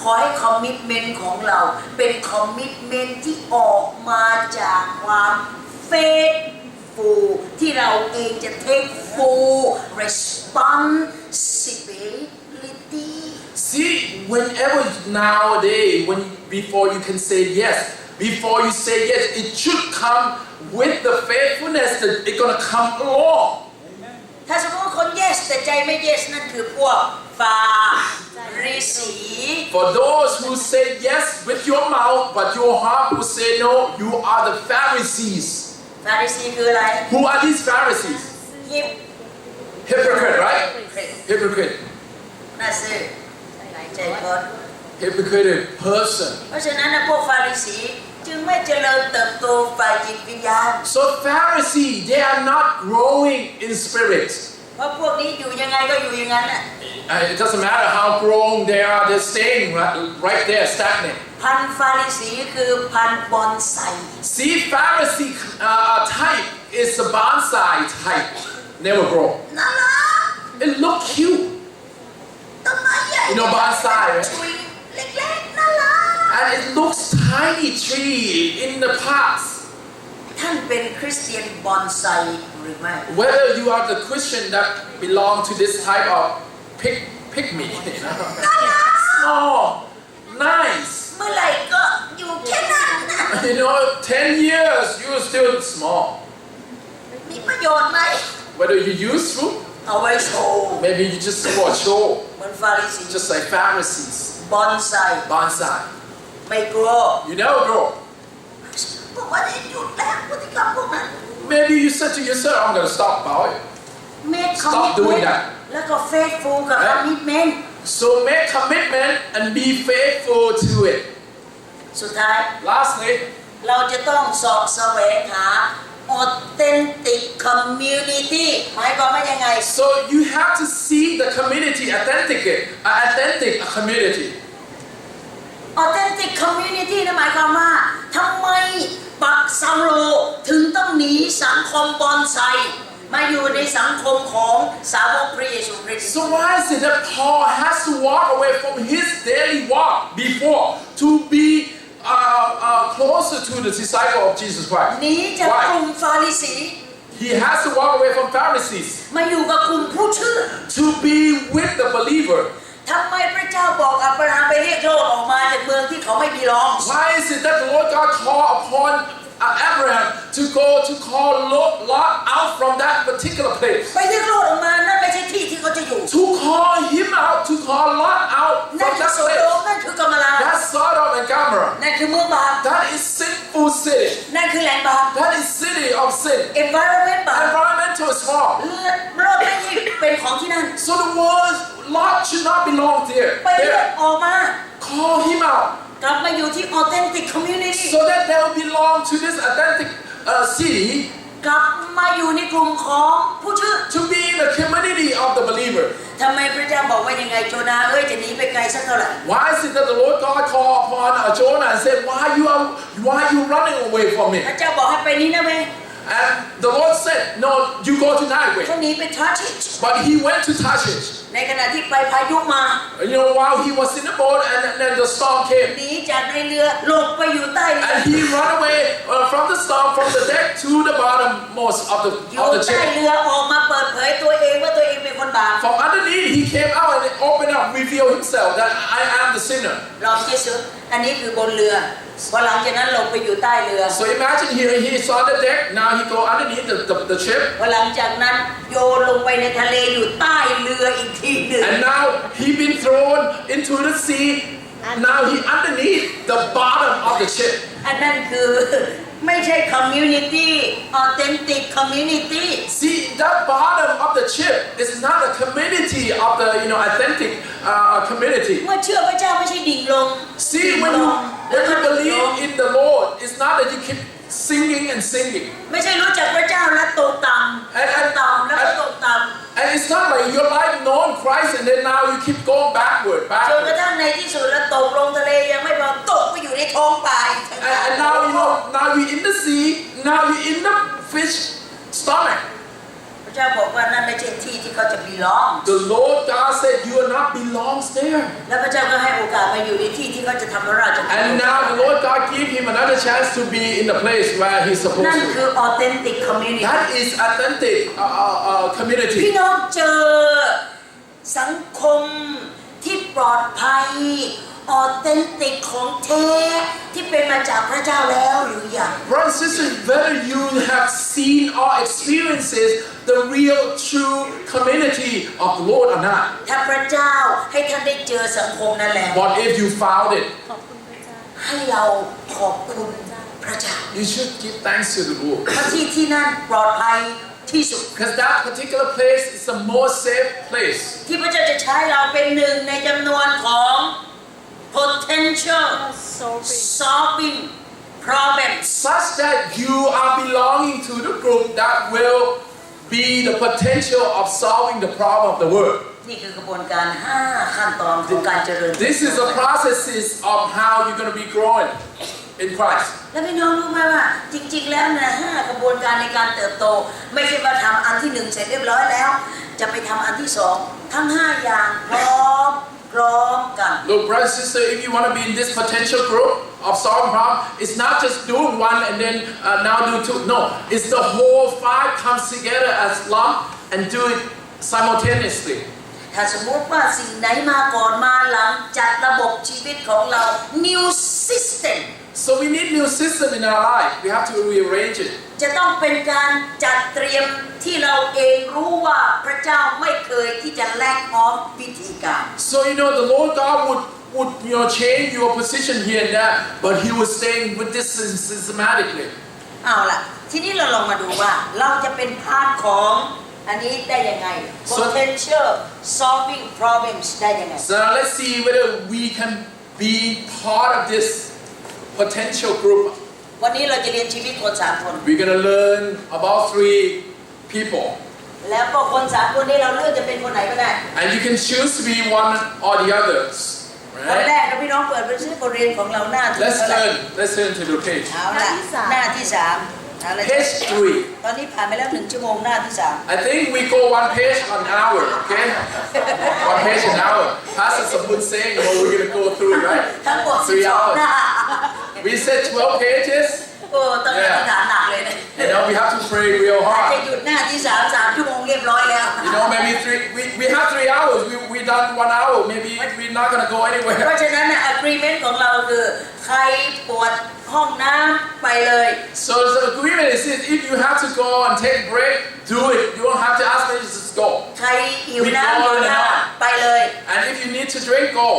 ขอให้คอมมิชเมนต์ของเราเป็นคอมมิชเมนต์ที่ออกมาจากความเฟธฟูลที่เราเองจะ take full responsibility See, whenever nowadays, before you can say yes, before you say yes, it should come with the faithfulness that it's gonna come along. ถ้าสมมติว่าคน yes แต่ใจไม่ yes นั่นคือพวกฟาริสี For those who say yes with your mouth, but your heart will say no, you are the Pharisees. ฟาริสีคืออะไร Who are these Pharisees? Hypocrite Hypocrite, right? Hypocrite. น่าซื่อใจคด hypocritical person. เพราะฉะนั้นนะพวกฟาริสีจึงไม่เจริญเติบโตฝ่ายจิตวิญญาณ So Pharisees, they are not growing in spirit. เพราะพวกนี้อยู่ยังไงก็อยู่อย่างนั้นน่ะ It doesn't matter how grown they are, they're staying right there, stagnant. พันธุ์ฟาริสีคือพันธุ์บอนไซ See, Pharisee type is the bonsai type. Never grow. น่ารัก It look cute. ต้นไม้ใหญ่ You know bonsai, right? ชุยเล็กๆน่ารัก And it looks tiny tree in the past. ท่านเป็นคริสเตียนบอนไซหรือไม่ Whether you are the Christian that belong to this type of pygmy, small, nice. เมื่อไหร่ก็อยู่แค่นั้นนะ You know, 10 years you are still small. มีประโยชน์ไหม Whether you useful, เอาไว้โชว์ maybe you just for show, เหมือนฟาริสี just like Pharisees. บอนไซ Bonsai. ไม่กลัว You never grow. บอกว่าได้หยุดแล้วพฤติกรรมพวกนั้น Maybe you said to yourself, I'm going to stop about it. เมคคอม Stop มิต doing เมน that. ต์แล้วก็เฟซฟูลกับคอมมิตเมนต์ So make commitment and be faithful to it. สุดท้าย Lastly, เราจะต้องเสาะแสวงหา authentic community หมายความว่ายังไง so you have to see the community, authentic community. authentic community นั่นหมายความว่าทำไมปักซาโลถึงต้องหนีสังคมบอนไซมาอยู่ในสังคมของสาวกพระเยซูคริสต์ So why is it that Paul has to walk away from his daily walk before to be closer to the disciple of Jesus Christ? หนีจากกลุ่มฟาริสี He has to walk away from Pharisees มาอยู่กับกลุ่มผู้เชื่อ to be with the believer. ทำไมพระเจ้าบอกอับราฮัมไปเรียกโลกออกมาจากเมืองที่เขาไม่มีร้อง Why is it that the Lord God called upon Abraham to go to call Lot out from that particular place? ไปเรียกโลกออกมานั่นไม่ใช่ที่ที่เขาจะอยู่ To call him out, to call Lot out นั่น from คือ that โสโดม place. นั่นคือกำมะลา That's Sodom and Gomorrah. นั่นคือเมืองบาป That is sinful city. นั่นคือแหล่งบาป That is city of sin. environment บาป Environmental is wrong. โลกไม่ใช่เป็นของที่นั่น So the word Lot should not belong there. ไปเรียกออกมา Call him out กลับมาอยู่ที่ authentic community so that they will belong to this authentic city, กลับมาอยู่ในกลุ่มของผู้เชื่อ to be in the community of the believer. ทำไมพระเจ้าบอกว่ายังไงโจนาเอ้ยจะหนีไปไกลสักเท่าไหร่ Why is it that the Lord God called upon Jonah and said, why are you running away from me? พระเจ้าบอกให้ไปนี้นะเว้ย And the Lord said, no, you go to เขา Nineveh. หนีไปทัชชิช But he went to Tarshish. ในขณะที่ไปพายุมา You know, while he was in the boat and then the storm came. หนีจากในเรือหลบไปอยู่ใต้เรือ And he ran away from the storm, from the deck to the bottommost of อยู่ the ใต้ ship. เรือออกมาเปิดเผยตัวเองว่าตัวเองเป็นคนบาป From underneath, he came out and opened up, revealed himself that I am the sinner. ลองคิดสิอันนี้คือบนเรือพอหลังจากนั้นลงไปอยู่ใต้เรือ So imagine here, he's on the deck, now he go underneath the ship. พอหลังจากนั้นโยนลงไปในทะเลอยู่ใต้เรืออีกทีหนึ่ง And now he been thrown into the sea. Now he underneath the bottom of the ship. อันนั้นคือไม่ใช่ community authentic community See, that bottom of the ship is not a community of the authentic community. เมื่อเชื่อพระเจ้าไม่ใช่ดิ่งลง See, when you believe in the Lord, it's not that you keep singing and singing. ไม่ใช่รู้จักพระเจ้าแล้วตกต่ำต่ำแล้วก็ตกต่ำ And it's not like your life known Christ and then now you keep going backward, จนกระ backward. ทั่งในที่สุดแล้วตกลงทะเลยังไม่พอตกไปอยู่ในท้องปลาอีก And now now you're in the sea, now you're in the fish stomach. พระเจ้าบอกว่านั่นไม่ใช่ที่ที่เขาจะ belong The Lord God said you are not belongs there. แล้วพระเจ้าก็ให้โอกาสมาอยู่ในที่ที่เขาจะทำพระราชกิจ And now the Lord God gave him another chance to be in the place where he's นั่น supposed คือ to. authentic community That is authentic พี่ community. น้องเจอสังคมที่ปลอดภัย authentic ของแท้ที่เป็นมาจากพระเจ้าแล้วหรือยัง Brothers and sisters, whether you have seen or experiences the real true community of the Lord or not. ถ้าพระเจ้าให้ท่านได้เจอสังคมนั้นแล้ว But if you found it, ให้เราขอบคุณพระเจ้า you should give thanks to the Lord. เพราะที่นั่นปลอดภัยที่สุด Because that particular place is the most safe place. ที่พระเจ้าจะใช้เราเป็นหนึ่งในจำนวนของ potential solving problems such that you are belonging to the group that will be the potential of solving the problem of the world. นี่คือกระบวนการ5ขั้นตอนของการเจริญ This is the processes of how you're going to be growing in Christ. แล้วพี่น้องรู้ไหมว่าจริงๆแล้วนะ5กระบวนการในการเติบโตไม่ใช่ว่าทำอันที่1เสร็จเรียบร้อยแล้วจะไปทำอันที่2ทั้ง5อย่างพร้อมกัน Look, brother, sister, if you want to be in this potential group of solving problem, it's not just doing one and then now do two. No, it's the whole 5 comes together as lump and do it simultaneously. ถ้าสมมติว่าสิ่งไหนมาก่อนมาหลังจัดระบบชีวิตของเรา new system So we need new system in our life. We have to rearrange it. จะต้องเป็นการจัดเตรียมที่เราเองรู้ว่าพระเจ้าไม่เคยที่จะแลกออฟวิธีการ So the Lord God would change your position here and there, but He was staying with this systematically. เอาล่ะทีนี้เราลองมาดูว่าเราจะเป็นพาร์ทของอันนี้ได้ยังไง potential solving problems ได้ยังไง So now let's see whether we can be part of this potential group. วันนี้เราจะเรียนชีวิตคน3คน We're gonna learn about 3 people. แล้วก็คน3คนนี้เราเลือกจะเป็นคนไหนก็ได้ And you can choose to be one or the others. คนแร Right? กนะพี่น้องเปิดไปซื้อบทเรียนของเราหน้าที่ Let's เท่าไหร่ turn to the page. เอาล่ะหน้าที่3เอาล่ะ Page 3. ตอนนี้ผ่านไปแล้ว1 ชั่วโมงหน้าที่3 I think we go 1 page an hour, okay? 1 page an hour. Pastor Sabun saying, well, we're gonna go through, right? ทั้งหมด 3 12 hours. หน้า We said 12 pages. โอ้ต้องอธิษฐานหนักเลยนะ We have to pray real จะ hard. หยุดหน้าที่3 ชั่วโมงเรียบร้อยแล้ว Maybe we have 3 hours. We done 1 hour. Maybe we're not gonna go เพ anywhere. ราะฉะนั้นนะ agreement ของเราคือใครปวดห้องน้ำไปเลย So the agreement is this: if you have to go and take a break, do it. You don't have to ask me, just go. ใครหิวน้ำหิวน้ำไปเลย And if you need to drink, go.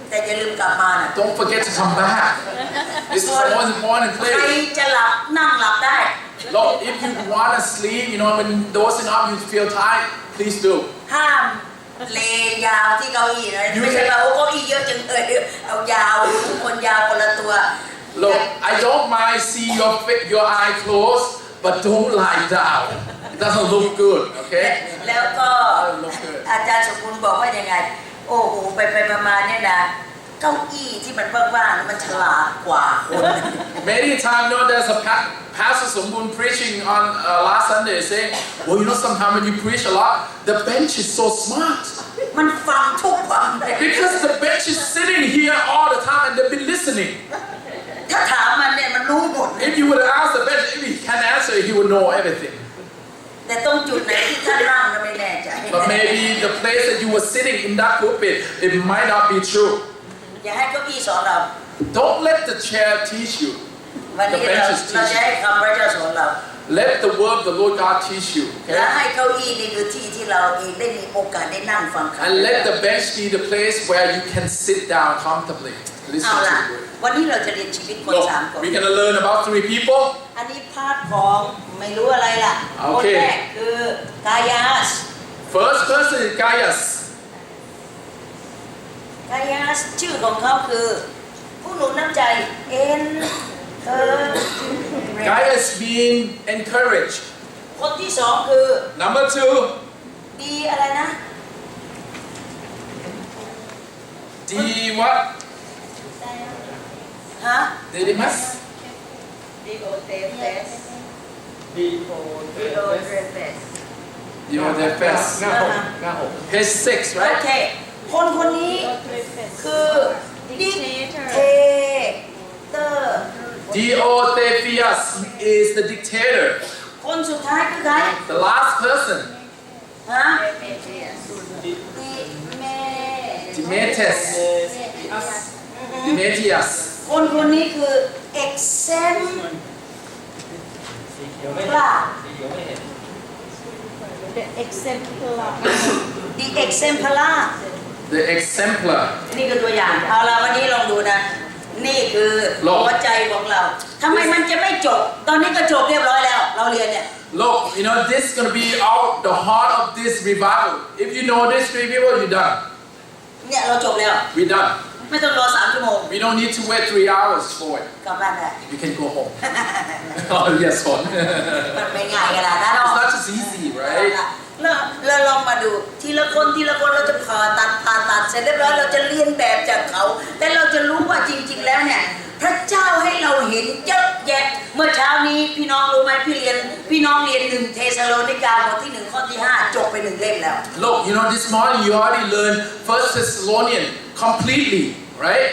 แต่อย่าลืมกลับมานะ Don't forget to come back. This is the most important ใคร place. จะหลับนั่งหลับได้ Look, if you want to sleep, when dozing off you feel tired, please do. ห้ามเลยาวที่เก้าอี้นะไม่ใช่ว่าโอ้เก้าอี้เยอะจังเลยเอายาวทุกคนยาวคนละตัว Look, I don't mind see your eye closed, but don't lie down. It doesn't look good, okay? แล้วก็อาจารย์สมบูรณ์บอกว่ายังไงโอ้โหไปมาเนี่ยนะเก้าอี้ที่มันว่างๆมันฉลาดกว่าคน Many times, there's a pastor someone preaching on last Sunday saying, well, sometimes when you preach a lot, the bench is so smart. มันฟังทุกวันเลย Because the bench is sitting here all the time and they've been listening. ถ้าถามมันเนี่ยมันรู้หมด If you would ask the bench, if he can answer, he would know everything. แต่ตรงจุดไหนที่ท่านนั่งก็ไม่แน่ใจ But maybe the place that you were sitting in that pulpit, it might not be true. อย่าให้เก้าอี้สอนเรา Don't let the chair teach you. วันนี้เราจะให้คำพระเจ้าสอนเรา Let the word of the Lord God teach you. และ Okay? ให้เก้าอี้นี่คือที่ที่เราเองได้มีโอกาสได้นั่งฟังคำ And let the bench be the place where you can sit down comfortably. เอา Listen ล่ะ to the word. วันนี้เราจะเรียนชีวิตคน Look, 3 คน we're going to learn about 3 people. อันนี้พาร์ทของไม่รู้อะไรล่ะ โอ คน เค แรกคือกายาส First person is Gaius. กายาสชื่อของเขาคือผู้หนุนน้ำใจเอ็นGaius being encouraged. คนที่2คือ Number 2, ดีอะไรนะ D what? ฮะ Didymus? ดีโอเตเฟส Didymus. Page 6, โอ right? เคคนนี้คือดิเทเตอร์ Diothepius is the dictator. คนสุดท้ายคือใคร The last person, ฮะ Demetrius. Demetrius. คนนี้คือเอ็กเซมพลา The exemplar The exemplar The exemplar. นี่คือตัวอย่างเอาละวันนี้ลองดูนะนี่คือหัวใจของเราทำไมมันจะไม่จบตอนนี้ก็จบเรียบร้อยแล้วเราเรียนเนี่ย Look, this is going to be the heart of this revival. If you know this 3 people, you're done. เนี่ยเราจบแล้ว We're done. ไม่ต้องรอ3 ชั่วโมง We don't need to wait 3 hours for it. กลับบ้านได้ You can go home. Oh, yes, son. มันไม่ง่ายขนาดนั้นหรอก It's not just easy, right? แล้วลองมาดูทีละคนเราจะผ่าตัดเสร็จเรียบร้อยเราจะเรียนแบบจากเขาแต่เราจะรู้ว่าจริงๆแล้วเนี่ยพระเจ้าให้เราเห็นเยอะแยะเมื่อเช้านี้พี่น้องรู้ไหมพี่น้องเรียน1 เทสโลนิกาบทที่ 1 ข้อที่ 5 จบไป1 เล่มแล้ว Look, this morning you already learned 1 Thessalonians completely, right?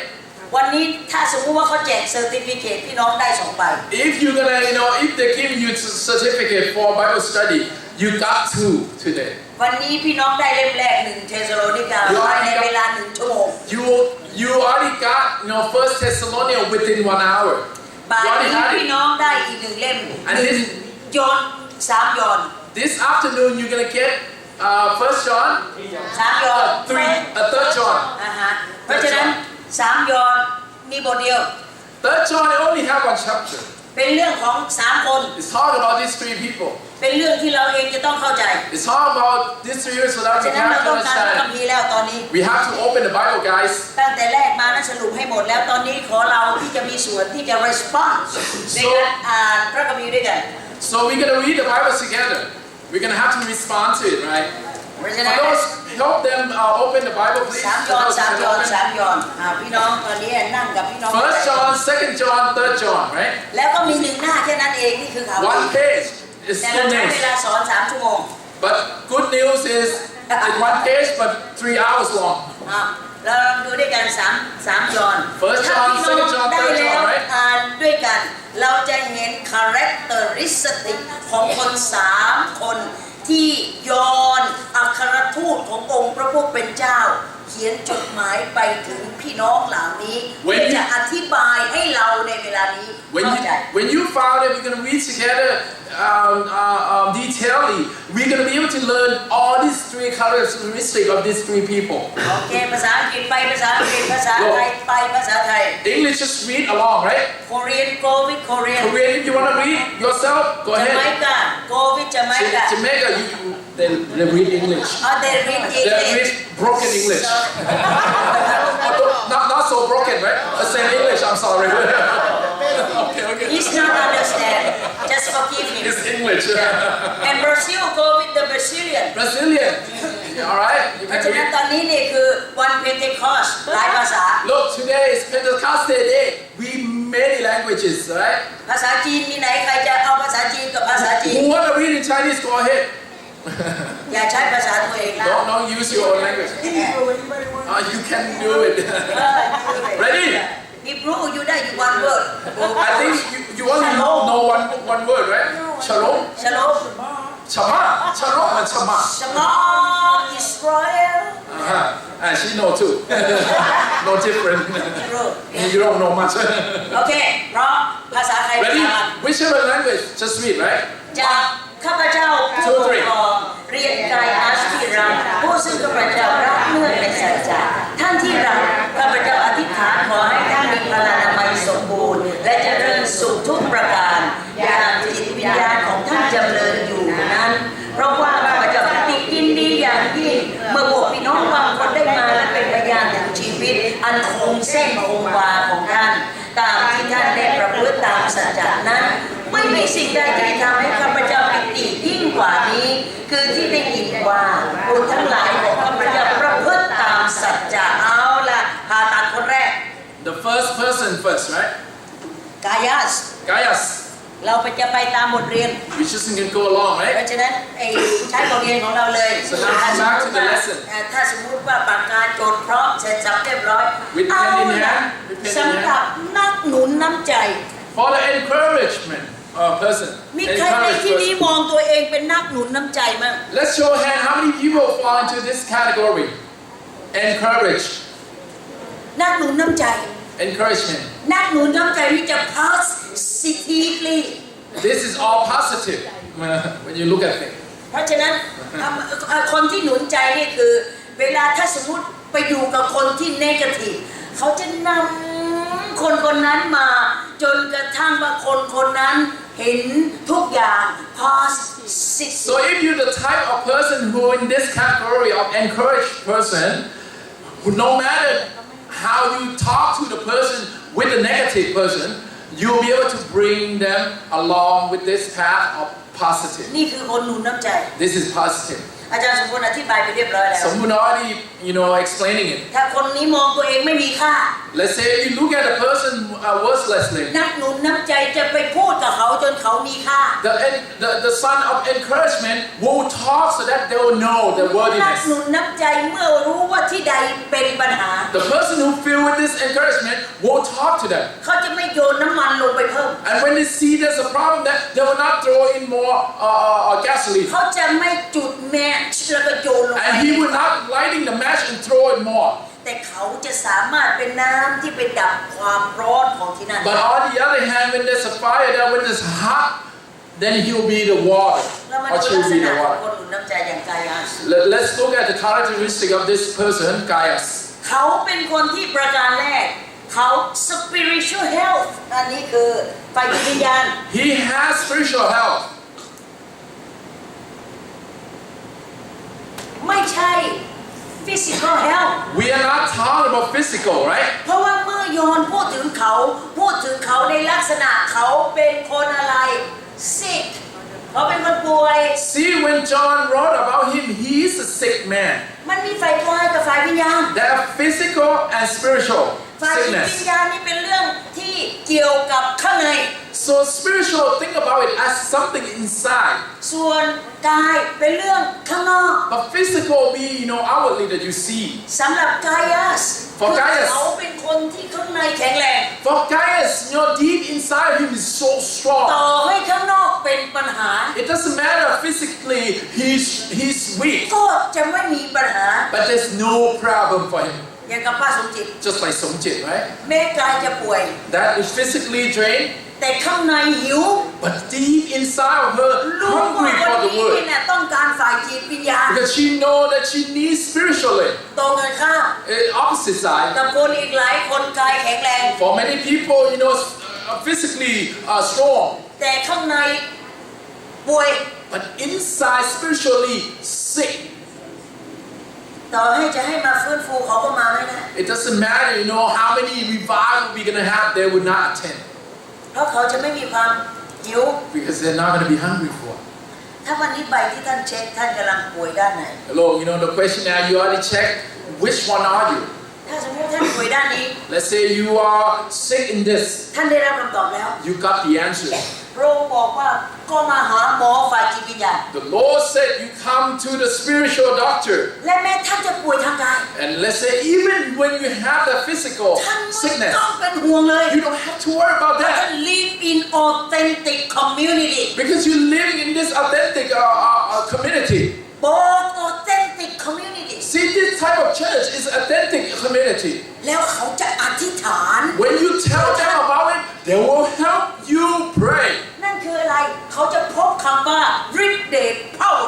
วันนี้ถ้าสมมติว่าเขาแจกเซอร์ติฟิเคตพี่น้องได้2 ใบ If you're gonna, if they're giving you a certificate for Bible study, you got 2 today. วันนี้พี่น้องได้เล่มแรก1 เทสโลนิกาภายในเวลา1 ชั่วโมง You already got, 1 Thessalonians within 1 hour. บ่ายนี้พี่น้องได้อีก1 เล่มยอห์น3 ยอห์น This afternoon you're gonna get 1 John, 3 ยอห์น 3 John. เพราะฉะนั้น3 ยอห์นมีบทเดียว 3 John only have 1 chapter. เป็นเรื่องของ3 คน It's talking about these 3 people. เป็นเรื่องที่เราเองจะต้องเข้าใจ It's talking about these 3 years เพ without ราะฉะ we นั้นเรา have to ต้องการพระคัม understand. ภีร์แล้วตอนนี้ We have to open the Bible, guys. ตั้งแต่แรกมานั้นสรุปให้หมดแล้วตอนนี้ขอเราที่จะมีส่วนที่จะ respond ในการอ่านพระคัมภีร์ด้วยกัน So we're gonna read the Bible together. We're gonna have to respond to it, right? เพราะฉะ For นั้น those, help them open the Bible, please. 3 ยอห์น3 ยอห์นพี่น้องตอนนี้นั่งกับพี่น้อง 1 John, 2 John, 3 John, right? แล้วก็มี1 หน้าแค่นั้นเองนี่คือข่าวดี 1 page is แต่เรา good ใช้เว news. ลาสอน3 ชั่วโมง But good news is in 1 page, but 3 hours long. เราลองดูด้วยกัน3 ยอห์น First ถ้า John, พี่น้อง second John, ได้ third แล้ว John, right? อ่านด้วยกัน เราจะเห็น characteristic ของคน3 คนที่ยอนอัครทูตขององค์พระผู้เป็นเจ้า เขียนจดหมายไปถึงพี่น้องเหล่านี้เพื่อจะอธิบายให้เราในเวลานี้เข้าใจ When you found it, we're going to read together detailedly. We're going to be able to learn all these 3 characteristics of these 3 people. โอเคภาษาอังกฤษไปภาษาอังกฤษภาษาไทยไปภาษาไทย English, just read along, right? Korean go with Korean Korean, if you want to read yourself, go ahead. Jamaica go with Jamaica Jamaica, they read English. they read They read broken English. Not so broken, right? The same English, I'm sorry. Okay. He's not understand just forgive him It's English. and Brazil go with the Brazilian Brazilian. All right. You เพราะ can ฉะนั้น read. ตอนนี้นี่คือวัน Pentecost หลายภาษา Look, today is Pentecostal day. We many languages, right? ภาษาจีนมีไหนใครจะเอาภาษาจีนกับภาษาจีน Who want to read in Chinese? Go ahead. อย่าใช้ภาษาตัวเองนะ Don't use your own language. You can do it. Ready? นี่รู้อยู่ได้อยู่ one word I think you only know one word, right? Shalom. Shalom Shama. Shalom and Shama. Shema Israel She know too. No different. You don't know much. โอเคพร้อมภาษาไทย Ready? Whichever language, just read, right? จากข้าพเจ้าผู้ปกครองเรียนกายอาชที่รักผู้ซึ่งข้าพเจ้ารักเมื่อในสัจจะท่านที่รักข้าพเจ้าอธิษฐานขอให้ท่านมีพลานามัยสมบูรณ์และเจริญสุขทุกประการอย่างจิตวิญญาณของท่านเจริญอยู่นั้นเพราะว่าข้าพเจ้าติดยินดีอย่างยิ่งเมื่อพวกพี่น้องบางคนได้มาและเป็นพยานถึงชีวิตอันคงเส้นคงวาของท่านตามที่ท่านได้ประพฤติตามสัจจะนั้นไม่มีสิ่งใดที่ทำให้ข้าพเจ้าปิติยิ่งกว่านี้คือที่ได้ยินว่าบุตรทั้งหลายของข้าพเจ้าประพฤติตามสัจจะเอาล่ะผ่าตัดคนแรก The first person first, right? กายาส Gaius. เราจะไปตามบทเรียน We just can go along, เพ right? ราะฉะนั้นใช้บทเรียนของเราเลย So now come back to the lesson. ถ้าสมมติว่าปากกาโจทย์พร้อมเสร็จสับเรียบร้อย With pen เอา in ล่ะ hand. With pen in สำหรับ hand. นักหนุนน้ำใจ For the encouragement person. มีใครใน Encourage ที่นี้ person. มองตัวเองเป็นนักหนุนน้ำใจมั้ง Let's show a hand. How many people fall into this category? Encourage. นักหนุนน้ำใจ Encouragement. นักหนุนน้ำใจที่จะ positively This is all positive when you look at things. เพราะฉะนั้นคนที่หนุนใจนี่คือเวลาถ้าสมมติไปอยู่กับคนที่ negative เขาจะนำคนคนนั้นมาจนกระทั่งว่าคนคนนั้นเห็นทุกอย่าง positive So if you're the type of person who in this category of encouraged person, who no matter how you talk to the person with the negative person, you'll be able to bring them along with this path of positive. นี่คือคนหนุนน้ำใจ This is positive. อาจารย์สมบูรณ์อธิบายไปเรียบร้อยแล้ว Someone already, explaining it. ถ้าคนนี้มองตัวเองไม่มีค่า Let's say if you look at a person worthlessly, นักหนุนน้ำใจจะไปพูดกับเขาจนเขามีค่า the son of encouragement will talk so that they will know their นัก worthiness. หนุนน้ำใจเมื่อรู้ว่าที่ใดเป็นปัญหา The person who filled with this encouragement will talk to them. เขาจะไม่โยนน้ำมันลงไปเพิ่ม And when they see there's a problem, that they will not throw in more gasoline. เขาจะไม่จุดแมชแล้วก็โยนลงไป And he will not lighting the match and throw it more. แต่เขาจะสามารถเป็นน้ำที่ไปดับความร้อนของที่นั่น But on the other hand, when there's a fire there, when it's hot, then he will be the water. แล้วมัน Or ดู she ลัก will ษ be ณะ the ของ water. คนหนุนน้ำใจอย่างกายาส Let's look at the characteristic of this person, Gaius. เขาเป็นคนที่ประการแรกเขา spiritual health อันนี้คือฝ่ายจิตวิญญาณ He has spiritual health. ไม่ใช่ physical health We are not talking about physical, right? เพราะว่าเมื่อยอนพูดถึงเขาในลักษณะเขาเป็นคนอะไร sick เขาเป็นคนป่วย See, when John wrote about him, he is a sick man. มันมีฝ่ายกายกับฝ่ายวิญญาณ There are physical and spiritual ฝ่ายวิญ sickness. ญาณนี่เป็นเรื่องที่เกี่ยวกับข้างใน So spiritual, think about it as something inside. ส่วนกายเป็นเรื่องข้างนอก But physical means, outwardly that you see. สำหรับกายาส For Gaius เขาเป็นคนที่ข้างในแข็งแรง For Gaius, deep inside him is so ต่ strong. อให้ข้างนอกเป็นปัญหา It doesn't matter physically, he's weak. ก็จะไม่มีปัญหา But there's no problem for him. อย่างกับป้าสมจิต Just like Somjit, right? แม้กายจะป่วย That is physically drained, แต่ข้างในหิว but deep inside of her, รู้ว่า hungry วัน for the นี้ word. เนี่ยต้องการฝ่ายจิตวิญญาณ Because she knows that she needs spiritually. ตรงกันข้าม Opposite side. กับคนอีกหลายคนกายแข็งแรง For many people, physically strong, แต่ข้างในป่วย but inside spiritually sick. ต่อให้จะให้มาฟื้นฟูเขาก็มาไม่ได้ It doesn't matter, how many revival we're gonna have, they will not attend เพราะเขาจะไม่มีความหิว because they're not gonna be hungry for it. ถ้าวันนี้ใบที่ท่านเช็คท่านกำลังป่วยด้านไหน Hello, the questionnaire you already checked. Which one are you? ถ้าสมมติท่านป่วยด้านนี้ Let's say you are sick in this. ท่านได้รับคำตอบแล้ว You got the answer. พระองค์บอกว่าก็มาหาหมอฝ่ายจิตวิญญาณ The Lord said you come to the spiritual doctor. และแม้ท่านจะป่วยทางกาย And let's say even when you have the physical ท่านไม่ sickness, ต้องเป็นห่วงเลย you don't have to worry about ท่าน that. live in authentic community Because you live in this authentic community. both authentic community See, this type of church is authentic community. แล้วเขาจะอธิษฐาน When you tell them about it, they will help you pray. นั่นคืออะไรเขาจะพบคำว่าฤทธิ์เดช power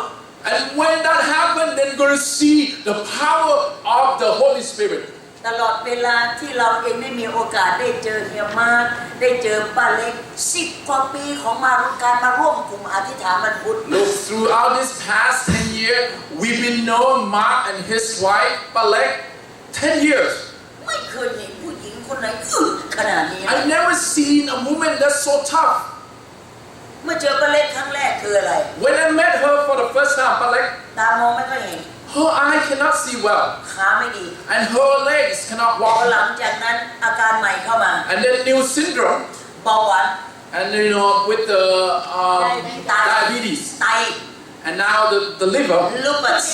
And when that happens, then you're going to see the power of the Holy Spirit. ตลอดเวลาที่เราเองได้มีโอกาสได้เจอเฮียมาร์คได้เจอป้าเล็ก10 กว่าปีของการมาร่วมกลุ่มอธิษฐานวันพุธ Look, throughout this past 10 years, we've been knowing Mark and his wife, Balek, 10 years. ไม่เคยเห็นผู้หญิงคนไหนอึดขนาดนี้ I've never seen a woman that's so tough. เมื่อเจอป้าเล็กครั้งแรกคืออะไร When I met her for the first time, Balek, ตามองไม่ค่อยเห็น her eye cannot see well. ขาไม่ดี And her legs cannot พอ walk. หลังจากนั้นอาการใหม่เข้ามา And then new syndrome. เบาหวาน And with the diabetes. ไต And now the liver. lupus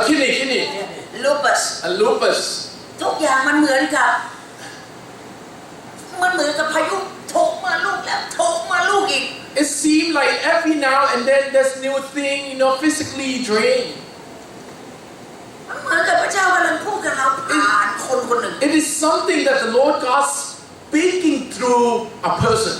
Kidney. lupus And lupus. ทุกอย่างมันเหมือนกับพายุโถมมาลูกแล้วโถมมาลูกอีก It seems like every now and then there's new thing, physically drained. มันเหมือนกับพระเจ้ากำลังพูดกับเราผ่านคนคนหนึ่ง It is something that the Lord God speaking through a person.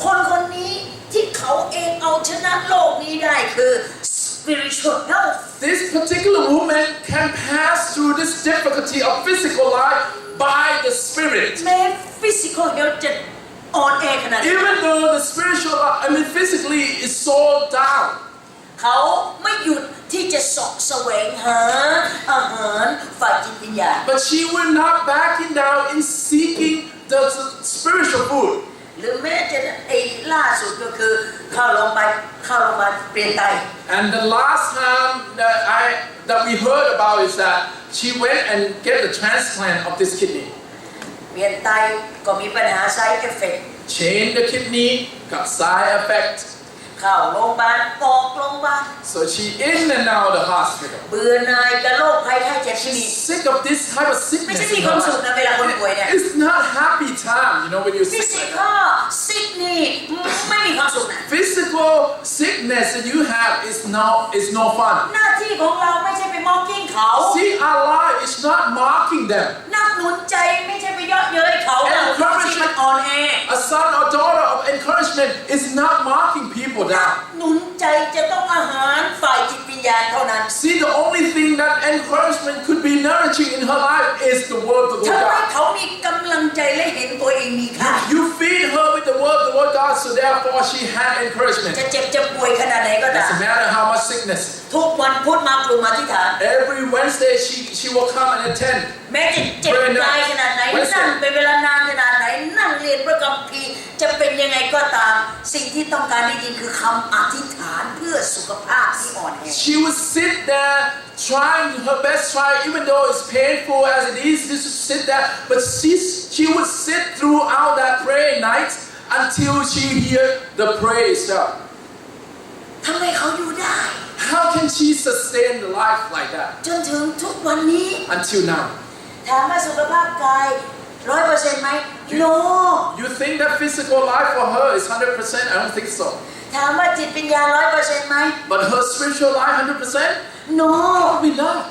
คนคนนี้ที่เขาเองเอาชนะโลกนี้ได้คือ spiritual health This particular woman can pass through this difficulty of physical life by the Spirit. แม้ physical health จะอ่อนแอขนาดนี้ Even though the spiritual, physically is so down. เขาไม่หยุดที่จะเสาะแสวงหาอาหารฝ่ายจิตวิญ ญาณ But she will not backing down in seeking the spiritual food. หรือแม้จะไอ้ล่าสุดก็คือเข้าโรงพยาบาลเปลี่ยนไต And the last time that we heard about is that she went and get the transplant of this kidney. เปลี่ยนไตก็มีปัญหา side effect Change the kidney got side effect. เข้าโรงพยาบาลออกโรงพยาบาล So she in and out of the hospital. เบื่อหน่ายกับโรคภัยไข้เจ็บที่มี She's sick of this type of ไม่ sickness ใช่มี in ควา her มสุข life. นะเวลาคนป่วยเนี่ย It's not happy time, you know, when you're ฟิ sick สิ like กอ that. ลซิกนี่ไม่มีความสุขนะ Physical sickness that you have is no fun. หน้าที่ของเราไม่ใช่ไปมองกิ้งเขา See, our life is not mocking them. นักหนุนใจไม่ใช่ไปเยาะเย้ยเขาเราที่มันอ่อนแอ A son or daughter of encouragement is not mocking people นัก down. หนุนใจจะต้องอาหารฝ่ายจิตวิญญาณเท่านั้น See, the only thing that encouragement could be nourishing in her life is the word of the ทำ Lord ให้ God. เขามีกำลังใจและเห็นตัวเองมีค่า You feed her with the word of the Lord God, so therefore she had encouragement. จะเจ็บจะป่วยขนาดไหนก็ตาม Doesn't matter how much sickness. ทุกวันพุธมากลุ่มอธิษฐาน Every Wednesday she will come and attend. แม้จะเจ็บตายขนาดไหนนั่งเป็นเวลานานขนาดไหนนั่งเรียนพระคัมภีร์จะเป็นยังไงก็ตามสิ่งที่ต้องการได้ยินคือคำอธิษฐานเพื่อสุขภาพที่อ่อนแอ She would sit there trying her best try, even though it's painful as it is, just to sit there. But she would sit throughout that prayer night until she hear the prayer itself. ทำไมเขาอยู่ได้ How can she sustain the life like that จนถึงทุกวันนี้ until now? ถามว่าสุขภาพกาย 100% ไหม No You think that physical life for her is 100%? I don't think so. ถามว่าจิตวิญญาณ 100% ไหม But her spiritual life 100%? No Probably not.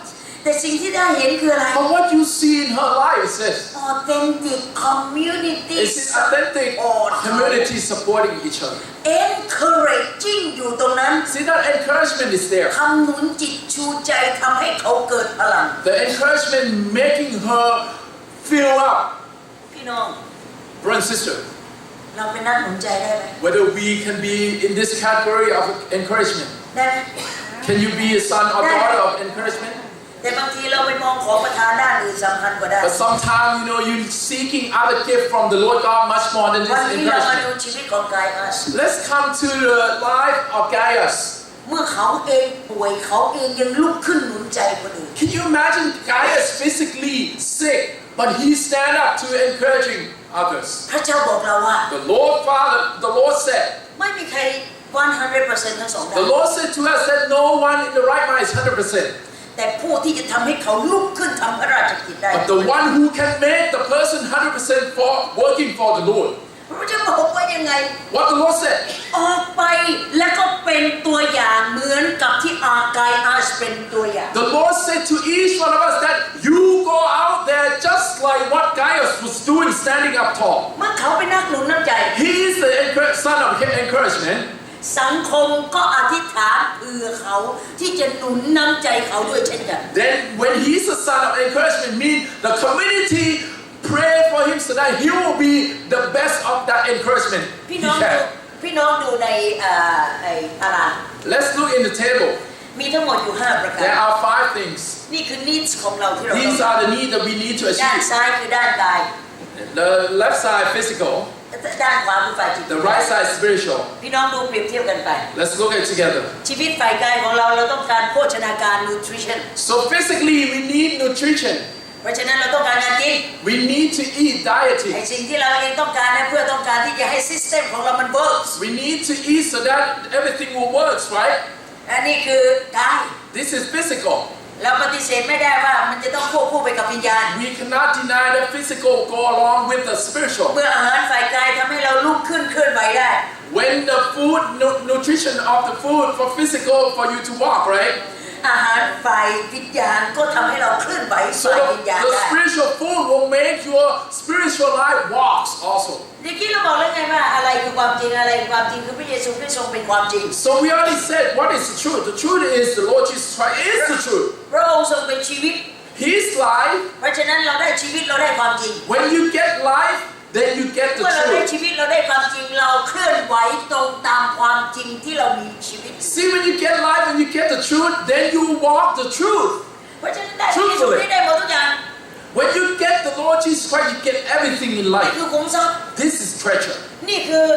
แต่สิ่งที่ได้เห็นคืออะไร But what you see in her life is this. Authentic community It's an authentic community supporting each other. encouraging อยู่ตรงนั้น See, that encouragement is there. คำหนุนจิตชูใจทำให้เขาเกิดพลัง The encouragement making her fill up. พี่น้อง Brother and sister, เราเป็นนักหนุนใจได้ไหม whether we can be in this category of encouragement. ได้ไหม Can you be a son or daughter of encouragement? แต่บางทีเราไปมองของประทานด้านอื่นสำคัญกว่าได้ But sometimes, you know, you're seeking other gift from the Lord God much more than วัน this นี้เรามาดู encouragement. ชีวิตของกายอัส Let's come to the life of Gaius. เมื่อเขาเองป่วยเขาเองยังลุกขึ้นหนุนใจคนอื่น Can you imagine Gaius physically sick, but he stand up to encouraging others? พระเจ้าบอกเราว่า The Lord said, ไม่มีใคร 100% ทั้งสองด้า the น Lord said to us that no one in the right mind is 100%. แต่ผู้ที่จะทำให้เขาลุกขึ้นทำพระราชกิจได้ But the one who can make the person 100% for working for the Lord. พระเจ้าบอกว่ายังไง What the Lord said. ออกไปแล้วก็เป็นตัวอย่างเหมือนกับที่อากายอาสเป็นตัวอย่าง The Lord said to each one of us that you go out there just like what Gaius was doing, standing up tall. เมื่อเขาเป็นนักหนุนน้ำใจ He is the son of encouragement. สังคมก็อธิษฐานเพื่อเขาที่จะหนุนน้ำใจเขาด้วยเช่นกัน Then when he's a son of encouragement, mean the community pray for him so that he will be the best of that encouragement พี่ he น้องดู can. พี่น้องดูในตาราง Let's look in the table. มีทั้งหมดอยู่5ประการ There are 5 things. นี่คือ needs ของเราที่เราต้อง These are the needs that we need to ด้าน achieve. ซ้ายคือด้านกาย The left side physical, ด้านขวาคือฝ่ายจิต the right side spiritual. พี่น้องดูเปรียบเทียบกันไป Let's look at it together. ชีวิตฝ่ายกายของเราต้องการโภชนาการ nutrition So physically we need nutrition. เพราะฉะนั้นเราต้องการการกิน We need to eat ไอ้ dieting. สิ่งที่เราเองต้องการนะเพื่อต้องการที่จะให้ system ของเรามัน works We need to eat so that everything will work, right? อันนี้คือกาย This is physical. เราปฏิเสธไม่ได้ว่ามันจะต้องควบคู่ไปกับวิญญาณ We cannot deny that physical go along with the spiritual. เมื่ออาหารฝ่ายกายทำให้เราลุกขึ้นเคลื่อนไหวได้ When the food, nutrition of the food for physical for you to walk, right? อาหารฝ่ายวิญญาณก็ทำให้เราเคลื่อนไหว So ฝ่ายวิญญาณ the ได้ spiritual food will make your spiritual life walks also. เมื่อกี้เราบอกแล้วไงว่าอะไรคือความจริงอะไรคือความจริงคือพระเยซูคริสต์ทรงเป็นความจริง So we already said what is the truth. The truth is the Lord Jesus Christ is the truth. พระองค์ทรงเป็นชีวิต His life. เพราะฉะนั้นเราได้ชีวิตเราได้ความจริง When you get life, then you get the เมื่อเราได้ truth. ชีวิตเราได้ความจริงเราเคลื่อนไหวตรงตามความจริงที่เรามีชีวิต See, when you get life and you get the truth, then you walk the truth. เพราะฉะนั้นได้พระเยซูคริสต์ได้หมดทุกอย่าง Lord Jesus Christ, you get everything in นี่ life. คือขุมทรัพย์ This is treasure. นี่คือ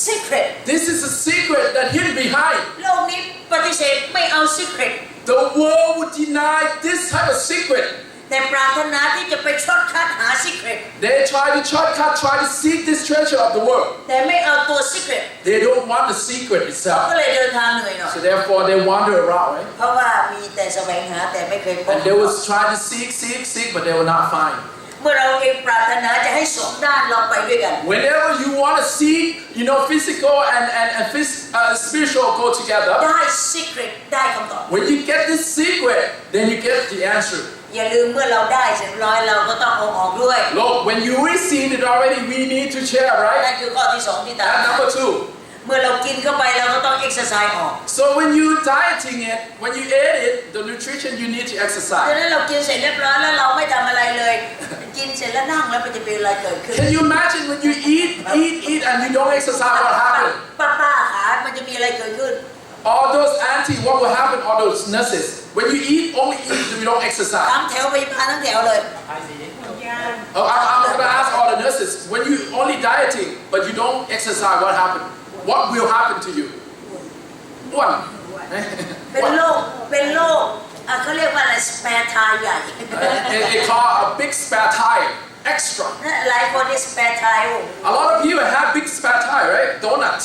secret This is a secret that hidden behind. โลกนี้ปฏิเสธไม่เอา secret The world would deny this type of secret. แต่ปรารถนาที่จะไปช็อตคัดหา secret They try to shortcut, try to seek this treasure of the world. แต่ไม่เอาตัว secret They don't want the secret ก็ itself. เลยเดินทางเหนื่อยหน่อย So therefore, they wander around, right? เพราะว่ามีแต่แสวงหาแต่ไม่เคยพบ And they will try to seek, but they will not find. เมื่อเราเองปรารถนาจะให้สองด้านเราไปด้วยกัน Whenever you want to seek, physical and spiritual go together. ได้ secret ได้คำตอบ When you get this secret, then you get the answer. อย่าลืมเมื่อเราได้เสร็จร้อยเราก็ต้องเอาออกด้วย Look, when you receive it already, we need to share, นั่ right? นคือข้อที่สองที่ตาม And number 2. เมื่อเรากินเข้าไปเราก็ต้อง exercise ออก So when you dieting it, when you eat it, the nutrition you need to ดัง exercise. นั้นเรากินเสร็จเรียบร้อยแล้วเราไม่ทำอะไรเลย กินเสร็จแล้วนั่งแล้วมันจะเป็นอะไรเกิดขึ้น Can you imagine when you eat, and you don't exercise, what happens? ป้าขามันจะมีอะไรเกิดขึ้น All those aunties, what will happen? All those nurses, when you only eat, you don't exercise. ทั้งแถวพยาบาลทั้งแถวเลย ยา Oh, I'm gonna ask all the nurses, when you only dieting, but you don't exercise, what happened? What will happen to you? What? เป็นโรคเขาเรียกว่าอะไร spare tire ใหญ่ They call a big spare tire, extra. หลายคนนี่ spare tire A lot of people have big spare tire, right? Donut.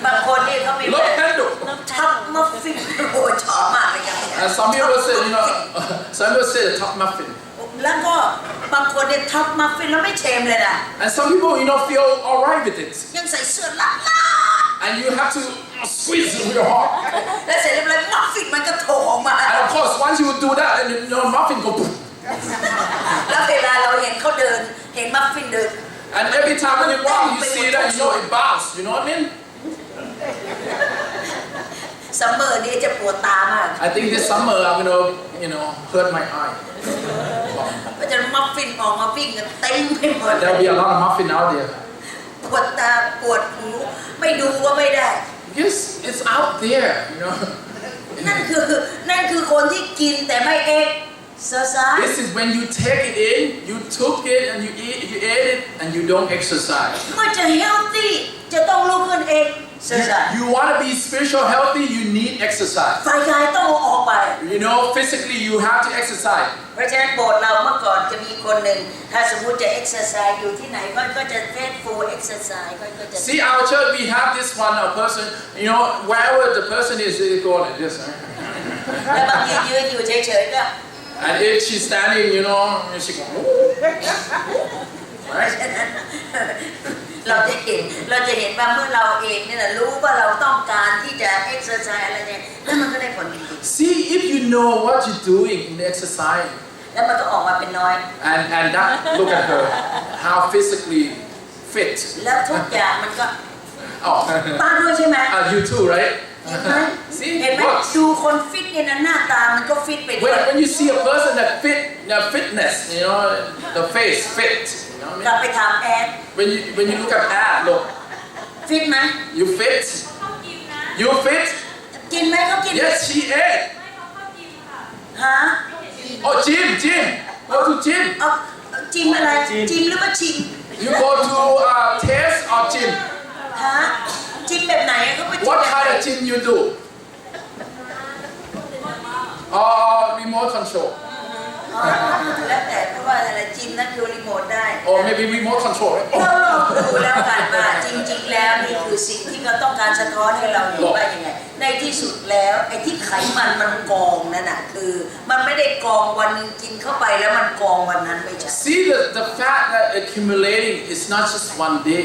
บางคนนี่เขามี Look, handle. ทับมัฟฟินโอ้ชอบมากเลยครับ And some people say, some people say the top muffin. แล้วก็บางคนเนี่ยทับมัฟฟินแล้วไม่เชมเลยนะ And some people, feel alright with it. ยังใส่เสื้อลัด And you have to squeeze it real hard. แล้วเสร็จเรียบร้อยมัฟฟินมันก็โถออกมา And of course, once you do that, and muffin go boom. แล้วเวลาเราเห็นเขาเดินเห็นมัฟฟินเดิน And every time when you walk, you see that, it bounce. You know what I mean? ซัมเมอร์นี้จะปวดตามาก I think this summer I'm gonna, hurt my eye. ก็จะมัฟฟินออกมาวิ่งกันเต็มไปหมด There'll be a lot of muffin out there. ปวดตาปวดหูไม่ดูก็ไม่ได้ Because it's out there, นั่นคือคนที่กินแต่ไม่เexercise This is when you take it in, you took it and you ate it and you don't exercise. เมื่อจะ healthy จะต้องลุกขึ้นเอง exercise You want to be spiritual healthy, you need exercise. ฝ่ายกายต้องเอาออกไป Physically you have to exercise. เพราะฉะนั้นโบสถ์เราเมื่อก่อนจะมีคนหนึ่งถ้าสมมุติจะ exercise อยู่ที่ไหนก็จะ faithful exercise ก็จะ See, our church, we have this one person, wherever the person is, they go like this. แล้วบางทียืนอยู่เฉยๆก็ And if she's standing, she go, right? เราจะเห็นว่าเมื่อเราเองเนี่ยรู้ว่าเราต้องการที่จะ exercise อะไรเนี่ยแล้วมันก็ได้ผลจริง See, if you know what you're doing in the exercise, ๆแล้วมันก็ออกมาเป็นน้อย and that, look at her, how physically fit. แล้วทุกอย่างมันก็ Oh, ป้าด้วยใช่ไหม you too, right? เห็นไหม See, เห็นไหม works. ดูคนฟิตเนี่ยนะหน้าตามันก็ฟิตไปด้วย When you see a person that fitness, the face fit. You know กลับ what ไปถามแอด I mean? When you look at ad, look, ฟิตไหม you fit? You fit? กินไหมเขากิน Yes, she ate. ฮะ Oh, gym. Go to gym. เอาจิมอะไรจิมหรือว่าชิม You go to test or gym. ฮะจิมแบบไหนอะเขาไปจิม What แบบไหน kind of gym you do? Remote control. แล้วแต่เพราะว่าอะไรจิมนั่นคือรีโมทได้ Or maybe remote control. Right? เราลองดูแล้วกันว่าจริงๆแล้วนี่คือสิ่งที่เขาต้องการสะท้อนให้เราเห็นว่ายังไงในที่สุดแล้วไอ้ที่ไขมันกองนั่นน่ะคือมันไม่ได้กองวันนึงกินเข้าไปแล้วมันกองวันนั้นไม่ใช่ See, the fat that accumulating is not just one day,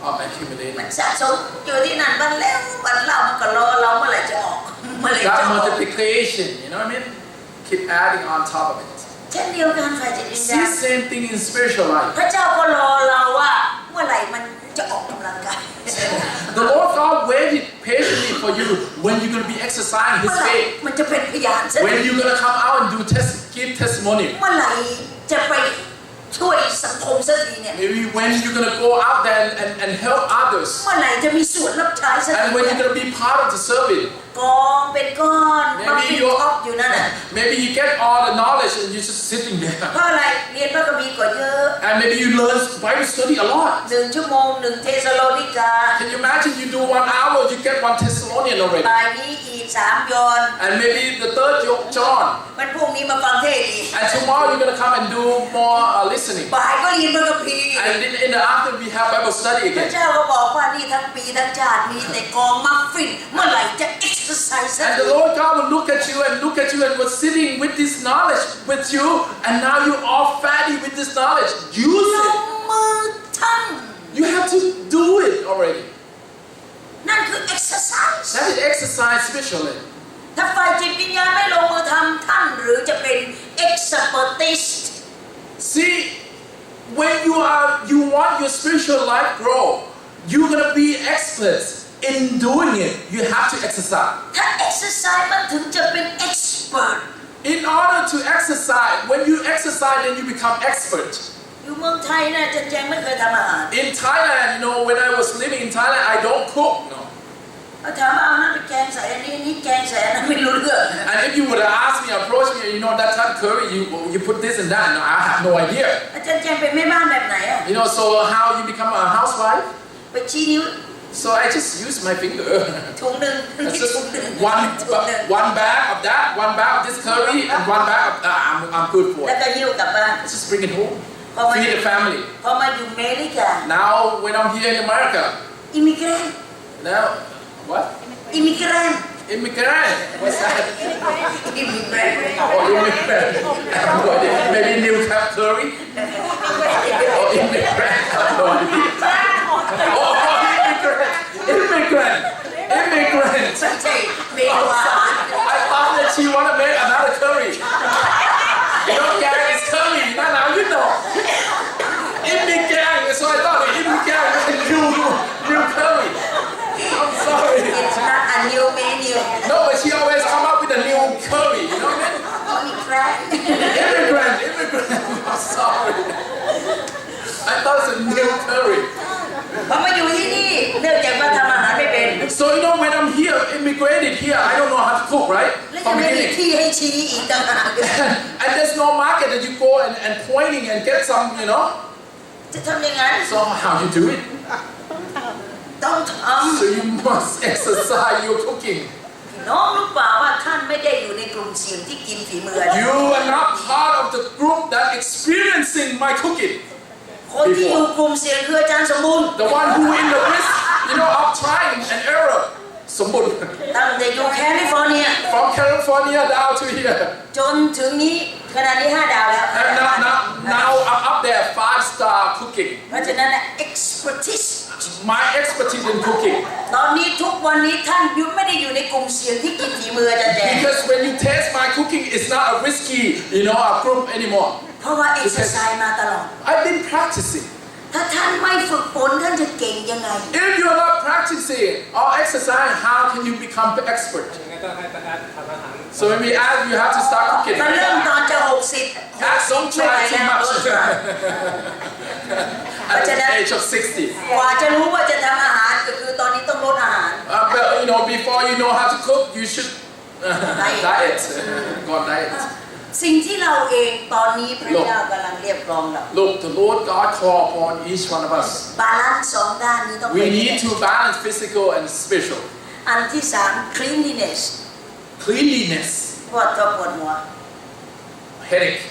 of accumulating. มันสะสมอยู่ที่นั่นวันแล้ววันเล่ามันก็รอเราเมื่อไหร่จะออกเมื่อไหร่จะ That ออก multiplication, you know what I mean? Keep adding on top of it. เช่นเดียวกันฝ่ายจิตวิญญา See, ณ same thing in spiritual life. พระเจ้าก็รอเราว่าเมื่อไหร่มันจะออกกำลังกาย The Lord God waited patiently for you when you're going to be exercising เมื่ His อไหร่ faith. มันจะเป็นพยานสัก When you're going to come out and give testimony. เมื่อไหร่จะไปช่วยสังคม งสักทีเนี่ย Maybe when you're gonna go out there and help others. เมื่อไหร่จะมีส่วนรับใช้สักที And when you're gonna be part of the service. กองเป็นก้อนมาฟิตท็อปอยู่นั่นน่ะ Maybe you get all the knowledge and you're just sitting there. เพราะอะไรเรียนพระคัมภีร์ก็เยอะ And maybe you learn Bible study a lot. 1 ชั่วโมง 1 เทสโลนิกา Can you imagine you do 1 hour, you get 1 Thessalonian already. บ่ายนี้อีก3 ยอห์น And maybe the 3rd John. มันพรุ่งนี้มาฟังเทศน์อีก And tomorrow you're gonna come and do more listening. บ่ายก็เรียนพระคัมภีร์ And in the afternoon we have Bible study พระ again. เจ้าก็บอกว่านี่ทั้งปีทั้งชาติมีแต่กองมัฟฟินเมื่อไหร่จะ exercise สัก And ที the Lord God will look at you and was sitting with this knowledge with you, and now you're all fatty with this knowledge. ล Use ง it. มือท You have to do it already. ำนั่นคือ exercise That is exercise spiritually. ถ้าฝ่ายจิตวิญญาณไม่ลงมือทำท่านหรือจะเป็น expertist See, when you want your spiritual life grow, you're gonna be experts in doing it. You have to exercise. ถ้า exercise มันถึงจะเป็น expert In order to exercise, when you exercise, then you become expert. อยู่เมืองไทยนะจันแจงไม่เคยทำอาหาร In Thailand, when I was living in Thailand, I don't cook. No. เขาถามว่าเอานั่นไปแกงใส่อันนี้นี่แกงใส่อันนั้นไม่รู้เรื่อง And if you would have asked me, approached me, that type of curry, you put this and that, no, I have no idea. อาจารย์แจงเป็นแม่บ้านแบบไหนอะ So how you become a housewife? ไปชี้นิ้ว So I just use my finger. ถุงหนึ่ง It's นี่ just ถุงหนึ่ง one bag of that, one bag of this curry, and one bag of I'm good for แล้ว it. ก็หิ้วกลับบ้าน Just bring it home. พอมา Feed the family. พอมาอยู่อเมริกา Now when I'm here in America, อิมิเกรน now what? อิมิเกรน Immigrant. What's that? อิมิเกรน Oh, immigrant. Maybe new cap curry. Oh, immigrant. No idea. Oh, immigrant. Immigrant. ไม่ใช่เมนูอาหาร I thought that she wanted to make another curry. Gang is curry. Now you know. Immigrant. So I thought immigrant was a new curry. I'm sorry. It's not a new menu No, but she always come up with a new curry. You know what I mean? อิมิเกรน Immigrant. I'm sorry. I thought it's a new curry. พอมาอยู่ที่นี่เนื่องจากว่าทำอาหารไม่เป็น So when I'm here, immigrated here, I don't know how to cook, right? แล้วจะ From ไม่มี beginning. ที่ให้ชี้อีกต่างหาก And there's no market that you go and pointing and get some, จะทำยังไง So how you do it? ต้องท So you must exercise your cooking. ำน้องรู้เปล่าว่าท่านไม่ได้อยู่ในกลุ่มเสี่ยงที่กินฝีมืออาจาร You ย์ are not part of the group that experiencing my cooking. คนที่อยู่กลุ่มเสี่ยงคืออาจารย์สมบูรณ์ The one who in the risk, of trying and error. Sambut. ตั้งแต่อยู่แคลิฟอร์เนีย From California down to here. จนถึงนี้ขณะนี้5 ดาวแล้ว And now I'm up there, 5-star cooking. เพราะฉะนั้น expertise My expertise in cooking. ตอนนี้ทุกวันนี้ท่านยุไม่ได้อยู่ในกลุ่มเสี่ยงที่กินฝีมืออาจารย์แจง Because when you taste my cooking, it's not a risky, a group anymore. เพราะว่า exercise มาตลอด I've been practicing. ถ้าท่านไม่ฝึกฝนท่านจะเก่งยังไง If you're not practicing or exercising, how can you become the expert? So when we ask, you have to start cooking. มันเริ่มตอนจะ60 Don't try too much. At the age of 60. กว่าจะรู้ว่าจะทำอาหารก็คือตอนนี้ต้องลดอาหาร But before you know how to cook, you should diet. Go on diet. สิ่งที่เราเองตอนนี้พระเจ้ากำลังเรียกร้องเรา Look, the Lord God called upon each one of us. บาลานซ์2 ด้านนี้ต้องเป็ We น need to balance physical and spiritual. อันที่3 cleanliness Cleanliness. ปวดก็ปวดหัว Headache.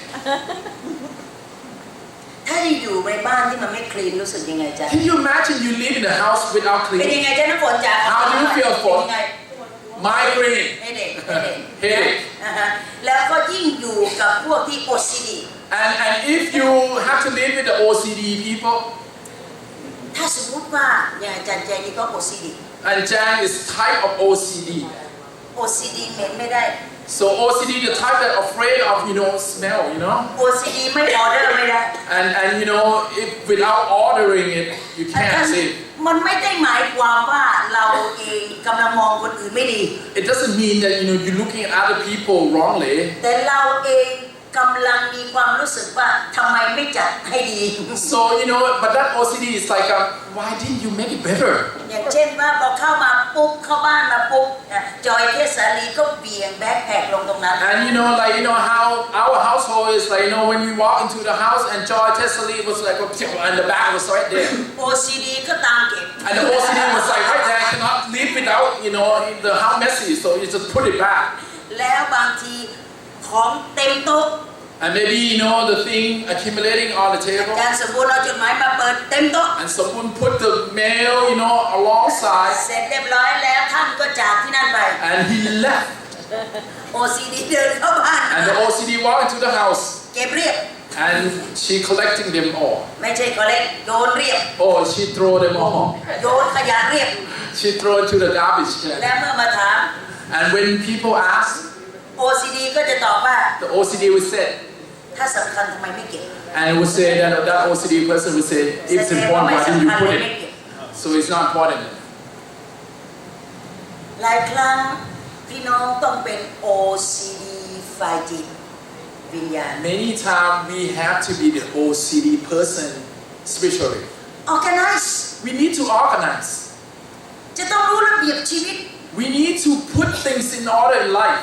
ถ้าจะอยู่ในบ้านที่มันไม่คลีนรู้สึกยังไงจ๊ะ Can you imagine you live in a house without เป็น cleaning? ยังไงจ๊ะน้ำฝนจ๋า How do you feel เป็นยังไง Migraine. ไม่เด็ก Headache. แล้วก็ยิ่งอยู่กับพวกที่ OCD And if you have to live with the OCD people, ถ้าสมมติว่าอย่างอาจารย์แจงนี่ก็ OCD and Jan is type of OCD. OCD เหม็นไม่ได้ So OCD, the type that afraid of smell, OCD ไม่ออเดอร์ไม่ได้ And if without ordering it, you ท่าน can't say. มันไม่ได้หมายความว่าเราเองกำลังมองคนอื่นไม่ดี It doesn't mean that you're looking at other people wrongly. แต่เราเอง กำลังมีความรู้สึกว่าทำไมไม่จัดให้ดี So but that OCD is like why didn't you make it better อย่างเช่นว่าพอเข้ามาปุ๊บเข้าบ้านมาปุ๊บจอยเทศลีก็เบี่ยงแบ็คแพคลงตรงนั้น and how our household is like when we walk into the house and Joy Tessely was like and the bag was right there OCD ก็ตามเก็บ and the OCD was like right there I cannot leave without the house messy so you just put it back แล้วบางทีของเต็มโต๊ะ and maybe the thing accumulating on the table อาจารย์สมบูรณ์เอาจดหมายมาเปิดเต็มโต๊ะ and someone put the mail alongside เสร็จเรียบร้อยแล้วท่านก็จากที่นั่นไป and he left OCD เดินเข้าบ้าน and the OCD walked into the house เก็บเรียบ and she collecting them all ไม่ใช่ก็เล็กโยนเรียบ oh she throw them all โยนขยะเรียบ she throw it to the garbage can และเมื่อมาถาม and when people ask OCD ก็จะตอบว่า the OCD would say ถ้าสำคัญทำไมไม่เก็บ and it would say that OCD person would say it's important why didn't you put it so it's not important หลายครั้งพี่น้องต้องเป็น OCD ฝ่ายจิตวิญญาณ many times we have to be the OCD person spiritually Organize we need to organize จะต้องรู้ระเบียบชีวิต we need to put things in order in life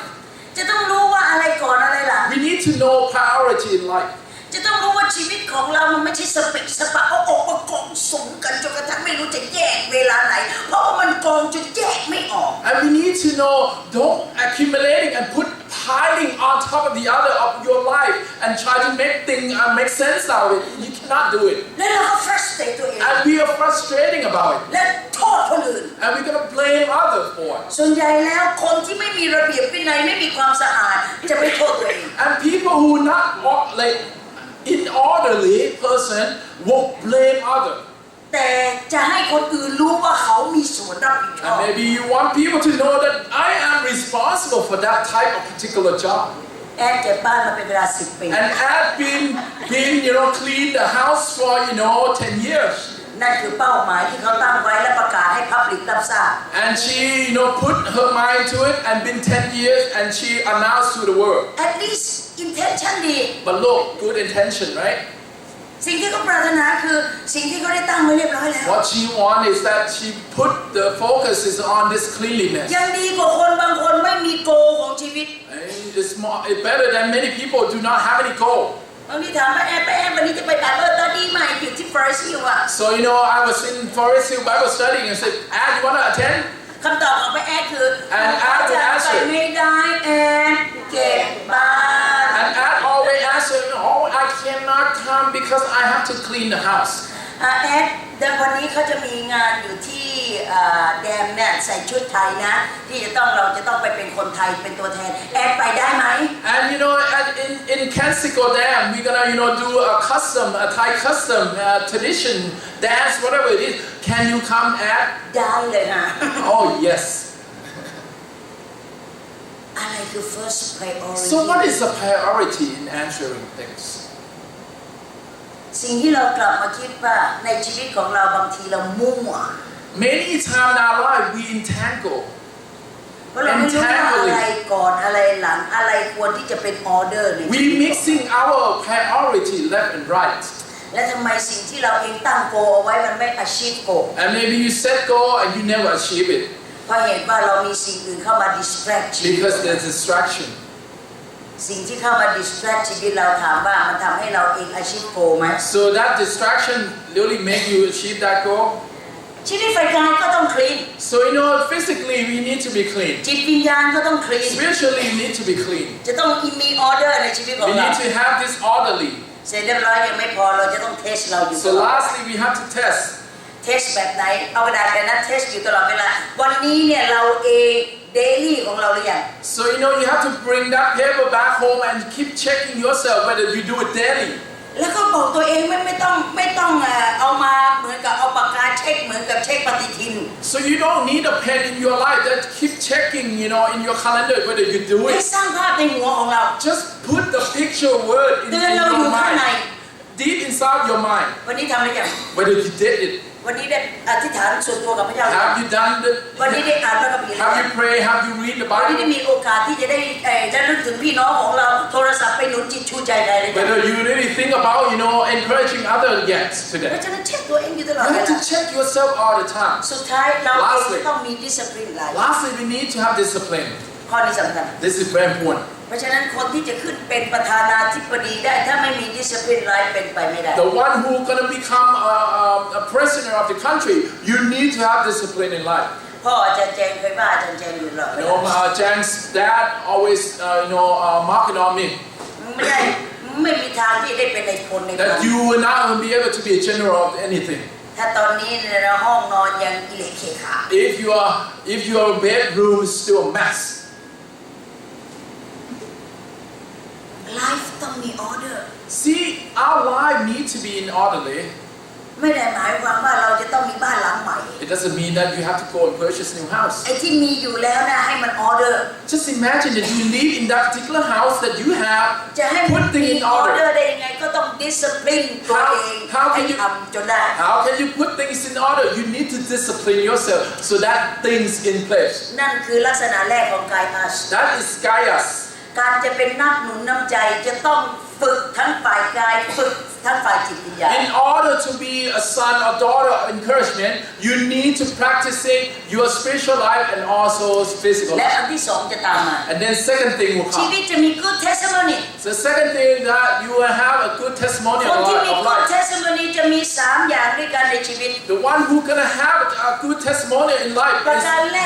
จะต้องรู้ว่าอะไรก่อนอะไรหลัง we need to know priority in life จะต้องรู้ว่าชีวิตของเรามันไม่ใช่สเปกสปะเอาออกมากองสุมกันจนกระทั่งไม่รู้จะแยกเวลาไหนเพราะว่ามันกองจนแยกไม่ออก and we need to know don't accumulating and put piling on top of the other of your life and try to make things make sense out of it you cannot do it และเราก็ frustrate ตัวเอง and we are frustrating about it และโทษคนอื่น and we're gonna blame others for it ส่วนใหญ่แล้วคนที่ไม่มีระเบียบวินัยไม่มีความสะอาดจะไม่โทษตัวเอง and people who not like inorderly person will blame others แต่จะให้คนอื่นรู้ว่าเขามีส่วนรับผิดชอบ and maybe you want people to know that I am responsible for that type of particular job แอดเก็บบ้านมาเป็นเวลา10 ปี and I've been clean the house for 10 years นั่นคือเป้าหมายที่เขาตั้งไว้และประกาศให้ public รับทราบ and she put her mind to it and been 10 years and she announced to the world at least intention ดี but look good intention right สิ่งที่เขาปรารถนาคือสิ่งที่เขาได้ตั้งไว้เรียบร้อยแล้ว what she want is that she put the focus is on this cleanliness ยังดีกว่าคนบางคนไม่มีโกของชีวิต it's better than many people do not have any goal บางทีถามว่าแอดวันนี้จะไปแบบตอนนี้ใหม่อยู่ที่ First Hill อ่ะ so I was in Forest Hill Bible study and said you want to attend คำตอบของแอดคือ and Ad would จะ answer ไปไม่ได้แอดเก็บบ้าน and Ad always answer I cannot come because I have to clean the house แอดเดี๋ยววันนี้เขาจะมีงานอยู่ที่แดมเนี่ยใส่ชุดไทยนะที่เราจะต้องไปเป็นคนไทยเป็นตัวแทนแอดไปได้ไหม and in Kensico Dam we're gonna do a Thai custom tradition dance whatever it is can you come Ad ได้เลยฮะ oh yes อะไรคือ first priority so what is the priority in answering things สิ่งที่เรากลับมาคิดว่าในชีวิตของเราบางทีเรามั่ว many times in our life we entangle เพราะเราไม่รู้ว่าอะไรก่อนอะไรหลังอะไรควรที่จะเป็นออเดอร์ใน we mixing our priority left and right และทำไมสิ่งที่เราเองตั้งโกเอาไว้มันไม่ achieve goal and maybe you set goal and you never achieve it เพราะเหตุว่าเรามีสิ่งอื่นเข้ามา distract ชีวิต because there's distraction สิ่งที่เข้ามา distract ชีวิตเราถามว่ามันทำให้เราเอง achieve goal ไหม so that distraction really make you achieve that goal ชีวิตฝ่ายกายก็ต้อง clean so physically we need to be clean จิตวิญญาณก็ต้อง clean spiritually we need to be clean จะต้องมี order ในชีวิตของ we เรา need to have this orderly เสร็จเรียบร้อยยังไม่พอเราจะต้อง test เราอยู่ so lastly we have to test test แบบไหนเอากระดาษกันนะ test อยู่ตลอดเวลาวันนี้เนี่ยเราเอง daily ของเราหรือยัง so you have to bring that paper back home and keep checking yourself whether you do it daily แล้วก็บอกตัวเองไม่ต้องเอามาเหมือนกับเอาปากกาเช็คเหมือนกับเช็คปฏิทิน so you don't need a pen in your life that keep checking in your calendar whether you do ให้ it สร้างภาพในหัวของเรา just put the picture word in เตือนเราอยู่ your ข้างใน mind deep inside your mind วันนี้ทำหรือยัง whether you did it วันนี้ได้อธิษฐานส่วนตัวกับพระเจ้า have you done วันนี้ it ได้อ่านพระคัมภีร์ have you pray have you read the วันนี้ Bible ได้มีโอกาสที่จะได้ระลึกถึงพี่น้องของเราโทรศัพท์ไปหนุนจิตชู ใจใครเลยจ้ะ whether you really think about, encouraging others yet เพ today. ราะฉะนั้นเช็คตัวเองอยู่ตลอด You เว have ลา to check yourself all the time. สุดท้ายเรา Lastly ต้องมี discipline หลาย Lastly, we need to have discipline. ข้อนี้สำคัญ This is very important. เพราะฉะนั้นคนที่จะขึ้นเป็นประธานาธิบดีได้ถ้าไม่มี discipline หลายเป็นไปไม่ได้ The one who gonna become a president of the country, you need to have discipline in life. พ่ออาจารย์แจงเคยว่าอาจารย์แจงอยู่หรอก Jan's dad always, marking on me ไม่มีทางที่ได้เป็นในพลในพล that you will not be able to be a general of anything. ถ้าตอนนี้ในห้องนอนยังอิเล็กเคขา If your bedroom is still a mess. life ต้องมี order See, our life needs to be in orderly. ไม่ได้หมายความว่าเราจะต้องมีบ้านหลังใหม่ It doesn't mean that you have to go and purchase a new house. ไอ้ที่มีอยู่แล้วนะให้มัน order Just imagine that you live in that particular house that you have, จะให้มัน put มี things in order order. ได้ยังไงก็ต้อง discipline ตัวเอง How ให้ can you ทำจนได้ How can you put things in order? You need to discipline yourself so that things in place. นั่นคือลักษณะแรกของกายอาส That is Gaius. การจะเป็นนักหนุนน้ำใจจะต้องฝึกทั้งฝ่ายกายฝึกทั้งฝ่ายจิตวิญญาณ In order to be a son or daughter of encouragement, you need to practicing your spiritual life and also physical และ life. อันที่สองจะตามมา And then second thing will ชี come. วิตจะมี good testimony The second thing that you will have a good testimony คนที่มี of good life. testimony จะมี3อย่างด้วยกันในชีวิต The one who gonna have a good testimony in life is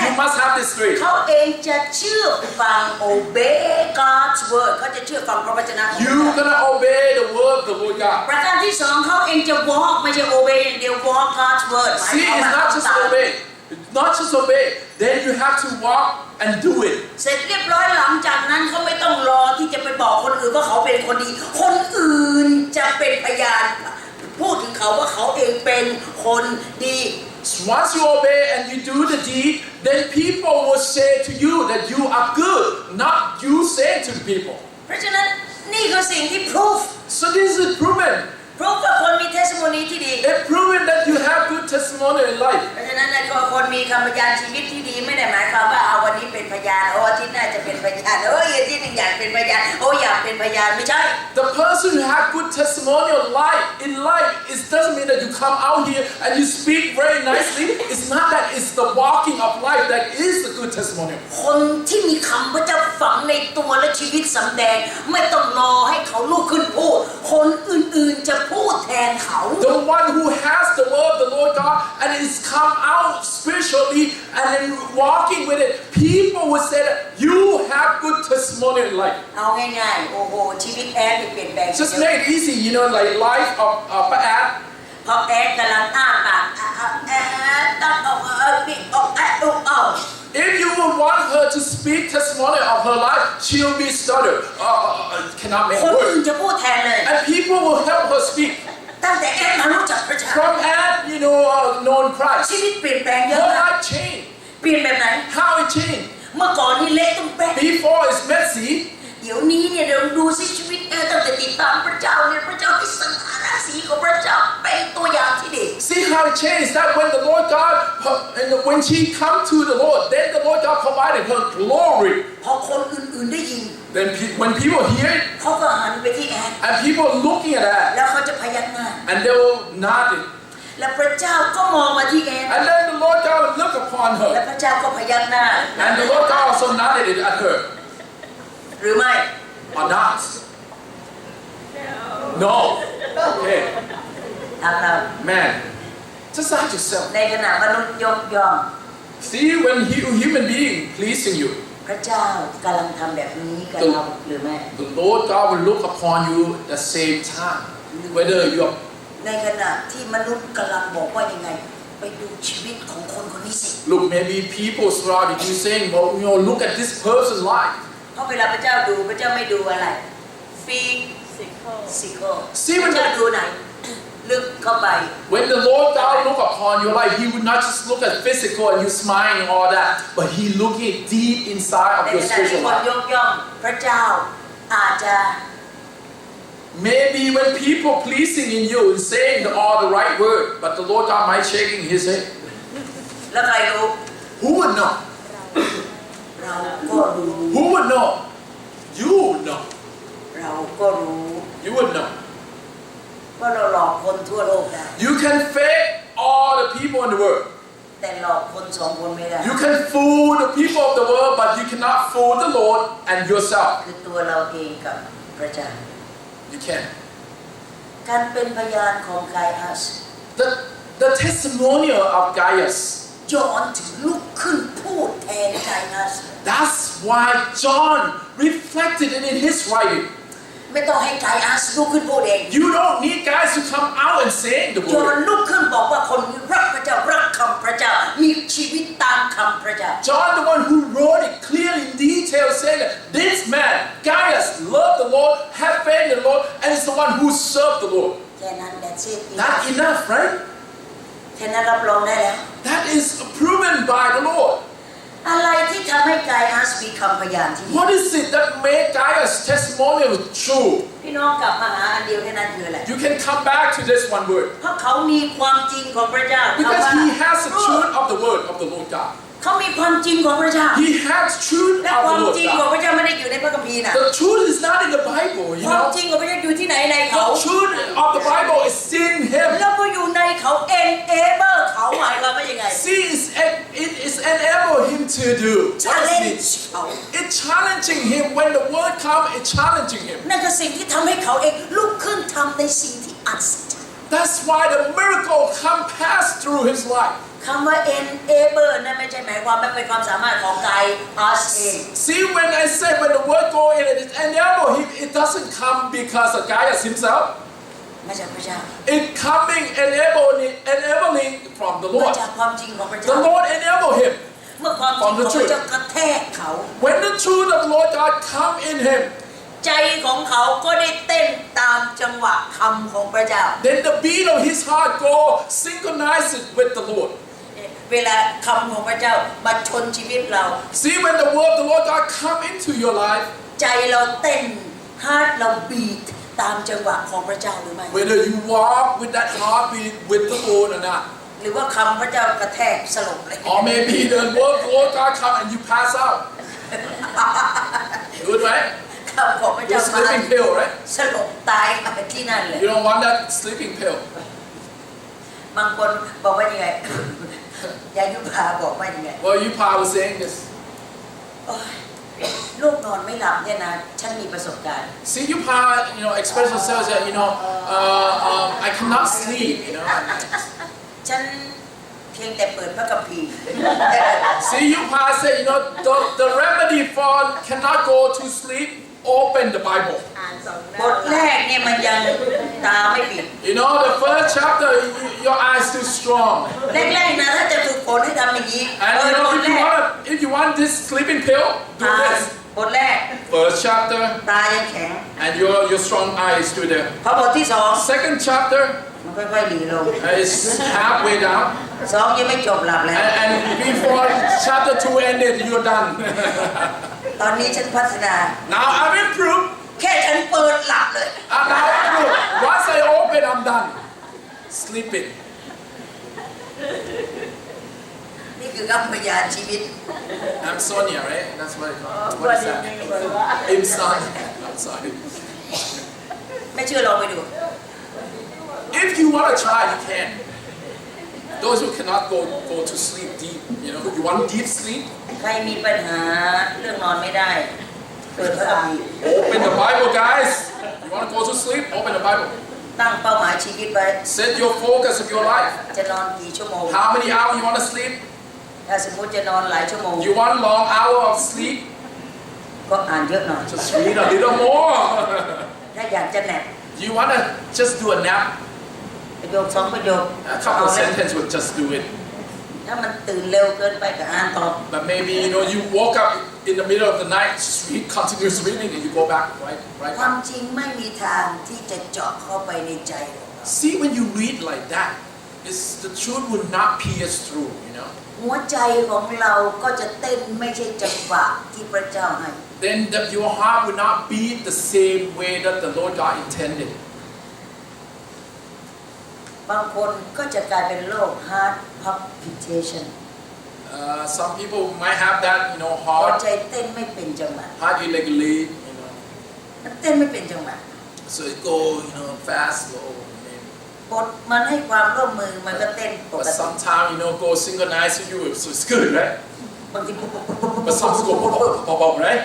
you must have these three. เขาเองจะเชื่อฟัง obey God's word เขาจะเชื่อฟังพระวจนะของพระ You เจ้า gonna obey the word of the Lord God. ประการที่สองเขาเองจะ walk ไม่ใช่ obey อย่างเดียว walk God's word หมาย See, ความ it's ว่า not just ทำตาม obey. It's not just obey. Then you have to walk and do it. เสร็จเรียบร้อยหลังจากนั้นเขาไม่ต้องรอที่จะไปบอกคนอื่นว่าเขาเป็นคนดี คนอื่นจะเป็นพยานพูดถึงเขาว่าเขาเองเป็นคนดี Once you obey and you do the deed, then people will say to you that you are good, not you say to the people. เพราะฉะนั้นนี่คือสิ่งที่ proof So this is proven. proof ว่าคนมี testimony ที่ดี It's proven that you have good testimony in life. เพราะฉะนั้นคนมีคำพยานชีวิตที่ดีไม่ได้หมายความว่าเอาวันนี้เป็นพยานอาทิตย์หน้าจะเป็นพยานอาทิตย์หนึ่งอยากเป็นพยานอยากเป็นพยานไม่ใช่ The person who have good testimonial life in life, it doesn't mean that you come out here and you speak very nicely. It's not that. It's the walking of life that is the good testimonial. คนที่มีคำพระเจ้าฝังในตัวและชีวิตสำแดงไม่ต้องรอให้เขาลุกขึ้นพูดคนอื่นๆจะพูดแทนเขา The one who has the word of the Lord God and is come out spiritually and then walking with it, people will say that you have good testimony in life. เอาง่ายๆโอ้โหชีวิตแอดเปลี่ยนแปลง Just make it easy, like life of ad. เพราะแอดกำลังอ้าปากแอดต้องออก If you would want her to speak testimony of her life, she'll be stuttered. Cannot make คนอื่น words. จะพูดแทนเลย And people will help her speak. ตั้งแต่แอดมารู้จักพระเจ้า From ad, known ชี Christ. วิตเปลี่ยนแปลงเยอะ Her มาก life changed. เปลี่ยนแบบไหน How it changed. เมื่อก่อนนี่เละตุ้มแป๊ะ Before it's messy. เดี๋ยวนี้เนี่ยเดี๋ยวดูสิชีวิตแอดตั้งแต่ติดตามพระเจ้าเนี่ยพระเจ้าให้สง่าราศีของพระเจ้าเป็นตัวอย่างที่ดี See how it changed. That when the Lord God, and when she come to the Lord, then the Lord God provided her glory. พอคนอื่นๆได้ยิน Then when people hear it, เขาก็หันไปที่แอด and people looking at that, แล้วเขาจะพยักหน้า and they will nod it. และพระเจ้าก็มองมาที่แอด And then the Lord God will look upon และ her. พระเจ้าก็พยักหน้า And the Lord God also nodded it at her. หรือไม่ Or not? No. Okay. ถามเรา Man, just ask yourself. ในขณะมนุษย์ยกย่อง See when human being pleasing you, พระเจ้ากำลังทำแบบนี้กับเราหรือไม่ the Lord God will look upon you at the same time. Whether you're ในขณะที่มนุษย์กำลังบอกว่ายังไงไปดูชีวิตของคนคนนี้สิ look, maybe people surrounding you saying, well, look at this person's life. เพราะเวลาพระเจ้าดูพระเจ้าไม่ดูอะไรฟิสิกอล See พระ when เจ้าดูไหนลึกเข้าไป when the Lord God look upon your life, He would not just look at physical and you smiling and all that, but He looking deep inside ใน of your ขณะที่ spiritual คน life. ยกย่องพระเจ้าอาจจะ Maybe when people pleasing in you and saying all the right word, but the Lord God might shaking His head. แล้วใครรู้ Who would know? เราก็รู้ Who would know? You would know. เรา เขาก็รู้ You would know. ว่าเราหลอกคนทั่วโลกได้ You can fake all the people in the world. แต่หลอกคนสองคนไม่ได้ You can fool the people of the world, but you cannot fool the Lord and yourself. คือตัวเราเองกับพระเจ้า You can't. การเป็นพยานของไกอัส The testimonial of Gaius. จอห์นถึงลุกขึ้นพูดแทนไกอัส That's why John reflected it in his writing. ไม่ต้องให้ไกอัสลุกขึ้นพูดเอง You don't need guys to come out and saying the จอห์น word. ลุกขึ้นบอกว่าคนนี้รักพระเจ้ารักคำพระเจ้ามีชีวิตตามคำพระเจ้า John, the one who wrote it clearly in detail, saying that this man, Gaius, loved the Lord, had faith in the Lord, and is the one who served the Lord. แค่นั้น that's it Not enough, right? แค่นั้นรับรองได้แล้ว That is proven by the Lord. อะไรที่ทำให้ไกอัสมีคำพยานที่ What is it that made Gaius' testimonial true? พี่น้องกลับมาหาอันเดียวแค่นั้นคืออะไร You can come back to this one word. เพราะเขามีความจริงของพระเจ้า Because he has the truth of the word of the Lord God. เขามีความจริงของพระเจ้า He has truth และ of ควา the ม Lord จริงของ God. พระเจ้าไม่ได้อยู่ในพระคัมภีร์นะ The truth is not in the Bible, you ความ know. จริงของพระเจ้าอยู่ที่ไหนในเขา The truth of the Bible is in him. แล้วก็อยู่ในเขา enable เขาหมายความว่ายังไง See, it is enable him to do. What is challenge it? เขา It's challenging him. When the word comes, it's challenging him. นั่นคือสิ่งที่ทำให้เขาเองลุกขึ้นทำในสิ่งที่อัศจรรย์ That's why the miracle come pass through his life. คำว่า enable นั่นไม่ใช่หมายความว่าเป็นความสามารถของไกอัสเอง See, when I say when the word go in and it enable him, it doesn't come because of Gaius himself. มาจากพระเจ้า It coming enabling from the มา Lord. จากความจริงของพระเจ้า The Lord enable him. เมื่อความจริงของพระเจ้ากระแทกเขา When the truth of the Lord God come in him, ใจของเขาก็ได้เต้นตามจังหวะคำของพระเจ้า then the beat of his heart go synchronize it with the Lord. เวลาคำของพระเจ้ามาชนชีวิตเรา See, when the word of the Lord God come into your life, ใจเราเต้นฮาร์ทเราบีทตามจังหวะของพระเจ้าหรือไม่ whether you walk with that heartbeat with the Lord or not, หรือว่าคำพระเจ้ากระแทกสลบเลย or maybe the word of the Lord God come and you pass out. Good, right? คำของพระ Your เจ้ามา sleeping pill, right? สลบตายที่นั่นเลย You don't want that sleeping pill. บางคนบอกว่ายังไง ยายุพาบอกว่ายังไง Well, you Pa was saying this. โอ๊ยลูกนอนไม่หลับเนี่ยนะฉันมีประสบการณ์ See, you Pa, express yourself that, I cannot sleep, ฉันเพียงแต่เปิดพระคัมภีร์ See, you Pa said, the remedy for cannot go to sleep, open the Bible. บทแรกเนี่ยมันยังตาไม่ปิด The first chapter, your eyes too strong. แรกๆนะถ้าจะฝึกฝนให้ทำอย่างนี้ And บทแรก if you want this sleeping pill, do ตา this. บทแรก First chapter, ตายังแข็ง and your strong eyes do there. พอบทที่สอง Second chapter มันค่อยๆหลีลง is halfway down. สองยังไม่จบหลับแล้ว And before chapter 2 ended, you're done. ตอนนี้ฉันพัฒนา Now I've improved. แค่ฉันเปิดหลับเลย And now once I open, I'm done. Sleeping. นี่คือคำพยานชีวิต I'm Sonia, right? That's what is that? I'm son. I'm sorry. ไม่เชื่อลองไปดู If you want to try, you can. Those who cannot go to sleep deep, you want deep sleep? ใครมีปัญหาเรื่องนอนไม่ได้เปิดพระคัมภีร์ Open the Bible, guys. You want to go to sleep? Open the Bible. ตั้งเป้าหมายชีวิตไว้ Set your focus of your life. จะนอนกี่ชั่วโมง How many hours you want to sleep? ถ้าสมมติจะนอนหลายชั่วโมง You want long hour of sleep? ก็อ่านเยอะหน่อย Just read a little more. ถ้าอยากจะแนบ You want to just do a nap? ประโยคสองประโยค A couple of sentences will just do it. ถ้ามันตื่นเร็วเกินไปก็อ่านต่อ But maybe you woke up in the middle of the night, just read continuous reading, and you go back right ความ back. จริงไม่มีทางที่จะเจาะเข้าไปในใจของเรา See, when you read like that, the truth will not pierce through. หัวใจของเราก็จะเต้นไม่ใช่จังหวะที่พระเจ้าให้ Then your heart will not beat the same way that the Lord God intended. บางคนก็จะกลายเป็นโรค heart palpitation Some people might have that, หัว heart ใจเต้นไม่เป็นจังหวะ irregularly, มันเต้นไม่เป็นจังหวะ So it go, fast, slow. บทมันให้ความร่วมมือมันก็เต้นป But กติ sometimes, go synchronize with you, so it's good, right? บางทีปุ๊บ But sometimes go pop, right?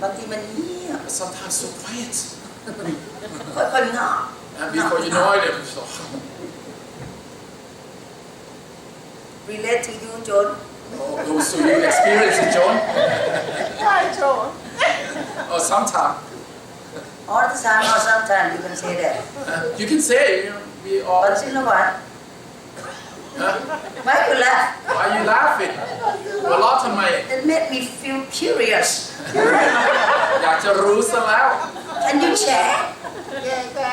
บางทีมันเงียบ But sometimes so quiet. ค่อยๆเงา And before you know it, it's so, relate to you จน so you experience it, John? ใช่โจ Or sometimes. all the time or sometimes you can say that You can say, we all. วันสิ้นละวัน Huh? ไม่เป็นไร Why are you laughing? หัวเราะทำไม it made me feel curious อยากจะรู้ซะแล้ว can you share แย่แต่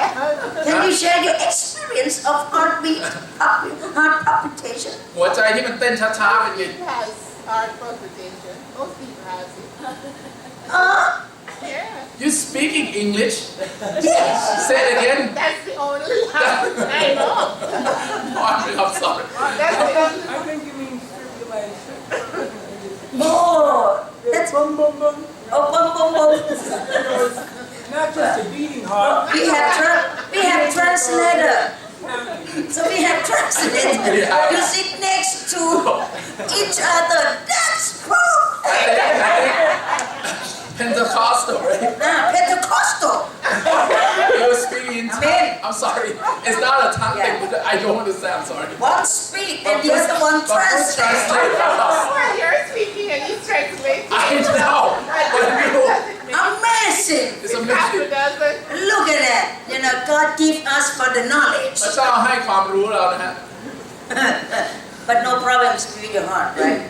can you share your experience of heartbeat heart palpitation หัวใจที่มันเต้นช้าๆเป็นไง has heart palpitation most people has it yeah You speaking English? yes Say it again. that's the only one I know I'm sorry. that's the only I think you mean circulation. oh that's Boom, boom, boom. oh boom boom boom Not just a beating heart. we have translator so we have translator you sit next to each other that's proof Pentecostal, right? Pentecostal You're speaking in tongue. Amen. I'm sorry. It's not a tongue thing, Yeah. but I don't understand. I'm sorry. one speak and the other one translate well you're speaking and he's translating I know. But you, amazing it's Pastor amazing. doesn't look at that God give us for the knowledge พระเจ้าให้ความรู้เรานะฮะ but no problems with your heart right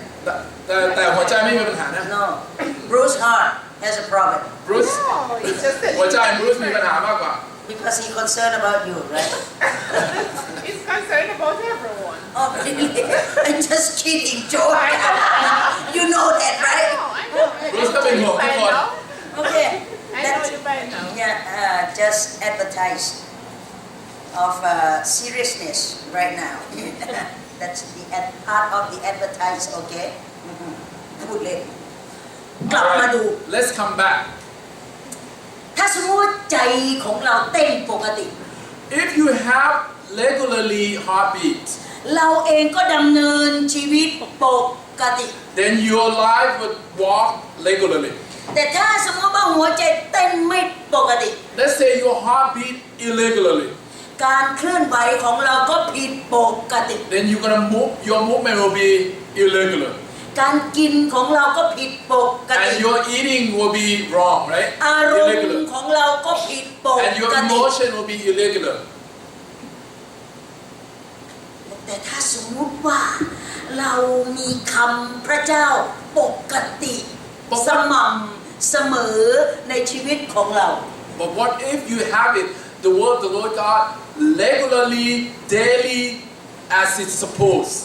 แต่หัวใจไม่มีปัญหานะ no Bruce heart has a problem Bruce no it's just that หัวใจ Bruce มีปัญหามากกว่า because he concerned about you right he's concerned about everyone oh really I'm just kidding joke you know that right I know Bruce ก็เป็นห่วงทุกคน okay I know that's you by now yeah just advertise of seriousness right now that's the part of the advertise okay พูดเล่นกลับมาดู Let's come back. ถ้าสมมติว่าใจของเราเต้นปกติ If you have regularly heartbeat, เราเองก็ดำเนินชีวิตปกติ then your life would walk regularly. แต่ถ้าสมมติว่าหัวใจเต้นไม่ปกติ Let's say your heart beat irregularly. การเคลื่อนไหวของเราก็ผิดปกติ Then you're gonna move. Your movement will be irregular, การกินของเราก็ผิดปกติ and your eating will be wrong, right? อารมณ์ Irregular, ของเราก็ผิดปก and your ติ emotion will be irregular. แต่ถ้าสมมุติว่าเรามีคำพระเจ้าปกติสม่ำเสมอในชีวิตของเรา But what if you have it, the word of the Lord God, regularly, daily, as it's supposed?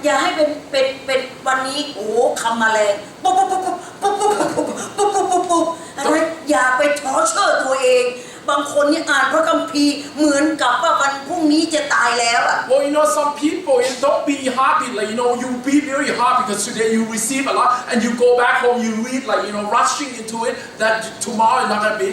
อย่าให้เป็นวันนี้โอ้คำแมลงปุ๊บปุ๊บปุ๊บปุ๊บปุ๊บปุ๊บปุ๊บปุ๊บปุ๊บปุ๊บอะไรอย่าไปท้อเชื่อตัวเองบางคนนี่อ่านพระคัมภีร์เหมือนกับว่าวันพรุ่งนี้จะตายแล้วอะ Well, some people, don't be happy, you be very hard because today you receive a lot, and you go back home, you read, rushing into it, that tomorrow is not going to be.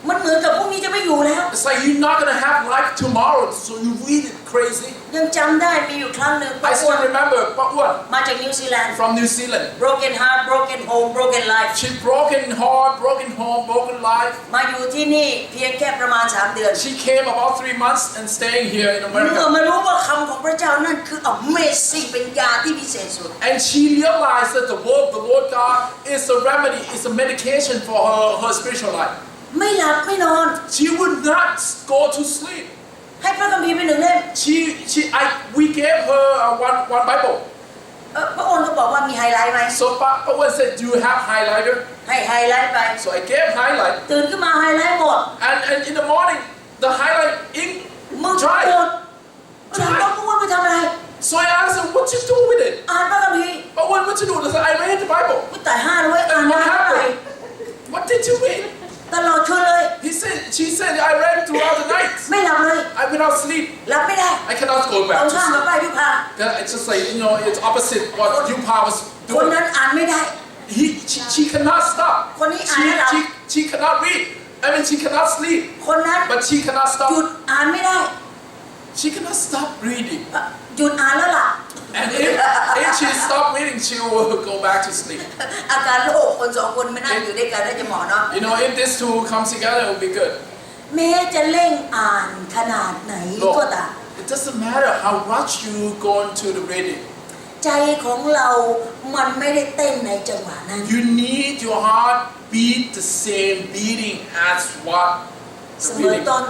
มันเหมือนกับพรุ่งนี้จะไม่อยู่แล้ว It's like you're not going to have life tomorrow, so you read it crazy. ยังจำได้มีอยู่ครั้งหนึ่ง I still remember, but what? มาจากนิวซีแลนด์ From New Zealand. broken heart broken home broken life She broken heart, broken home, broken life. มาอยู่ที่นี่เพียงแค่ประมาณ3 เดือน She came about 3 months and staying here in เมื่อ America. มารู้ว่าคำของพระเจ้านั่นคือ amazing เป็นยาที่พิเศษสุด And she realized that the word of the Lord God is a remedy, is a medication for her spiritual life. ไม่หลับไม่นอน She would not go to sleep. ให้พระคัมภีร์ไป1 เล่ม We gave her one Bible. พระองค์ก็บอกว่ามีไฮไลท์ไหม So Pawan said, do you have highlighter? ให้ไฮไลท์ไป So I gave highlight. ตื่นขึ้นมาไฮไลท์หมด And in the morning, the highlight ink มือหม dry. ดถามว่าพระองค์ไปทำอะไร So I asked him, what you do with it? อ่านพระคัมภีร์ Pawan, what you do? He said, I read the Bible. วิตาย5เลยอ่าน And มา what เท่าไหร่ happened? What did you read? ตลอดคืนเลย She said, I read it throughout the night. ไม่หลับเลย I without sleep. หลับไม่ได้ I cannot go ตรง back ข้าม to กับ sleep. ป้ายพิพา It's just like, it's opposite what Yupa was คน doing. นั้นอ่านไม่ได้ She cannot stop. คนนี้อ่านแล้วหลับ she cannot read. I mean, she cannot sleep, คนนั้น but she cannot หยุด stop. อ่านไม่ได้ She cannot stop reading. หยุดอ่านแล้วล่ะ And if she stop reading, she will go back to sleep. อาการโรคคนสองคนไม่น่าอยู่ด้วยกันได้จะหมอเนาะ You know, if these two come together, it will be good. แม้จะเร่งอ่านขนาดไหนก็ตาม It doesn't matter how much you go into the reading. ใจของเรามันไม่ได้เต้นในจังหวะนั้น You need your heart beat the same beating as what เส the มอ reading. ต้น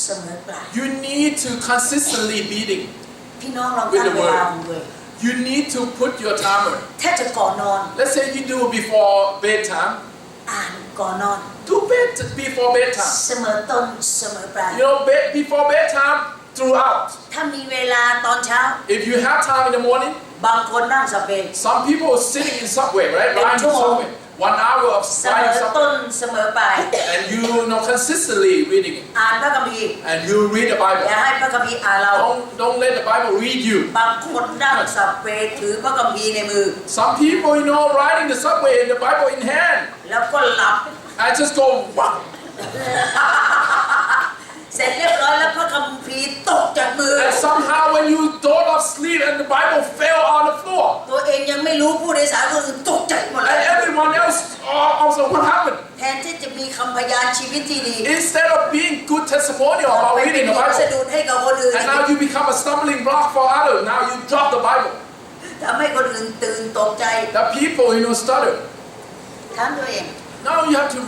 เสมอปลาย You need to consistently beating. พี่น้องลองตั้งเวลาของตัวเอง You need to put your timer. ถ้าจะก่อนนอน Let's say you do before bedtime. อ่านก่อนนอน Do bed before bedtime. เสมอต้นเสมอปลาย You know, before bedtime, throughout. ถ้ามีเวลาตอนเช้า If you have time in the morning, บางคนนั่งสเปน some people are sitting in subway, right? Then Riding two. subway. 1 hour of เสม riding อ subway. ต้นเสมอปลาย And you know consistently reading it. อ่านพระคัมภีร์ And you read the อย่า Bible. ให้พระคัมภีร์อ่านเรา Don't let the Bible read you. บางคนนั่งสเปนถือพระคัมภีร์ในมือ Some people, you know, riding the subway and the Bible in hand. แล้วก็หลับ I just go, wow. เสร็จเรียบร้อยแล้วพระคัมภีร์ตกจากมือ And somehow when you doze off sleep and the Bible fell on the floor. ตัวเองยังไม่รู้ผู้โดยสารคนอื่นตกใจหมดเลย And everyone else also, what happened? แทนที่จะมีคำพยานชีวิตที่ดี Instead of being good testimonial ต่อ about ไปเป็น reading the หัวสะ Bible. ดุดให้กับคนอื่น And now you become a stumbling block for others. Now you drop the Bible. ทำให้คนอื่นตื่นตกใจ The people, you know, stutter. ถามตัวเอง Now you have to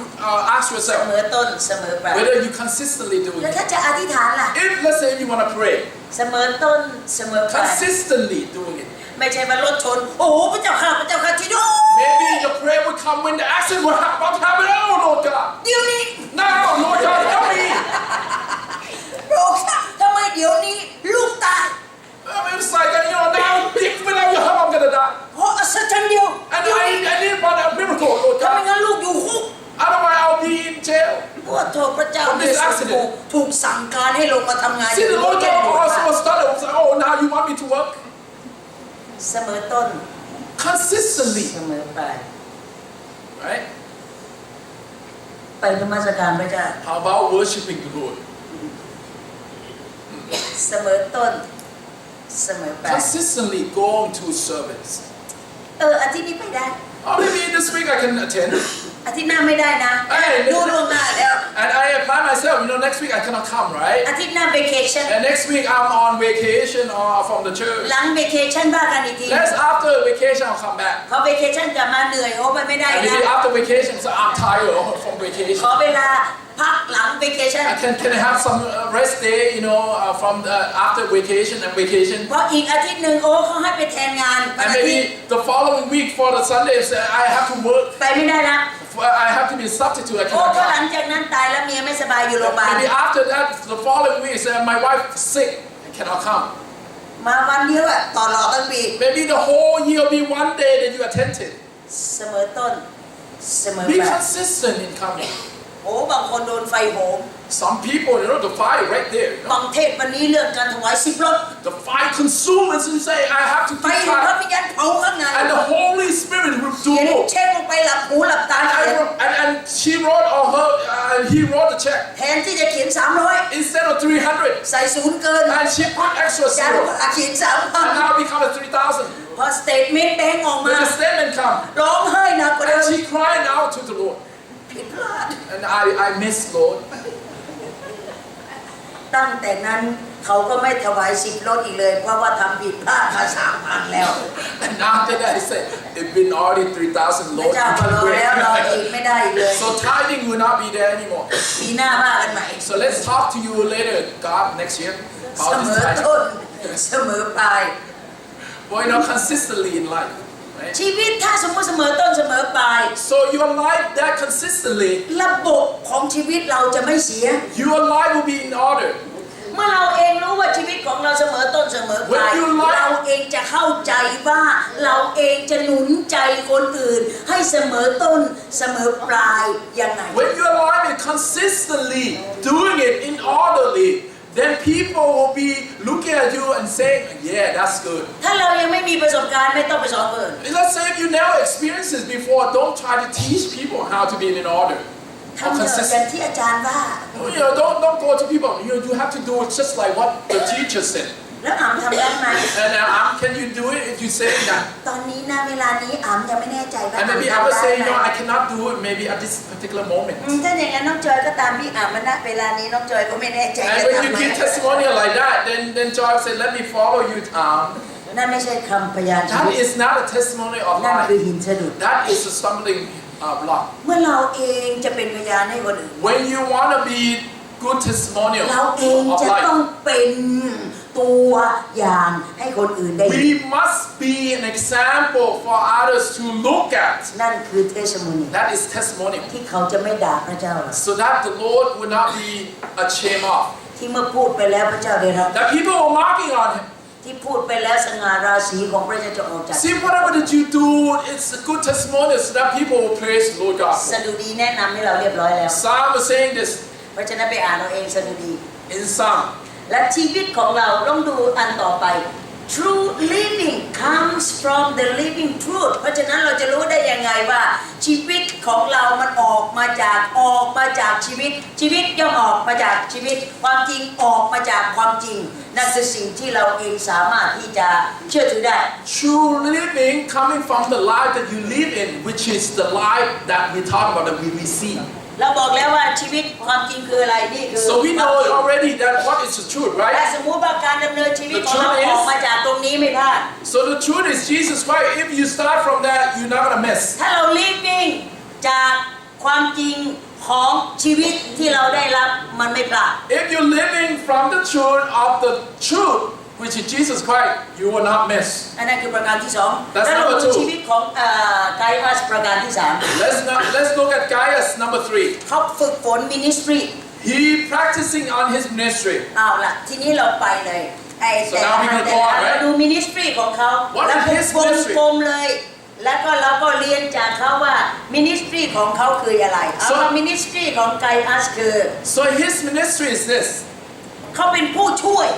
ask เส yourself มอต้นเสมอปลาย whether you consistently do แล้ว it. ถ้าจะอธิษฐานล่ะ If let's say you want to pray, เสมอต้นเสมอปลาย consistently doing it. ไม่ใช่ว่ารถชนโอ้โหพระเจ้าข้าพระเจ้าข้าที่ดู Maybe your prayer will come when the accident will about to happen. Oh Lord God. เดี๋ยวนี้ Now Lord God, help me. โรคทำไมเดี๋ยวนี้ลูกตาย It's like, you know, now without your help I'm gonna die. เพราะอัศจรรย์เดียว And I need a miracle, Lord ถ้าไม่ God. งั้นลูกอยู่คุก Otherwise I'll be in jail. เพราะว่าโทษพระเจ้า From this เยซู accident ถูกสั่งการให้ลงมาทำงาน See, the Lord แก้ God ปัญหา also started. Was like, oh, now you want me to work? เสมอต้น Consistently, เสมอปลาย right? ไปนมัสการพระเจ้า How about worshiping the Lord? เสมอต้นเสมอปลาย Consistently going to service. อาทิตย์นี้ไปได้ Oh, maybe this week I can attend. อาทิตย์หน้าไม่ได้นะ ดูล่วงหน้าแล้ว And I apply myself. You know, next week I cannot come, right? อาทิตย์หน้า vacation And next week I'm on vacation from the church. หลัง vacation ว่ากันอีกที Let's after vacation I'll come back. พอ vacation กลับมาเหนื่อยโอ้ไปไม่ได้ And นะ maybe after vacation, so I'm tired from ข vacation. อเวลาพักหลัง vacation Can I have some rest day, you know, from after vacation and vacation? เพราะอีกอาทิตย์หนึ่งโอ้เขาให้ไปแทนงานวัน And อาทิตย์ maybe the following week for the Sundays, I have to work. ไปไม่ได้นะ I have to be a substitute. I โอ้ cannot ก็หลัง come. จากนั้นตายแล้วเมียไม่สบายอยู่โรงพยาบาล Maybe after that, the following week, my wife is sick and cannot come. มาวันเดียวอะต่อหลอดตั้งปี Maybe the whole year will be one day that you attended. เสมอต้นเสมอ Be ปลาย consistent in coming. โอ้บางคนโดนไฟโหม Some people, you know, the fire right there. You บา know? งเทศวันนี้เรื่องการถวาย10 รถ The fire consumes and say, I have to ไฟ keep แห่งพระ fire. วิญญาณเผาข้างใน And the Holy Spirit will เขียน do more. เช็คลงไปหลับหูหลับตา And, เขียน and she wrote or her, and he wrote the check. แทนที่จะเขียน300 Instead of 300. ใส่ศูนย์เกิน And she put extra ยา zero. เขียน And 3,000 now become a 3,000. พอสเตทเมนต์แบงก์ออกมา When the statement come, ร้องไห้หนักกว่าเดิ and ม she cried out to the Lord. ผิดพลาด And I miss Lord. ตั้งแต่นั้นเขาก็ไม่ถวาย10 รถอีกเลย เพราะว่าทำผิดพลาดมา3,000 แล้ว And after that, he said, it's been already 3,000 พระ Lord. เจ้าก็รอแล้วรออีกไม่ได้อีกเลย So tithing will not be there anymore. ปีหน้าว่ากันใหม่ So let's talk to you later, God, next year เส about ม this อ tithing. ต้นเสมอปลาย But you know, consistently in life. Right? ชีวิตถ้าสมมติเสมอต้นเสมอปลาย So your life that consistently, ระบบของชีวิตเราจะไม่เสีย your life will be in order. เมื่อเราเองรู้ว่าชีวิตของเราเสมอต้นเสมอปลาย When you like เราเองจะเข้าใจว่าเราเองจะหนุนใจคนอื่น ให้เสมอต้นเสมอปลายยังไง When your life is consistently doing it in orderly, then people will be looking at you and saying, yeah, that's good. ถ้าเรายังไม่มีประสบการณ์ไม่ต้องไปสอนคนอื่น Let's say if you never experienced this before, don't try to teach people how to be in order. ทำเถอะอย่าง consistent. ที่อาจารย์ว่า Don't go to people. You have to do it just like what the teacher said. แล้วอ๋ำทำได้ไหม And can you do it if you say that? ตอนนี้นะเวลานี้อ๋ำยังไม่แน่ใจว่า And maybe I ทำ will ได้ say, ไหม I cannot do it maybe at this particular moment. ถ้าอย่างนั้นน้องจอยก็ตามพี่อ๋ำมาณเวลานี้น้องจอยก็ไม่แน่ใจ And จะ when ทำ you ไหม give testimonial like that, then Joy said, let me follow you. นั่นไม่ใช่คำพยานชี That วิต is not a testimony of นั่นคือ life. หินสะดุด That is a stumbling block. เมื่อเราเองจะเป็นพยานให้คนอื่น When you want to be good testimonial เราเองจะ of ต้อง life, เป็นตัวอย่างให้คนอื่นได้เห็น we must be an example for others to look at. นั่นคือเทสโมนี That is testimonial. ที่เขาจะไม่ด่าพระเจ้าหรอก So that the Lord will not be ashamed of. ที่เมื่อพูดไปแล้วพระเจ้าได้รับ That people were mocking on him. ที่พูดไปแล้วสง่าราศีของพระเจ้าจะออกจาก See, whatever that you do, it's a good testimony so that people will praise the Lord God. สดุดีแนะนำให้เราเรียบร้อยแล้ว Psalm is saying this เพราะฉะนั้นไปอ่านเอาเองสดุดี in Psalm. และชีวิตของเราต้องดูอันต่อไป True living comes from the living truth เพราะฉะนั้นเราจะรู้ได้ยังไงว่าชีวิตของเรามันออกมาจากชีวิต ชีวิตย่อมออกมาจากชีวิต ความจริงออกมาจากความจริง นั่นคือสิ่งที่เราเองสามารถที่จะเชื่อถือได้ True living coming from the life that you live in, which is the life that we talk about that we receive. เราบอกแล้วว่าชีวิตความจริงคืออะไรนี่คือ So we know already that what is the truth, แต่ right? สมมุติว่าการดำเนินชีวิตของเราออกมาจากตรงนี้ไม่พลาด So the truth is Jesus Christ. If you start from that, you're not gonna miss. ถ้าเรา living จากความจริงของชีวิตที่เราได้รับมันไม่พลาด If you're living from the truth of the truth, which is Jesus Christ, you will not miss. อันนั้นคือประการที่สอง That's แล้วเรา number ดู two. ชีวิตของไกอัสประการที่สาม Let's look at Gaius number 3. เขาฝึกฝน ministry He practicing on his ministry. เอาล่ะทีนี้เราไปเลยไอ้ So แต่ now we can go on, เรา right? ดู ministry ของเขา What แล้ว is ก็ his วง ministry? กลมเลย แล้วก็เราก็เรียนจากเขาว่า ministry ของเขาคืออะไรเอาว่า ministry ของไกอัสคือ So his ministry is this. เขาเป็นผู้ช่วย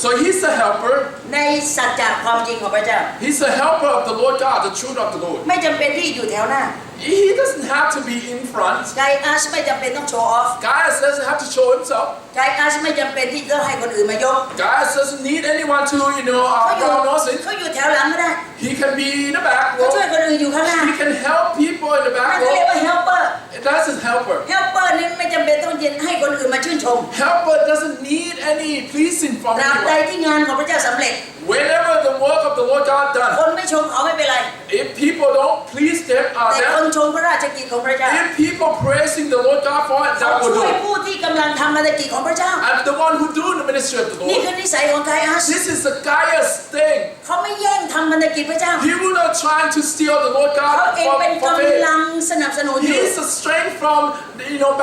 So he's a helper. ในสัจจะความจริงของพระเจ้า He's a helper of the Lord God, the truth of the Lord. ไม่จำเป็นที่อยู่แถวหน้า He doesn't have to be in front. ไกอัสไม่จำเป็นต้องโชว์ออฟ Gaius doesn't have to show himself. ไกอัสไม่จำเป็นที่ต้องให้คนอื่นมายก Gaius doesn't need anyone to, เขาอยู่ pronounce it. เขาอยู่แถวหลังก็ได้ He can be in the back เขา row. ช่วยคนอื่นอยู่ข้างหน้า He can help people in the นั่น back เขาเรียก row. ว่า helper That's his helper. helper นี่ไม่จำเป็นต้องให้คนอื่นมาชื่นชม Helper doesn't need any pleasing from ตราบใด anyone. ที่งานของพระเจ้าสำเร็จ Whenever the work of the Lord God ค done, นไม่ชมเขาไม่เป็นไร if people don't please them, แต่คนชมพระราชกิจของพระเจ้า if people praising the Lord God for it, เขา that will ช่วย do. ผู้ที่กำลังทำภารกิจของพระเจ้า And the one who do the ministry of the นี่ Lord, คือนิสัยของไกอัส this is the Gaius thing. เขาไม่แย่งทำภารกิจพระเจ้า He will not try to steal the Lord เขา God เองเป็น for กำ faith. ลังสนับสนุนอยู่ He's the strength from,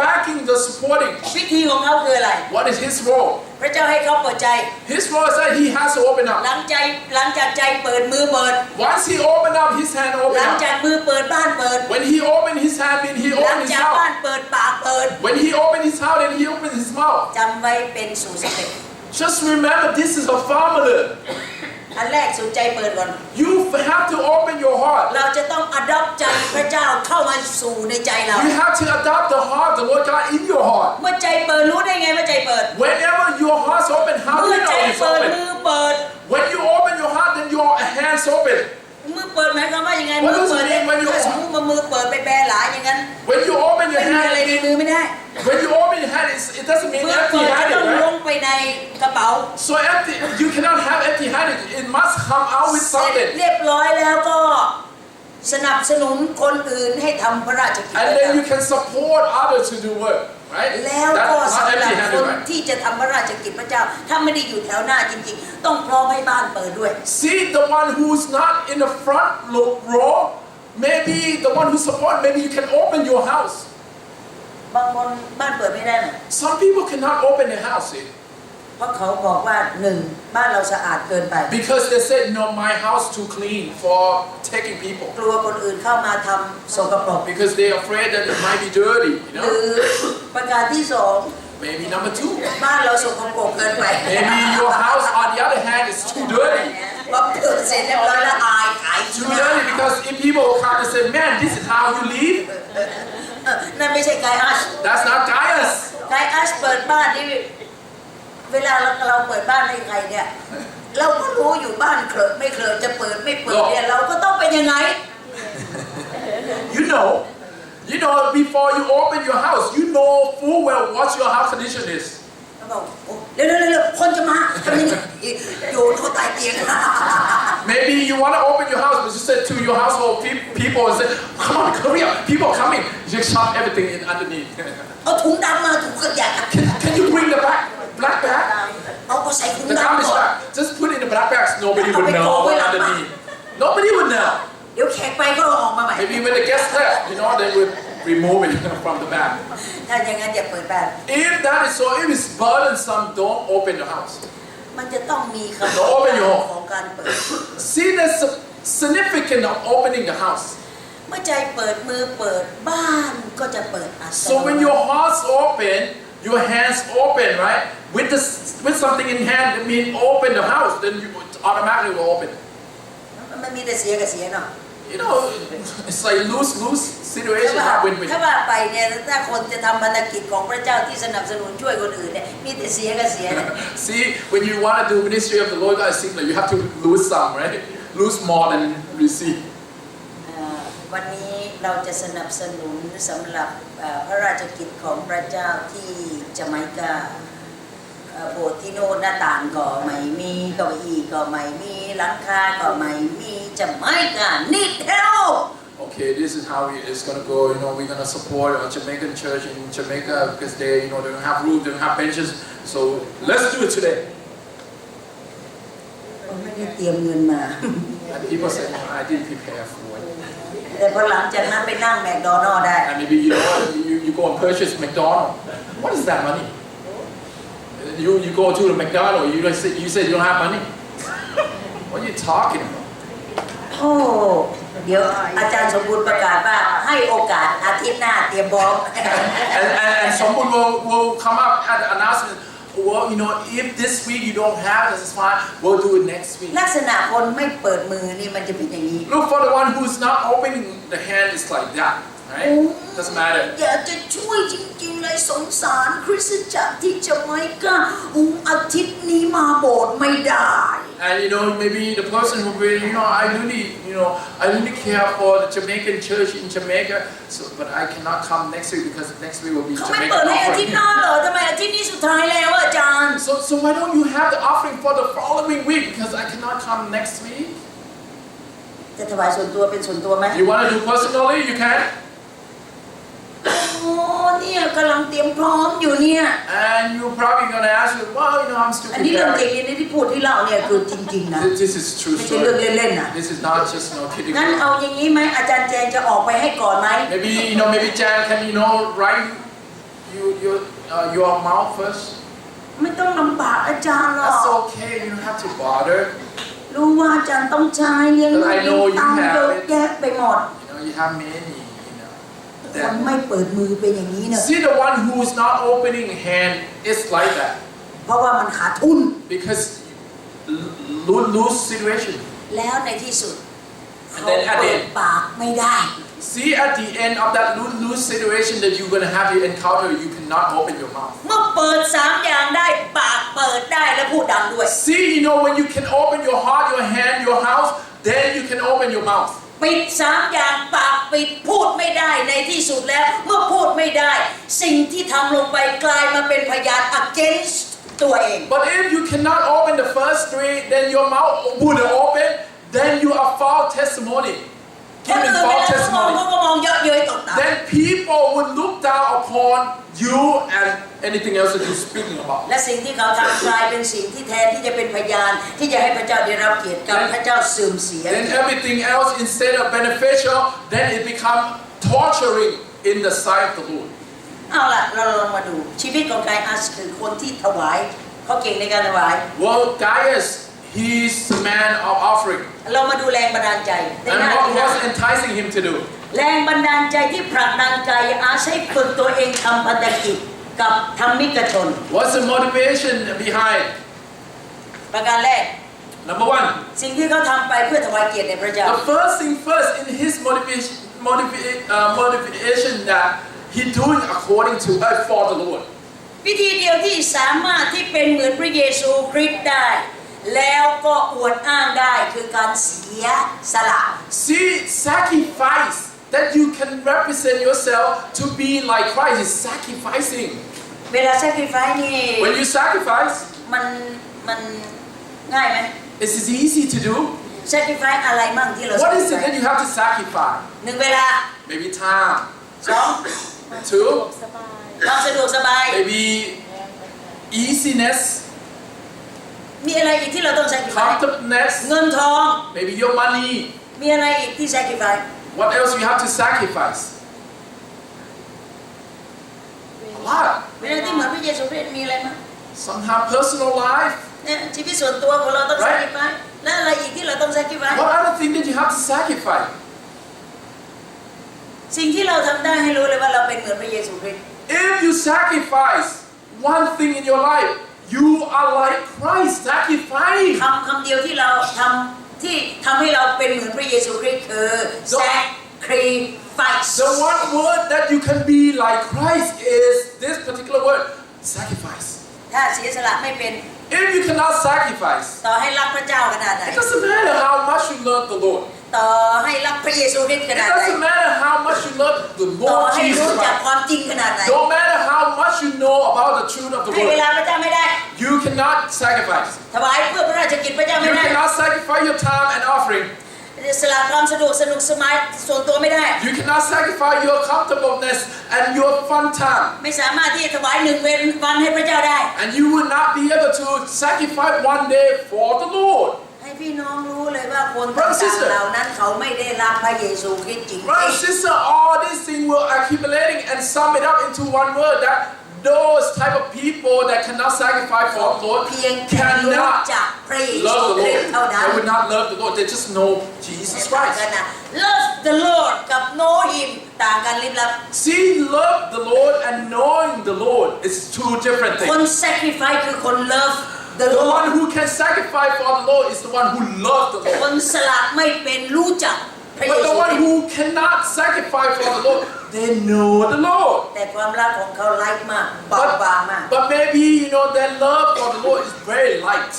backing, the supporting. วิธีของเขาคืออะไร What is his role? พระเจ้าให้เขาเปิดใจ His role is that he has to open หลั up. งจากใจเปิดมือเปิด Once he opened up, his hand หลัง opened จาก up. มือเปิดบ้านเปิด When he opened his hand, then he หลัง opened his จากบ้าน mouth. เปิดปากเปิด When he opened his mouth, then he opened his mouth. จำไว้เป็นสูตรสำเร็จ Just remember, this is a formula. อันแรกสูตรใจเปิดก่อน You have to open your heart. เราจะต้อง adopt ใจพระเจ้าเข้ามาสู่ในใจเรา You have to adopt the heart, the Lord God, in your heart. เมื่อใจเปิดรู้ได้ไงว่าใจเปิด Whenever your heart's open, how do เมื่อ you ใจ know it's เปิด open? มือเปิด When you open your heart, then your hands open. มือเปิดหมายความว่ายังไง What มือ does it เปิด mean when you ถ้าสมมติว่ามือเปิดไปแบหลายอย่างนั้น When you open ไม่ your มีอะไร hand, ในมือไม่ได้ when you open your hand, it doesn't mean มือเปิดจะต้อง empty-handed, ล้วง right? ไปในกระเป๋า So empty, you cannot have empty-handed. It must come out with เสร็จ something. เรียบร้อยแล้วก็สนับสนุนคนอื่นให้ทำพระราชกิจ And then you can support others to do work, right? แล้วก็ That's สำ not หรับค empty-handed, น right? ที่จะทำพระราชกิจพระเจ้า ถ้าไม่ได้อยู่แถวหน้าจริงๆ ต้องพร้อมให้บ้านเปิดด้วย See the one who's not in the front row, maybe the one who support, maybe you can open your house. บางคนบ้านเปิดไม่ได้หรอก Some people cannot open their house, see? เพราะเขาบอกว่าหนึ่งบ้านเราสะอาดเกินไป Because they said, no, my house too clean for taking people. กลัวคนอื่นเข้ามาทำโสกปรก Because they're afraid that it might be dirty, หรือ ประการที่สอง Maybe number 2. บ้านเราสกปรกเกินไป Maybe your house, on the other hand, is too dirty. พอเปิดเสร็จเรียบร้อยแล้วอายขาย Too dirty because if people will come and say, man, this is how you live. นั่นไม่ใช่ไกอัส That's not Gaius. ไกอัสเปิดบ้านนี่เวลาเราเปิดบ้านให้ใครเนี่ยเราก็รู้อยู่บ้านเคลอะไม่เคลอะจะเปิดไม่เปิดเนี่ยเราก็ต้องเป็นยังไง You know, before you open your house, you know full well what your house condition is. เขาบอกโอ้เร็วคนจะมาทำยังไงอยู่เขาใต้เตียง Maybe you want to open your house, but you said to your household people and say, "Come on, hurry up! People are coming." You just shove everything in underneath. เอาถุงดำมาถุงขยะ Can you bring the black bag? เอาก็ใส่ถุง The ดำ garbage ก่อน bag. Just put it in the black bags. Nobody would know underneath. Nobody would know. เดี๋ยวแขกไปก็เอาออกมาใหม่ Maybe when the guests left, they would remove it from the bag. ถ้าอย่างนั้นอย่าเปิดบ้าน If that is so, if it's burdensome, don't open your house. มันจะต้องมีคำ Don't open your home. ของการเปิด See the significance of opening the house. เมื่อใจเปิดมือเปิดบ้านก็จะเปิดอัตโน So มั when ติ your heart's open, your hands open, right? With something in hand, that means open the house, then you automatically will open. มันมีแต่เสียกับเสียเนาะ It's like lose situation, not win-win. ถ้าว่าไปเนี่ยถ้าคนจะทำพันธกิจของพระเจ้าที่สนับสนุนช่วยคนอื่นเนี่ยมีแต่เสียกับเสียนะ See, when you want to do ministry of the Lord, it seems like you have to lose some, right? Lose more than receive. วันนี้เราจะสนับสนุนสำหรับพระราชกิจของพระเจ้าที่จาไมกาโบสถ์ที่โน่นหน้าต่างก็ไม่มีเก้าอี้ก็ไม่มีหลังคาก็ไม่มีจาไมกา need help Okay, this is how it's gonna go. We're gonna support a Jamaican church in Jamaica because they don't have roof, they don't have benches. So let's do it today. ไม่ได้เตรียมเงินมา And people say, I didn't prepare for it. แต่พอหลังจากนั้นไปนั่งแมคโดนัลด์ได้ And maybe you go and purchase McDonald's. What is that money? You go to the McDonald's. You said you don't have money. What are you talking about? โอ้เดี๋ยวอาจารย์สมบูรณ์ประกาศว่าให้โอกาสอาทิตย์หน้าเตรียมพร้อม And someone will come up at the announcement. Well, if this week you don't have it, it's fine. We'll do it next week. ลักษณะคนไม่เปิดมือนี่มันจะเป็นอย่างนี้ Look for the one who's not opening the hand. It's like that, right? Doesn't matter. อยากจะช่วยจริงๆเลยสงสารคริสตจักรที่จะไม่กล้าอาทิตย์นี้มาโบสถ์ไม่ได้ And maybe the person who really, I really care for the Jamaican church in Jamaica. So, but I cannot come next week because next week will be เขาไม่ Jamaican เปิดให้อาทิตย์หน้า offering. เหรอทำไมอาทิตย์นี้สุดท้ายแล้วอาจารย์ So why don't you have the offering for the following week? Because I cannot come next week. จะถวายส่วนตัวเป็นส่วนตัวไหม You want to do personally? You can. โอ้เนี่ยกำลังเตรียมพร้อมอยู่เนี่ย And you're probably gonna ask me, well, I'm still อันนี้เรื่องจริง preparing. นี่ที่พูดที่เล่าเนี่ยคือจริงๆนะ This is true ไม่ใช่เรื่อง story. เล่นๆนะ This is not just kidding. งั้นเอาอย่างนี้ไหมอาจารย์แจงจะออกไปให้ก่อนไหม Maybe maybe Jan can write your mouth first. ไม่ต้องลำบากอาจารย์หรอก That's okay. You don't have to bother. รู้ว่าอาจารย์ต้องใช้เลี้ยงลูก I เลี้ย know ง you ตังค์ have เยอะ it. แยะไปหมด You have many. คนไม่เปิดมือเป็นอย่างนี้เนอะ See, the one who's not opening hand is like that เพราะว่ามันขาดทุน because lose situation. แล้วในที่สุด And เขา then at เปิ the ดปากไม่ได้ See, at the end of that lose situation that you're gonna have to encounter, you cannot open your mouth. เมื่อเปิด3อย่างได้ปากเปิดได้และพูดดังด้วย See, when you can open your heart, your hand, your house, then you can open your mouth. ปิด3อย่างปากปิดพูดไม่ได้ในที่สุดแล้วเมื่อพูดไม่ได้สิ่งที่ทำลงไปกลายมาเป็นพยาน against ตัวเอง But if you cannot open the first three, then your mouth would open, then you are false testimony. คนอื่น Giving เว false ลาเขามอง testimony. เขาก็มองเยอะเย้ยตกต่ำ Then people would look down upon you and anything else that you're speaking about. และสิ่งที่เขาทำกลายเป็นสิ่งที่แทนที่จะเป็นพยานที่จะให้พระเจ้าได้รับเกียรติกับพระเจ้าเสื่อมเสีย Then everything else, instead of beneficial, then it become torturing in the sight of the Lord. เอาล่ะเราลองมาดูชีวิตของไกอัสคือคนที่ถวายเขาเก่งในการถวาย Well, Gaius, he's the man of offering. เรามาดูแรงบันดาลใจใน And หน้า what ที่ was enticing him to do? แรงบันดาลใจที่ผลักดันไกอัสให้ฝึกตัวเองทำพันธกิจกับธรรมิกชน What's the motivation behind? ประการแรก Number one, สิ่งที่เขาทำไปเพื่อถวายเกียรติแด่พระเจ้า the first thing first in his motivation that he doing according to for the Lord. วิธีเดียวที่สามารถที่เป็นเหมือนพระเยซูคริสต์ได้ แล้วก็อวดอ้างได้คือการเสียสละ See, sacrifice that you can represent yourself to be like Christ is sacrificing. เวลา sacrifice นี่ When you sacrifice, มันง่ายไหม is it easy to do? sacrifice อะไรมั่งที่เรา What is it sacrifice that you have to sacrifice? หนึ่งเวลา Maybe time. สอง Two, ความสะดวกสบาย maybe easiness, มีอะไรอีกที่เราต้อง sacrifice comfortableness, เงินทอง maybe your money. มีอะไรอีกที่ sacrifice What else you have to sacrifice? A lot. เวลาที่เหมือนพระเยซูคริสต์มีอะไรมั้ง Somehow personal life. เนี่ยชีวิตส่วนตัวของเราต้อง Right. sacrifice และอะไรอีกที่เราต้อง sacrifice What other thing did you have to sacrifice? สิ่งที่เราทำได้ให้รู้เลยว่าเราเป็นเหมือนพระเยซูคริสต์ If you sacrifice one thing in your life, you are like Christ sacrificing. คำเดียวที่เราทำให้เราเป็นเหมือนพระเยซูคริสต์คือ sacrifice The one word that you can be like Christ is this particular word, sacrifice. ถ้าเสียสละไม่เป็น If you cannot sacrifice, ต่อให้รักพระเจ้าขนาดไหน it doesn't matter how much you love the Lord. ต่อให้รักพระเยซูคริสต์ข It นาดไหน doesn't matter how much you love the ต่อ Lord ให้ Jesus รู้จัก Christ. ความจริงขนาดไหน No matter how much you know about the truth of the ให้เว word, ลาพระเจ้าไม่ได้ you cannot sacrifice. ถวายเพื่อพระราชกิจพระเจ้า You ไม่ได้ cannot sacrifice your time and offering. สละความสะดวกสนุกสบายส่วนตัวไม่ได้ You cannot sacrifice your comfortableness and your fun time. ไม่สามารถที่จะถวายหนึ่งวันให้พระเจ้าได้ And you will not be able to sacrifice one day for the Lord. ให้พี่น้องรู้เลยว่าคน Brother, ต่าง sister. ๆเหล่านั้นเขาไม่ได้รักพระเยซูคริสต์จริง Brother, sister, all these things will accumulating and sum it up into one word that those type of people that cannot sacrifice for the Lord เพียงแค่รู้ cannot จักพระเยซู love the คริส Lord. ต์เท่านั้น They would not love the Lord. They just know Jesus ต่าง Christ. กันนะ love the Lord กับ know him ต่างกันลิบลับ See, love the Lord and knowing the Lord is two different คน things. sacrifice คือคน love the The Lord one who can sacrifice for the Lord is the one who loves the ค Lord. นสละไม่เป็นรู้จักพระเย But ซู the ค one ริสต์ who cannot sacrifice for the Lord, they know the Lord. แต่ความรักของเขาไร้มากเบาบางมาก But maybe, their love for the Lord is very light.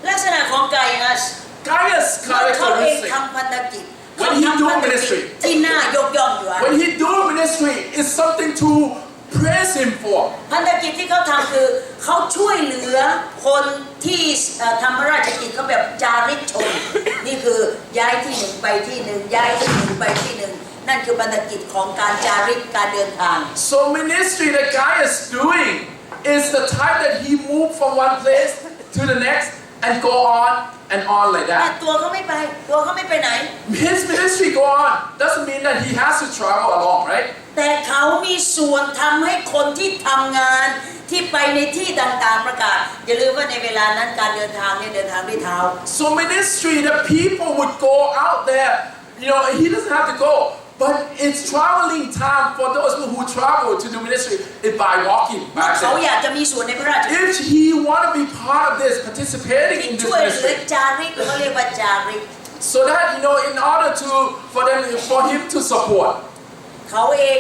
ลักษณะของกายอัส Gaius เขาเอง characteristic. ทำพันธกิจ When he do ministry. ที่น่ายกย่องอยู่อะ When he do ministry, it's something to praise him for. พันธกิจที่เขาทำคือเขาช่วยเหลือคนที่ทำพระราชกิจเขาแบบจาริกชน นี่คือย้ายที่หนึ่งไปที่หนึ่งย้ายที่หนึ่งไปที่หนึ่งนั่นคือพันธกิจของการจาริกการเดินทาง So ministry that Gaius doing is the time that he moved from one place to the next and go on and on like แต่ that. ตัวเขาไม่ไปตัวเขาไม่ไปไหน His ministry go on. Doesn't mean that he has to travel along, right? แต่เขามีส่วนทำให้คนที่ทำงานที่ไปในที่ต่างๆประกาศอย่าลืมว่าในเวลานั้นการเดินทางเนี่ยเดินทางด้วยเท้า So ministry, the people would go out there. He doesn't have to go. But it's traveling time for those who travel to do ministry by walking เมื่อ back เขา then. อยากจะมีส่วนในพระราชกิจ If he want to be part of this, participating ที่ in this ช่วยเหลือ ministry, จาริกเขาเรียกว่าจาริก so that in order for him to support. เขาเอง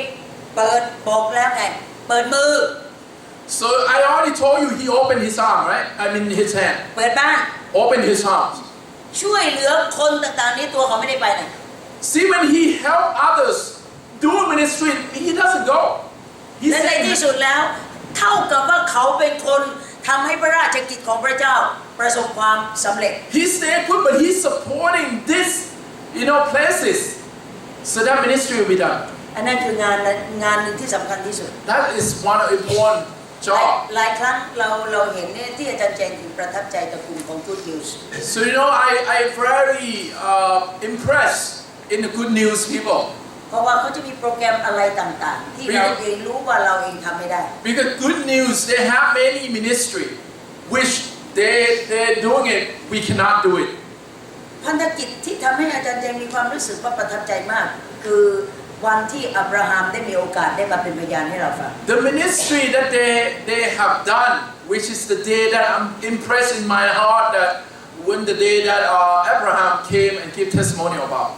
เปิดบอกแล้วไงเปิดมือ So I already told you he opened his arm, right? I mean his hand. เปิดบ้าน Opened his arms. ช่วยเหลือคนต่างๆนี้ตัวเขาไม่ได้ไปไหน See, when he helped others do ministry, he doesn't go. He และในที่ said, สุดแล้ว เท่ากับว่าเขาเป็นคนทำให้พระราชกิจของพระเจ้าประสบความสำเร็จ he stayed put, but he's supporting this, places, so that ministry will be done. อันนั้นคืองานหนึ่งที่สำคัญที่สุด That is one important job. หลายครั้งเราเห็นเนี่ยที่อาจารย์แจงถึงประทับใจตระกูลของ Good News So I very impressed in the good news people. เพราะว่าเขาจะมีโปรแกรมอะไรต่างๆ ที่เราเองรู้ว่าเราเองทำไม่ได้ Because good news, they have many ministry, which they're doing it, we cannot do it. พันธกิจที่ทำให้อาจารย์แจงมีความรู้สึกว่าประทับใจมาก คือวันที่อับราฮัมได้มีโอกาสได้มาเป็นพยานให้เราฟัง The ministry that they have done, which is the day that I'm impressed in my heart that when the day that Abraham came and gave testimony about.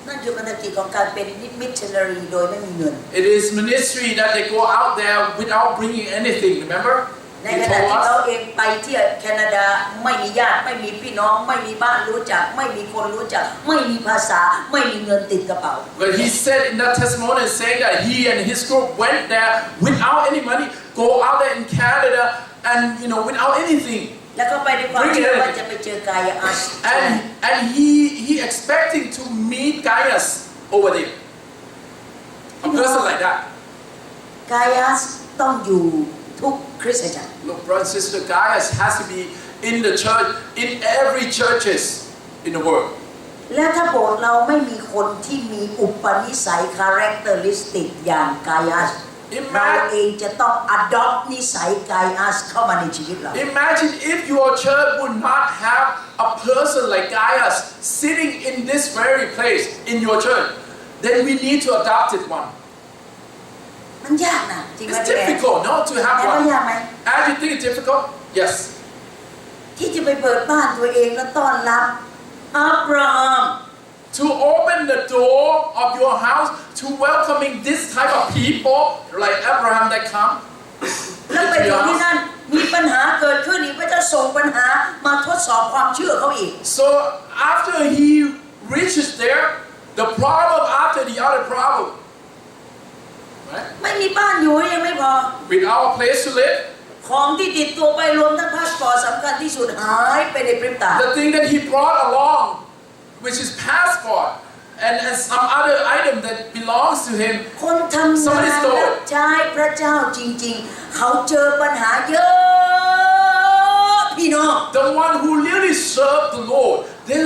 นั่นคือพันธกิจของการเป็นมิชชันนารีโดยไม่มีเงิน It is ministry that they go out there without bringing anything. Remember? ใน He ขณะ told ที่เขา us. เองไปเที่ยวแคนาดาไม่มีญาติไม่มีพี่น้องไม่มีบ้านรู้จักไม่มีคนรู้จักไม่มีภาษาไม่มีเงินติดกระเป๋า But he said in that testimony, saying that he and his group went there without any money, go out there in Canada, and without anything. แล้วก็ไปด้วยความเชื่อว่าจะไปเจอกายอาส And he expecting to meet Gaius over there. A person like that. กายอาสต้องอยู่ทุกคริสตจักร Look, brother and sister, Gaius has to be in the church, in every churches in the world. และถ้าโบสถ์เราไม่มีคนที่มีอุปนิสัย characteristic อย่างกายอาสเราเองจะต้อง adopt นิสัยกายอาสเข้ามาในชีวิตเรา Imagine if your church would not have a person like Gaius sitting in this very place in your church, then we need to adopt it one. มันยากนะจริงไหม It's พี่แอน difficult, no, to แต่ have ว่ายาก one. ไหม And you think it's difficult? Yes. ที่จะไปเปิดบ้านตัวเองแล้วต้อนรับอับราฮัม To open the door of your house to welcoming this type of people like Abraham that come แล้วไป into ถึ your งที่ house. นั่นมีปัญหาเกิดขึ้นอีกพระเจ้าส่งปัญหามาทดสอบความเชื่อเขาอีก So after he reaches there, the problem after the other problem, right? ไม่มีบ้านอยู่ยังไม่พอ Without a place to live, ของที่ติดตัวไปรวมทั้งพาสปอร์ตสำคัญที่สุดหายไปในพริบตา the thing that he brought along, which is passport and some other item that belongs to him, คนทำงาน Somebody stole it. รับใช้พระเจ้าจริงๆ เขาเจอปัญหาเยอะพี่น้อง the one who really served the Lord, they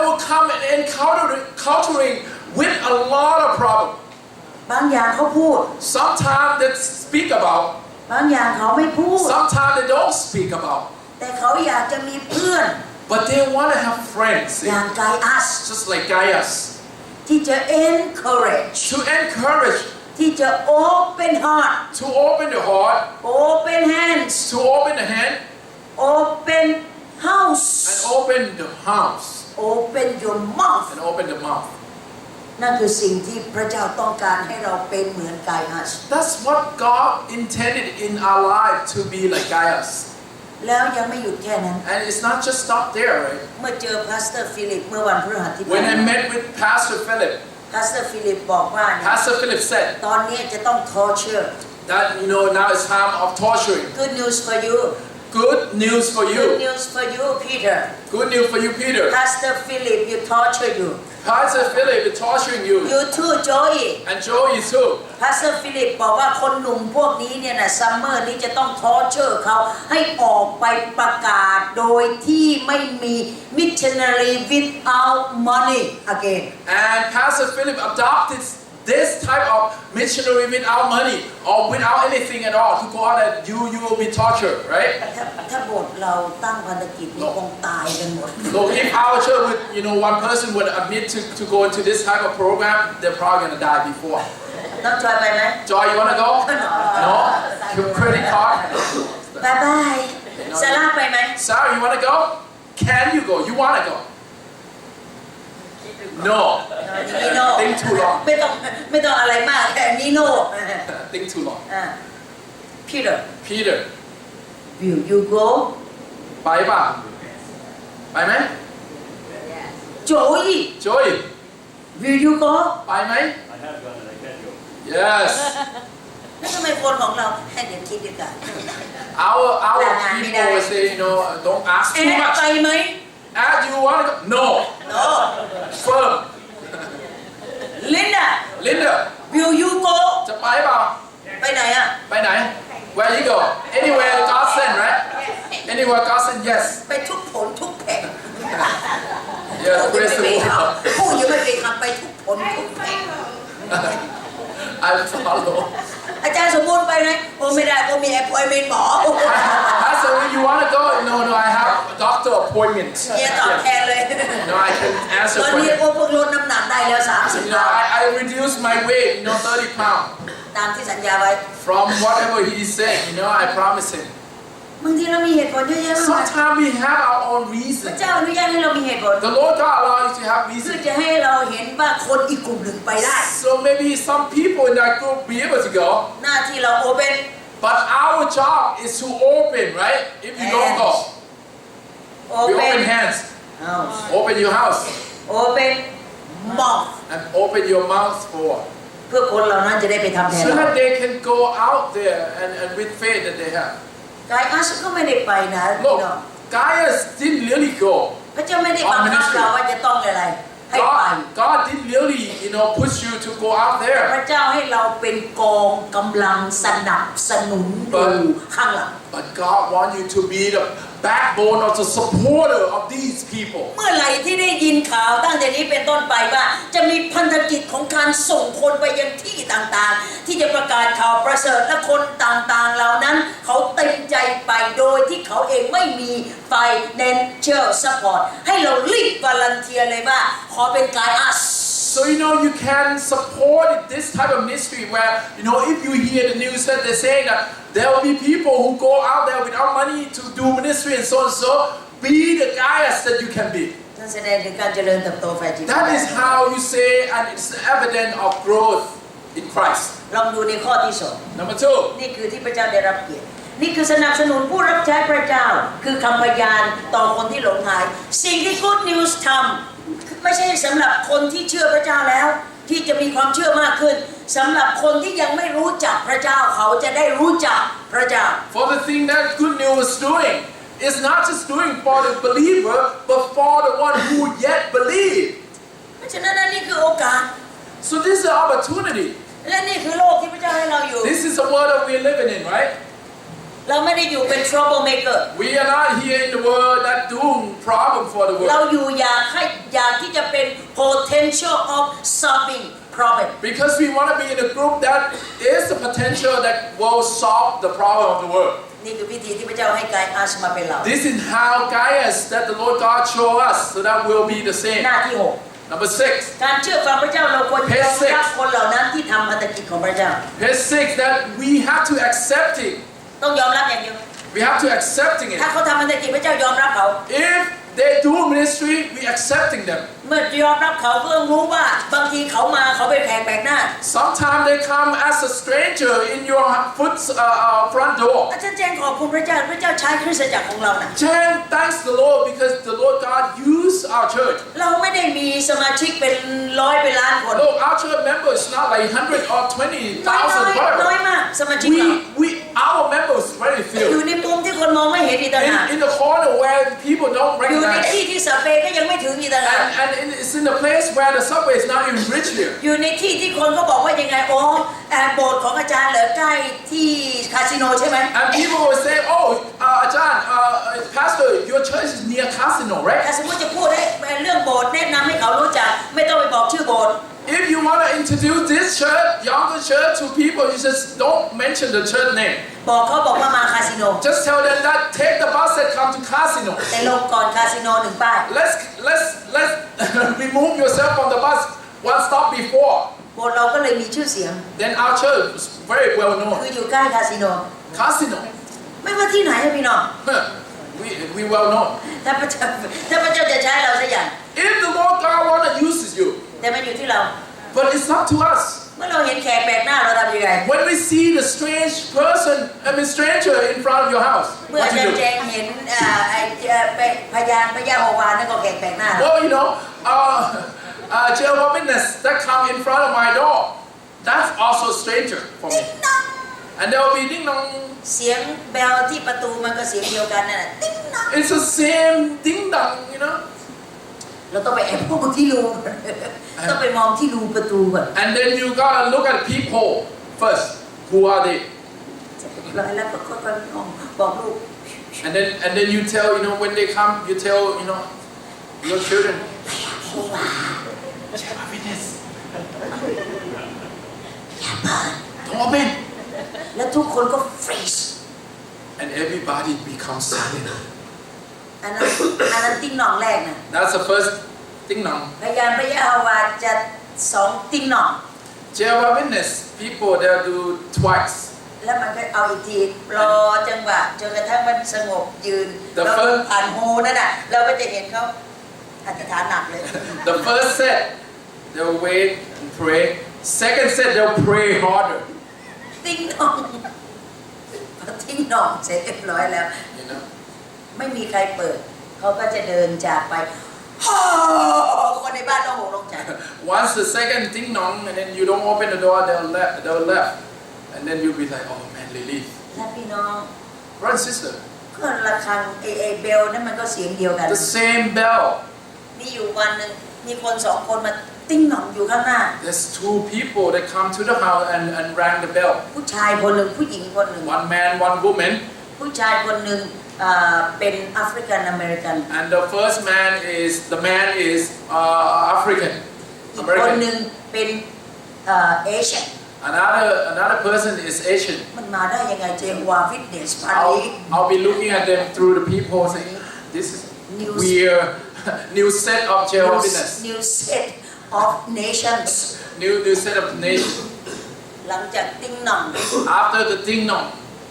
will come and encountering with a lot of problems. บางอย่างเขาพูด Sometimes they speak about, บางอย่างเขาไม่พูด sometimes they don't speak about, แต่เขาอยากจะมีเพื่อน but they want to have friends, อย่างไกอัส just like Gaius, ที่จะ encourage to encourage, ที่จะ open heart to open the heart, open hands to open the hand, open house and open the house, open your mouth and open the mouth. นั่นคือสิ่งที่พระเจ้าต้องการให้เราเป็นเหมือนไกอัส That's what God intended in our life to be like Gaius. แล้วยังไม่หยุดแค่นั้น And it's not just stop there, right? เมื่อเจอพาสเตอร์ฟิลิปเมื่อวันพฤหัสที่ผ่าน When I มา met with Pastor Philip, พาสเตอร์ฟิลิปบอกว่าเนี่ย Pastor Philip said ตอนนี้จะต้อง torture that now it's time of torturing. good news for you Good news for good you. news for you Peter Good news for you, Peter. Pastor Philip you torture you Pastor Philip is torturing you. you too Joey And Joey too. Pastor Philip บอกว่าคนหนุ่มพวกนี้เนี่ยนะซัมเมอร์นี้จะต้อง torture เขาให้ออกไปประกาศโดยที่ไม่มี missionary without money again And Pastor Philip adopted this type of missionary without money or without anything at all to go out and you will be tortured, right? ถ้าโบสถ์เราตั้งพันธกิจนี้คงตายกันหมด So if our church would, one person would admit to go into this type of program, they're probably gonna die before. น้องจอยไปไหม Joy, you wanna go? No? Your credit card? บายบายซาร่าไปไหม Sarah, you wanna go? Can you go? You wanna go? No. นี่โน่ Think too long. ไม่ต้องอะไรมากแค่นี้โน่ Think too long. Peter Peter, will you go ไปป่ะไปไหม Joey Joy, will you go ไปไหม I have gone and I can't go. Yes. แล้วทำไมคนของเราให้เดี๋ยวคิดดีกว่า Our Nah, people will say, don't ask แอ too ด much. ไปไหม Ask you wanna go? No. No Firm. Linda Linda, will you go จะไปเปล่า ไปไหนอ่ะ ไปไหน Where you go? Anywhere God send, right? Anywhere God send, yes. ไปทุกผลทุกแผง Yeah, praise the พูดยังไม่ Lord. เป็นคำไปทุกผลทุกแผง I follow. อาจารย์สมบูรณ์ไปไหมโอ้ไม่ได้โอ้มี appointment หมอ Pastor, you wanna go? No, I have a doctor appointment. เฮียตอบแทนเลย No, I can answer ตอน for นี้ you. โอ้เพิ่งลดน้ำหนักได้แล้ว30 You know, I reduced my weight, 30 pounds. ตามที่สัญญาไว้ From whatever he said, I promised him. บางทีเรามีเหตุผลเยอะแยะมากมาย Sometimes we have our own พ reason. ระเจ้าอนุญาตให้เรามีเหตุผล The Lord God allows you to have เพื่อ reason. จะให้เราเห็นว่าคนอีกกลุ่มหนึ่งไปได้ So maybe some people in that group be able to go. หน้าที่เราโอเปน But our job is to open, right? If you don't go, โอ we เปน open hands, open your house, โอเปนมอ and open your mouth for, เพื่อคนเหล่านั้นจะได้ไปทำแทน so เรา that they can go out there and with faith that they have. กายอาสก็ไม่ได้ไปนะพี่น้อง Look, Gaius didn't really go. พระเจ้าไม่ได้บังคับเราว่าจะต้องอะไรให้ไป God didn't really, push you to go out พ there. ระเจ้าให้เราเป็นกองกำลังสนับสนุนดูข้างหลัง But God wants you to be the backbone or the supporter of these people. เมื่อไหร่ที่ได้ยินข่าวตั้งแต่นี้เป็นต้นไปว่าจะมีพันธกิจของการส่งคนไปยังที่ต่างๆที่จะประกาศข่าวประเสริฐและคนต่างๆเหล่านั้นเขาเต็มใจไปโดยที่เขาเองไม่มี financial support ให้เรารีบวอลันเทียร์เลยว่าขอเป็นกายอาส So you can support this type of ministry where if you hear the news that they're saying that there will be people who go out there without money to do ministry and so and so, be the guys that you can be. นั่นแสดงถึงการเจริญเติบโตฝ่ายจิต That is how you say, and it's evidence of growth in Christ. ลองดูในข้อที่สอง Number 2. นี่คือที่พระเจ้าได้รับเกียรตินี่คือสนับสนุนผู้รับใช้พระเจ้าคือคำพยานต่อคนที่หลงหายสิ่งที่ Good News ทำไม่ใช่สำหรับคนที่เชื่อพระเจ้าแล้วที่จะมีความเชื่อมากขึ้นสำหรับคนที่ยังไม่รู้จักพระเจ้าเขาจะได้รู้จักพระเจ้า For the thing that Good News is doing, it's not just doing for the believer, but for the one who yet believe. เพราะฉะนั้นนี่คือโอกาส So this is an opportunity. และนี่คือโลกที่พระเจ้าให้เราอยู่ This is the world that we're living in, right? เราไม่ได้อยู่เป็น troublemaker We are not here in the world that doing problem for the เรา world. อยู่อยากที่จะเป็น potential of solving problem Because we want to be in a group that is the potential that will solve the problem of the world. นี่คือวิธีที่พระเจ้าให้กายอาสมาเป็นเรา This is how guides that the Lord God show us, so that we'll be the same. หน้าที่ Number 6. 6การเชื่อฟังพระเจ้าเราควรยอมรับคนเหล่านั้นที่ทำพันธกิจของพระเจ้า Verse 6 that we have to accept it. ต้องยอมรับอย่างเดียว We have to accepting it. ถ้าเขาทำพันธกิจพระเจ้ายอมรับเขา If they do ministry, we accepting them. เมื่อยอมรับเขาก็ต้องรู้ว่าบางทีเขามาเขาเป็นแขกแปลกหน้า Sometimes they come as a stranger in your front door. อาจารย์แจ้งขอบคุณพระเจ้าพระเจ้าใช้คริสตจักรของเรานะ Jen, thanks the Lord because the Lord God used our church. เราไม่ได้มีสมาชิกเป็นร้อยเป็นล้านคน Look, our church members not like 100 or น้อย 20,000, น้อย whatever. มากสมาชิกเรา Our members very อยู่ few. ในมุมที่คนมองไม่เห็นอีกต่างหาก In the corner where people don't อยู่ใน recognize. ที่ที่สเปรย์ก็ยังไม่ถึงอีกต่างหาก And it's in the place where the subway is not even reached here. อยู่ในที่ที่คนก็บอกว่ายังไงโอ้โบสถ์ของอาจารย์เหลือใกล้ที่คาสิโนใช่ไหม And people will say, oh, Ajahn, Pastor, your church is near casino, แต่ right? สมมติจะพูดให้เรื่องโบสถ์แนะนำให้เขารู้จักไม่ต้องไปบอกชื่อโบสถ์ If you want to introduce this church, younger church to people, you just don't mention the church name. บอกเขาบอกว่ามาคาสิโน Just tell them that take the bus that come to casino. แต่ลงก่อนคาสิโนหนึ่งป้าย Let's remove yourself from the bus one stop before. โบสถ์เราก็เลยมีชื่อเสียง Then our church is very well คือ known. อยู่ใกล้คาสิโน Casino. ไม่ว่าที่ไหนอะพี่น้อง We well known. ถ้าพระเจ้าจะใช้เราสักอย่าง If the Lord God wanna uses you, แต่มันอยู่ที่เรา but it's up to us. เมื่อเราเห็นแขกแปลกหน้าเราทำยังไง When we see the stranger in front of your house, เมื่อ what อาจาร you ย์แจ do? งเห็นพยาโฮวานั่นก็แขกแปลกหน้า Well, Jehovah's Witness that come in front of my door, that's also a stranger for me. And there will be ding dong. เสียงแบลที่ประตูมันก็เสียงเดียวกันนั่นแหละติ๊งนัง It's the same ding dong, เราต้องไปแอบมองที่รูต้องไปมองที่รูประตูก่อน And then you gotta look at people first. Who are they? แล้วก็ค่อยๆมองบอกลูก And then you tell, when they come, you tell, your children. โฮวา Jehovah's Witness. อย่าเปิด Don't open. แล้วทุกคนก็ฟรีซ And everybody becomes silent. อันนั้นติ๊งหน่องแรกนะ That's the first ding dong. พยานพยาโฮวาจะ2ติ๊งหน่อง Jehovah's Witness people they'll do twice. แล้วมันก็เอาอีกทีรอจังหวะจนกระทั่งมันสงบยืนแล้วผ่านโฮนั่นน่ะเราก็จะเห็นเขาอธิษฐานหนักเลย The first set they'll wait and pray. Second set they'll pray harder. ติ้งนองพอติ้งนองเสร็จเรียบร้อยแล้ว You know. ไม่มีใครเปิดเขาก็จะเดินจากไปคนในบ้านต้องโหลงใจ Once the second ding dong and then you don't open the door, they'll left, and then you'll be like, oh man, relief. และพี่น้อง Brother and sister, ก็ระฆังเบลนั่นมันก็เสียงเดียวกัน the same bell. มีอยู่วันหนึ่งมีคนสองคนมาติ้งหน่องอยู่ข้างหน้า There's two people that come to the house and rang the bell. ผู้ชายคนหนึ่งผู้หญิงคนหนึ่ง One man, one woman. ผู้ชายคนหนึ่งเป็นแอฟริกันอเมริกัน And the first man is African อีกคนหนึ่ง American. เป็นเอเชียน Another person is Asian. มันมาได้ยังไงเจฮวาฟิตเนสพาร์ตี้ I'll be looking at them through the people saying, this is News. weird. New set of Jehovah's Witness. New set of nations New set of nation. หลังจากติ้งหน่อง After the ding dong.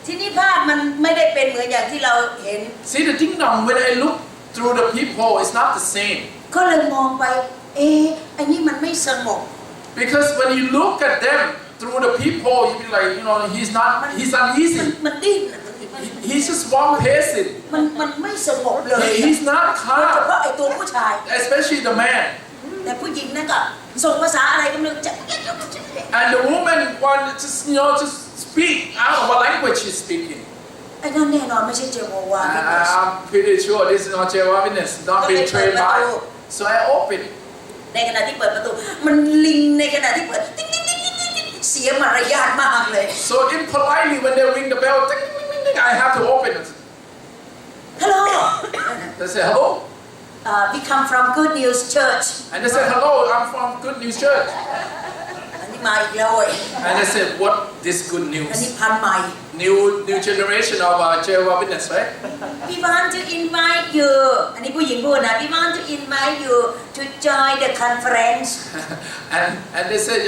ที่นี่ภาพมันไม่ได้เป็นเหมือนอย่างที่เราเห็น See the ding dong, when I look through the people, it's not the same. ก็เลยมองไปไอ้นี่มันไม่สงบ Because when you look at them through the people, you be like, he's uneasy. มันดิ้น He's just one person. มันไม่สงบเลย He's not เฉ calm, พาะไอ้ตัวผู้ชาย especially the man. แต่ผู้หญิงนั่นก็ส่งภาษาอะไรก็ไม่รู้จะ And the woman wanted to just speak. I don't know what language she's speaking. ไอ้นั่นแน่นอนไม่ใช่เจโฮวาห์ I'm pretty sure this is not Jehovah's Witness, not being trained by. So I opened. ในขณะที่เปิดประตูมันลิงในขณะที่เปิดติ๊งติ๊งติ๊งติ๊งติ๊งเสียมารยาทมากเลย So impolitely when they ring the bell, ding, ding, ding, ding, I have to open it. ฮัลโหล They say hello. we come from Good News Church And they said, hello, I'm from Good News Church. อันนี้มาอีกแล้วเว้ย And I said, what this good อันนี้ news? พันใหม่ New generation of Jehovah's Witness, right? We want to invite you อันนี้ผู้หญิงพูดนะ We want to invite you to join the conference and they said,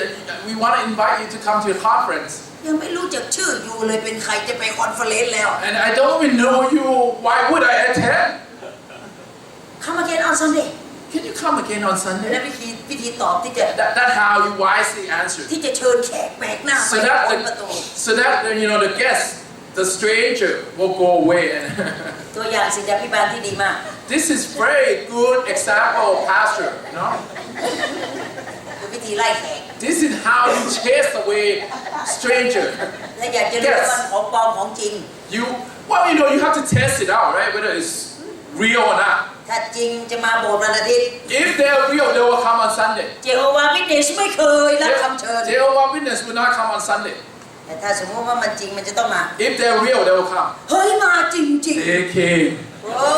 we want to invite you to come to a conference. ยังไม่รู้จักชื่ออยู่เลยเป็นใครจะไปคอนเฟอเรนซ์แล้ว And I don't even know you. Why would I attend? Come again on Sunday Can you come again on และ Sunday? วิธีตอบที่จะ That's how you wisely answer. ที่จะเชิญแขกแปลกหน้าไป So that คนประตู the guest, the stranger will go away. ตัวอย่างศิษยาภิบาลที่ดีมาก This is very good example, Pastor. You know, คือวิธีไล่แขก this is how you chase away stranger. และอยากจะรู้ว่ามันของปลอมของจริง You have to test it out, right? Whether it's real or not. ถ้าจริงจะมาโบสถ์วันอาทิตย์ If they're real, they will come on Sunday. เจโฮวาห์วิตเนสไม่เคยรับคำเชิญ Jehovah's Witness will not come on Sunday. แต่ถ้าสมมติว่ามันจริงมันจะต้องมา If they're real, they will come. เฮ้ยมาจริง They came. ๆโอ้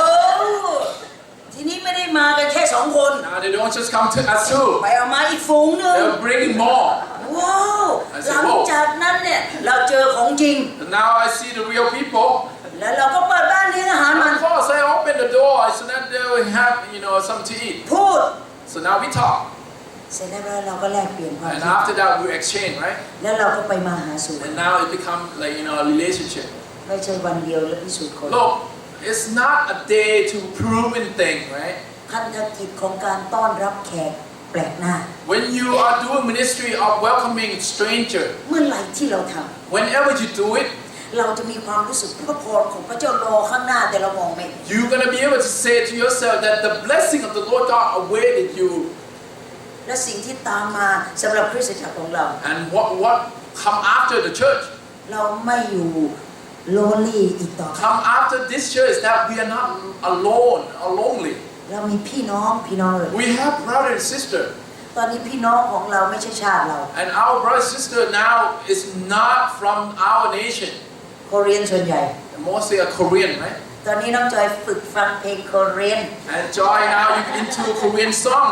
ทีนี้ไม่ได้มากันแค่สองคน Now they don't just come to us too. ไปเอามาอีกฝูงหนึง They're bringing more. ว้าวหลังจากนั้นเนี่ยเราเจอของจริง And now I see the real people. แล้วเราก็เปิดบ้านเลี้ยงอาหาร And มัน of course, I open the door so that they will have something to eat. พูด So now we talk. เสร็จแล้วเราก็แลกเปลี่ยนความ And คิด after that, we exchange, right? แล้วเราก็ไปมาหาสู่ And now it become like a relationship. ไม่ใช่วันเดียวแล้วพิสูจน์คน Look, it's not a day to proven thing, right? พันธกิจของการต้อนรับแขกแปลกหน้า When you are doing ministry of welcoming stranger, เมื่อไหร่ที่เราท whenever you do it, ำเราจะมีความรู้สึกพระพรของพระเจ้ารอข้างหน้าแต่เรามองไม่เห็น you're gonna be able to say to yourself that the blessing of the Lord God awaited you. และสิ่งที่ตามมาสำหรับคริสตจักรของเรา And what come after the church? เราไม่อยู่โลลี่อีกต่อไป Come after this church is that we are not alone or lonely. เรามีพี่น้องเลย We have brother and sister. ตอนนี้พี่น้องของเราไม่ใช่ชาติเรา And our brother and sister now is not from our nation. โคเรียนส่วนใหญ่ Mostly a Korean, right? ตอนนี้น้องจอยฝึกฟังเพลงโคเรียน And Joy now you into Korean song.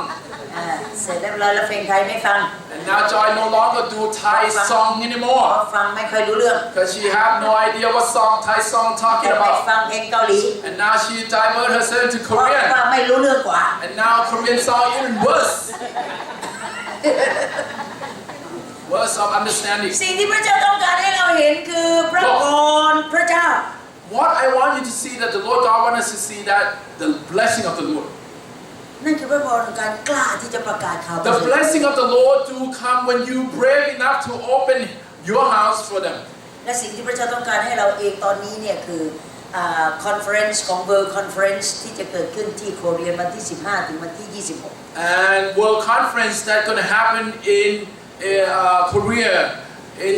เสร็จเรียบร้อยแล้วเพลงไทยไม่ฟัง And now Joy no longer do Thai song เพ anymore. ราะฟังไม่ค่อยรู้เรื่อง Because she have no idea what song Thai song แต่ talking ไป about. ฟังเพลงเกาหลี And now she divert herself to เพราะ Korean. ว่าไม่รู้เรื่องกว่า And now Korean song even worse. Words of understanding. สิ่งที่พระเจ้าต้องการให้เราเห็นคือพระพรพระเจ้า What I want you to see that the Lord God wants us to see that the blessing of the Lord. นั่นคือพระพรของการกล้าที่จะประกาศข่าว The blessing of the Lord do come when you brave enough to open your house for them. และสิ่งที่พระเจ้าต้องการให้เราเองตอนนี้เนี่ยคือคอนเฟอเรนซ์ของ World Conference ที่จะเกิดขึ้นที่โคเรียวันที่ 15 ถึงวันที่ 26 And World Conference that's going to happen in Korea in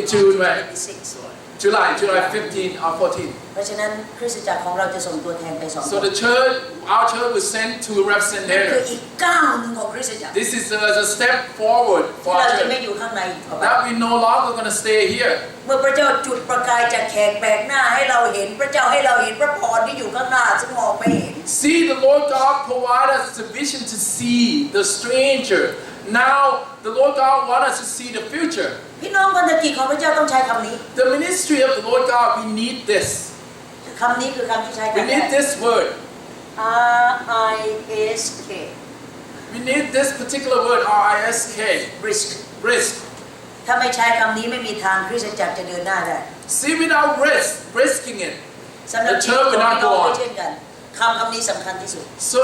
July 15 or 14. เพราะฉะนั้นคริสตจักรของเราจะส่งตัวแทนไป2 So the church, our church will send two คือ representatives. อีกก้าวหนึ่งของคริสตจักร This is a step forward ที่ for เรา our จะไม่ church. อยู่ข้างในต่อไป That we no longer going to stay here. เมื่อพระเจ้าจุดประกายจากแขกแปลกหน้าให้เราเห็นพระเจ้าให้เราเห็นพระพรที่อยู่ข้างหน้าซึ่งมองไม่เห็น See, the Lord God provide us the vision to see the stranger. Now, the Lord God want us to see the future. พี่น้องพันธกิจของพระเจ้าต้องใช้คำนี้ The ministry of the Lord God, we need this. คำนี้คือคำที่ใช้กั We น need this word. RISK We need this particular word, RISK. risk Risk. ถ้าไม่ใช้คำนี้ไม่มีทางคริสตจักรจะเดินหน้าได้ See, without risking it. สำหรับ The ชีวิต church ของ will พี่ not น้อง go ก็ on. เช่นกันคำนี้สำคัญที่สุด So,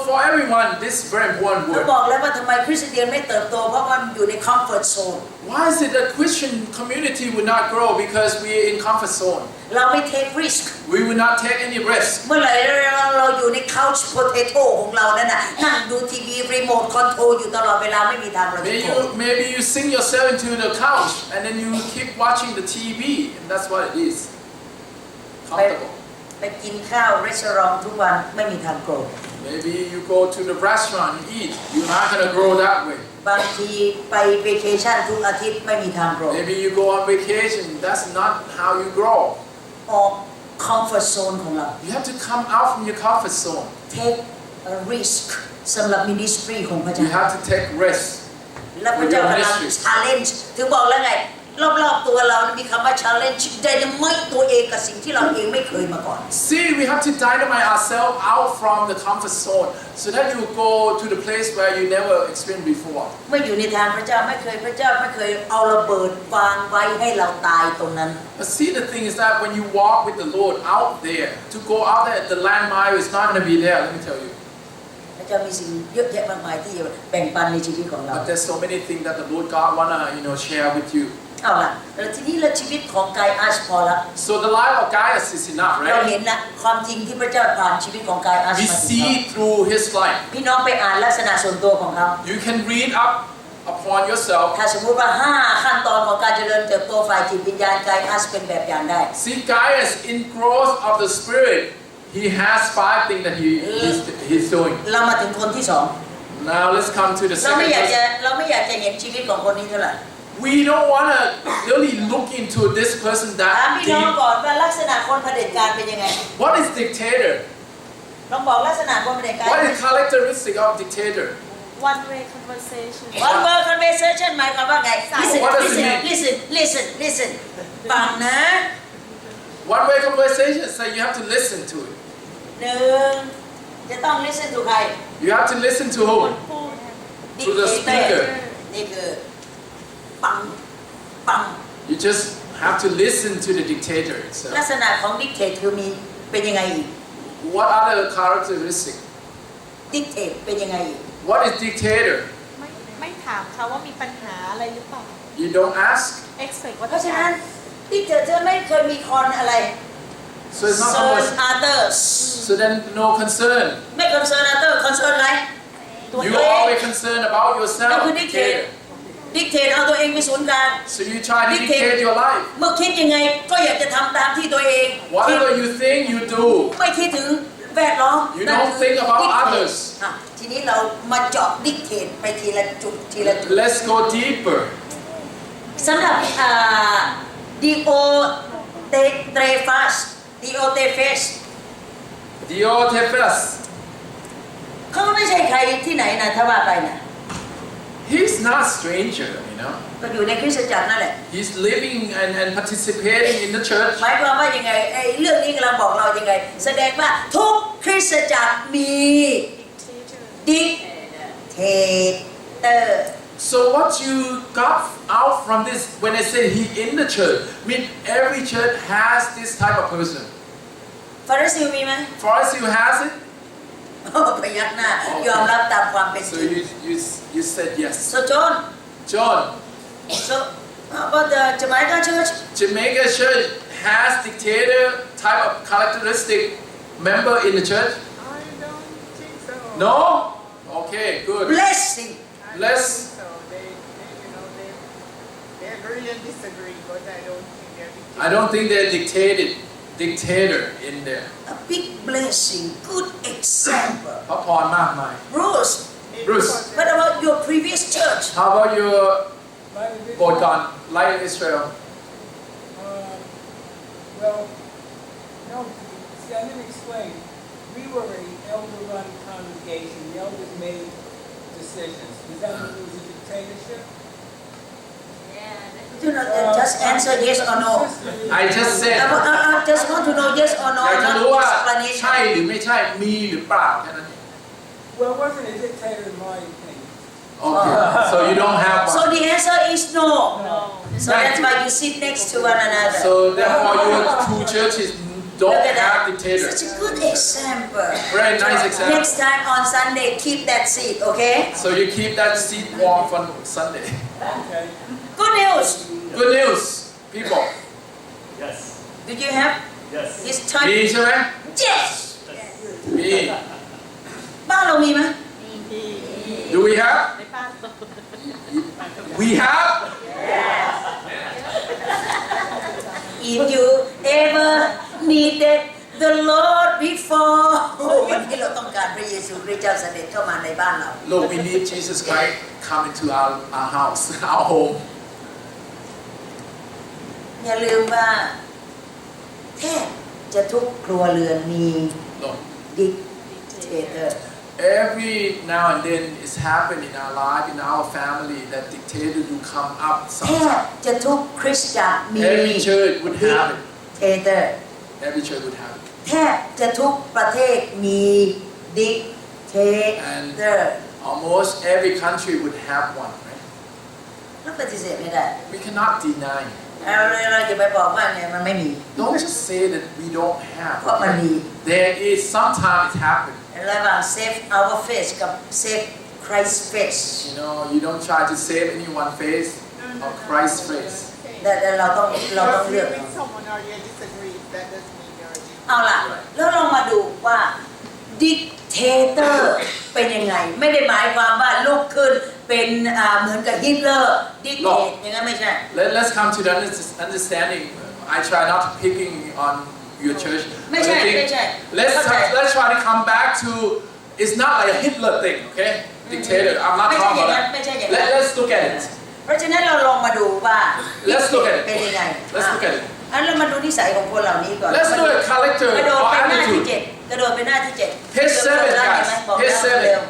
for everyone, this is very important เรา word. บอกแล้วว่าทำไมคริสเตียนไม่เติบโตเพราะว่ามันอยู่ใน comfort zone Why is it that Christian community will not grow? Because we are in comfort zone. เราไม่ take risk We will not take any risk. เมื่อไหร่เราอยู่ใน couch potato ของเรานั่นน่ะนั่งดูทีวีรีโมทคอนโทรลอยู่ตลอดเวลาไม่มีทางเราจะโต Maybe you sink yourself into the couch and then you keep watching the TV, and that's what it is. Comfortable. ไปกินข้าวรีสอร์ททุกวันไม่มีทางโกรธ Maybe you go to the restaurant and eat. You're not gonna grow that way. บางทีไป vacation ทุกอาทิตย์ไม่มีทางโกรธ Maybe you go on vacation. That's not how you grow. ออก comfort zone ของเรา You have to come out from your comfort zone. take a risk สำหรับ ministry ของพระ You เจ้า have to take risks. และพระเจ้ากำลัง challenge ถึงบอกแล้วไงรอบๆตัวเรามีคำว่า challenge dynamite ตัวเองกับสิ่งที่เราเองไม่เคยมาก่อน See, we have to dynamite ourselves out from the comfort zone so that you go to the place where you never experienced before. เมื่ออยู่ในทางพระเจ้าพระเจ้าไม่เคยเอาระเบิดวางไว้ให้เราตายตรงนั้น But see, the thing is that when you walk with the Lord out there, to go out there, the landmine is not going to be there, let me tell you. พระเจ้ามีสิ่งเยอะแยะมากมายที่จะแบ่งปันในชีวิตของเรา But there's so many things that the Lord God wanna, share with you. เอาล่ะแล้วทีนี้เราชีวิตของกายอาชพอละ So the life of Gaius is enough, เราเห็ right? นละความจริงที่พระเจ้าผ่านชีวิตของกายอาช We มาถึง see through his life. พี่น้องไปอ่านลักษณะส่วนตัวของเขา You can read up upon yourself. ถ้าสมมุติว่า5ขั้นตอนของการเจริญเติบโตฝ่ายจิตวิญญาณกายอาชเป็นแบบอย่างได้ See, Gaius, in growth of the spirit, he has 5 things that he's doing. เรามาถึงคนที่สอง Now let's come to the เรา second ไม่อยาก person. จะเห็นชีวิตของคนนี้เท่าไหร่ We don't want to really look into this person ถาม that พี่น้อง deep. ก่อนว่าลักษณะคนเผด็จการเป็นยังไง What is dictator? ลองบอกลักษณะคนเผด็จการ What is characteristic of dictator? one way conversation One word conversation หมายความว่าไง Listen What does it listen mean? listen ฟังนะ One way conversation is that you have to listen to it. หนึ่งจะต้อง listen to ใคร You have to listen to who? To the speaker. นี่คือปังปัง You just have to listen to the dictator ลัก itself. ษณะของ dictate คือมีเป็นยังไงอีก What other characteristic? dictate เป็นยังไงอีก What is dictator? ไม่ถามเขาว่ามีปัญหาอะไรหรือเปล่า You don't ask. expect ว่า เพราะฉะนั้น dictate จะไม่เคยมีคอนอะไร So it's not concern always. others So then no concern. ไม่ concern others concern อะไร You always concerned about นั่น yourself. คือ dictate dictate เอาตัวเองเป็นศูนย์กลาง So you try to dictate your life. เมื่อคิดยังไงก็อยากจะทำตามที่ตัวเองคิด Whatever you think, you do. ไม่คิดถึงแวดล้อม You นั่น don't คือ think about dictate others. อ่ะทีนี้เรามาเจาะ dictate ไปทีละจุดทีละจุด Let's go deeper. สำหรับDio Trefas Dio Trefas Diotrephes. เขาไม่ใช่ใครที่ไหนนะถ้าว่าไปนะ He's not stranger, ก็อยู่ในคริสตจักรนั่นแหละ He's living and participating in the church. หมายความว่ายังไงไอ้เรื่องนี้กำลังบอกเรายังไงแสดงว่าทุกคริสตจักรมี dictator So what you got out from this when I say he in the church, mean every church has this type of person. ฟาริสีมีไหม For us, you has it. พยักหน้ายอมรับตามความเป็นจ So ริง you said yes. So John John, so how about the Jamaica church Jamaica church has dictator type of characteristic member in the church. I don't think so. No? Okay, good. blessing Let's. So they agree and disagree, but I don't think they're dictating. I don't think they're dictator in there. a big blessing good example พระพรมากมาย Bruce Maybe Bruce. because what about your previous church How about your By the big- โบสถ์ก่อน Light in Israel? Well, no, see, I didn't explain. We were an elder-run congregation. The elders made decisions. Does that mean it was a dictatorship? you know just answer yes or no I just said I just want to know yes or no อยากจะ not รู้ว่า explanation ใช่หรือไม่ใช่ มีหรือเปล่าแค่นั้นเอง Well, it wasn't a dictator in my opinion. Okay, so you don't have so one. the answer is no No. so that's why you sit next to one another So therefore your two churches don't Look at have that dictators. such a good example Very nice example. next time on Sunday keep that seat okay So you keep that seat warm for Sunday. Okay. good news Good news, people. Yes. did you have Yes. this time มีใช่ไหม yes มี บ้านเรามีไหม Do we have? We have? if you ever needed the Lord before วันนี้เราต้องการพระเยซูคริสต์เจ้าเสด็จเข้ามาในบ้านเรา Look, we need Jesus Christ come into our house, our home. อย่าลืมว่าแทบจะทุกครัวเรือนมี Look, ดิกเตเตอร์ every now and then it's happened in our life, in our family, that dictator will come up แทบ sometime. จะทุกคริสตจักรมี Every church would have it. เตเตอร์ Every church would have it. แทบจะทุกประเทศมีดิกเตเตอร์ Almost every country would have one, right? เราปฏิเสธไม่ได้ We cannot deny it. เราจะไปบอกว่าเนี่ยมันไม่มี Don't just say that we don't have. เพราะมันมี There is sometimes it happens. ระหว่าง save our face กับ save Christ face You know, you don't try to save anyone's face or Christ's face. แต่เราต้อง You เลื agree อก with someone or you disagree, that doesn't mean you're a เอาล่ะ แล้วเรามาดูว่าดิกเตเตอร์เป็นยังไง ไม่ได้หมายความว่าลุกขึ้นเป็นเหมือนกับฮิตเลอร์ดิกเตตอย่างนั้นไม่ใช่ Let's come to the understanding. I try not picking on your church. ไม่ใช่ but I think ไม่ใช่ let's try to come back to. It's not like a Hitler thing, okay? Dictator. I'm not ไม่ใช่ talking อย่าง about นั้น that. ไม่ใช่อย่างนั้น Let's look at it. เพราะฉะนั้นเราลองมาดูว่า Let's look at it. เป็นยังไง Let's look at it. อันเรามาดูนิสัยของคนเหล่านี้ก่อน Let's look at character กระโดด or ไปหน้าที่ attitude. 7กระโดดไปหน้าที่7 Page 7 guys. บอก Page แล้ว 7. เร็ว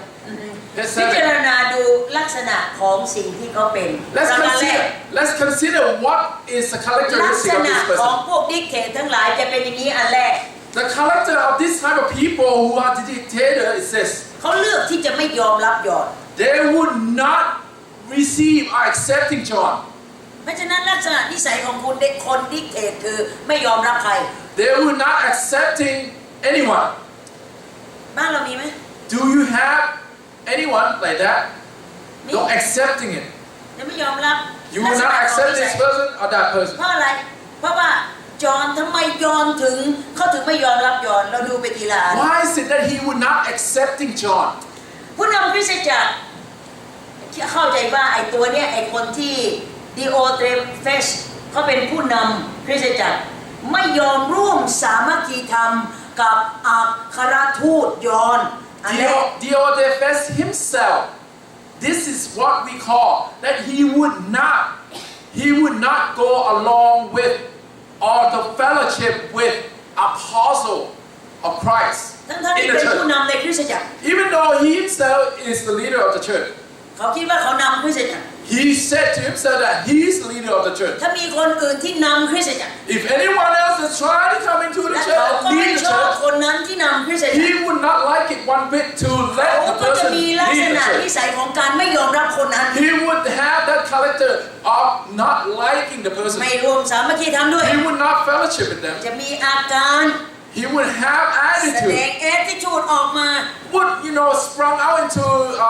Let's พิจารณาดูลักษณะของสิ่งที่เขาเป็นประการแรก Let's consider what is the ลักษ characteristic of ณะ this ของ person. พวกดิกเตตทั้งหลายจะเป็นอย่างนี้อันแรก The character of this type of people who are the dictator is this. เขาเลือกที่จะไม่ยอมรับยอด They would not receive or accepting John. เพราะฉะนั้นลักษณะนิสัยของคุณเด็กคนดิกเตตคือไม่ยอมรับใคร They would not accepting anyone. บ้านเรามีไหม Do you have anyone like that? มี Don't accepting it. จะไม่ยอมรับ You will not accept this person or that เพ person. ราะอะไร เพราะว่าจอห์นทำไมยอมถึงเขาถึงไม่ยอมรับยอห์นเราดูไปทีละอัน Why is it that he would not accepting John? ผู้นำคริสตจักรเข้าใจว่าไอ้ตัวเนี้ยไอ้คนที่ดิโอเทรเฟสเขาเป็นผู้นำคริสตจักรไม่ยอมร่วมสามัคคีธรรมกับอัครทูตยอห์นอันแรก Diodefes himself. This is what we call that he would not go along with or the fellowship with apostle of Christ ทั้งที่ in เป็ the นผู้ church. นำในคริสตจักร Even though he himself is the leader of the church. เขาคิดว่าเขานำคริสตจักร He said to himself that he is the leader of the church. ถ้ามีคนอื่นที่นำคริสตจักร If anyone else is trying to come into the และ church เขา and ก็ไม่ lead the ชอบ church, คนนั้นที่นำคริสตจักร he would not like it one bit to เขา let the ก็จะ person มีลักษ lead ณะ the นิ church. สัยของการไม่ยอมรับคนนั้น He would have that character of not liking the person. ไม่รวมสามัคคีธรรมด้วย He would not fellowship with them. จะมีอาการ He would have แสดง attitude. attitude ออกมา Would sprung out into อ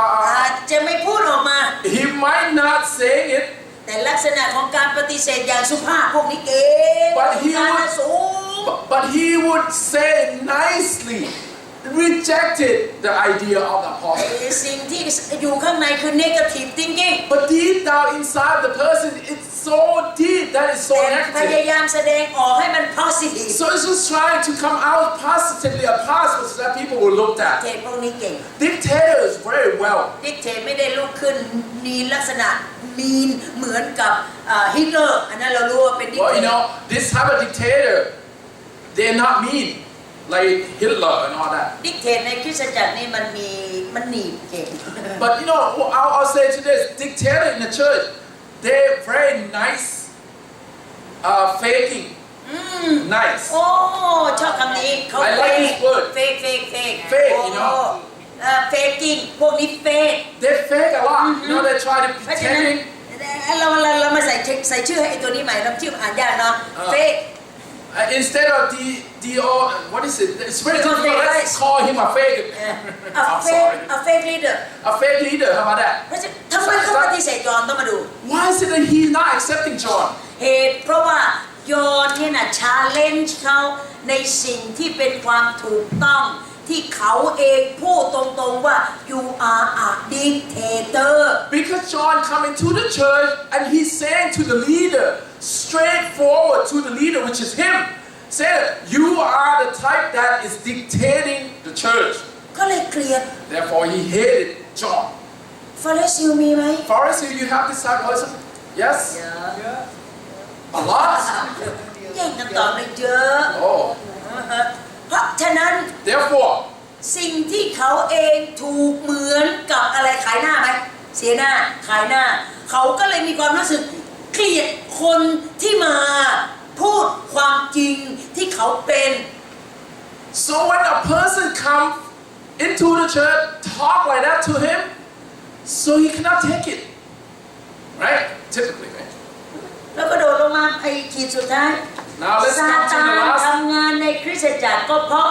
าจจะไม่พูดออกมา he might not say it, แต่ลักษณะของการปฏิเสธอย่างสุภาพพวกนี้เก่ง But he การ would- สูง but he would say nicely, rejected the idea of the apostle. สิ่งที่อยู่ข้างในคือ negative thinking But deep down inside the person, it's so deep that it's so แต่พ negative. ยายามแสดงออกให้มัน positive So it's just trying to come out positively, a positive so that people will look เท at. พวกนี้เก่ง Dictators very well. ดิกเทตไม่ได้ลุกขึ้นมีลักษณะมีนเหมือนกับฮิตเลอร์อันนั้นเรารู้ว่าเป็นดิก Well, เต this type of dictator, they're not mean like Hitler and all that. ดิกเทตในคริสตจักรนี่มันหนีบเก่ง But I'll say to this, dictator in the church, they're very nice, faking, nice. โอ้ชอบคำนี้เขา I like this word. เฟก Fake, เฟกกิ้งพวกนี้เฟก They fake a lot. They try to เพราะฉะนั้น pretending. เรามาใส่ชื่อให้ไอ้ตัวนี้ใหม่เราชื่ออ่านยากเนาะเฟก Instead of what is it? It's very Because difficult. they Let's like- call him a fake. a I'm fake sorry. a fake leader A fake leader. How about that? เพราะฉะนั้นทำไมเขาปฏิเสธจอห์นต้องมาดู Why is it that he's not accepting John? เหตุเพราะว่ายอห์นเนี่ยนะชาเลนจ์เขาในสิ่งที่เป็นความถูกต้องที่เขาเองพูดตรงๆว่า you are a dictator Because John coming to the church and he's saying to the leader, straightforward to the leader, which is him, said, you are the type that is dictating the church. ก็เลยเกลียด Therefore, he hated John. ฟาริสีมีไหม Pharisee, you have this type of person? Yes? Yeah. A lot? แย่งกันตอบเลยเยอะ Oh. เพราะฉะนั้น Therefore, สิ่งที่เขาเองถูกเหมือนกับอะไรขายหน้าไหมเสียหน้าขายหน้าเขาก็เลยมีความรู้สึกเกลียดคนที่มาพูดความจริงที่เขาเป็น so when a person comes into the church, talk like that to him, so he cannot take it. Right? Typically, right? แล้วก็โดดลงมาไอ้ขีดสุดท้าย Now let's ซา come to ตาน the last. ทำงานในคริสตจักรก็เพราะ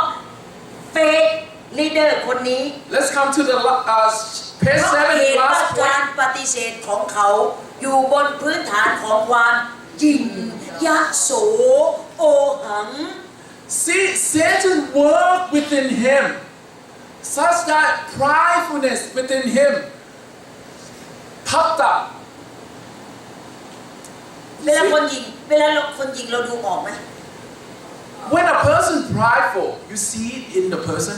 เฟกลีดเดอร์คนนี้ Let's come to the เพ page ราะ 7, เหตุว่า last การ point. ปฏิเสธของเขาอยู่บนพื้นฐานของความจริงยโสโอหัง See, Satan worked within him, such that pridefulness within him popped up. เวลาคนยิงเราดูออกไหม When a person prideful, you see it in the person.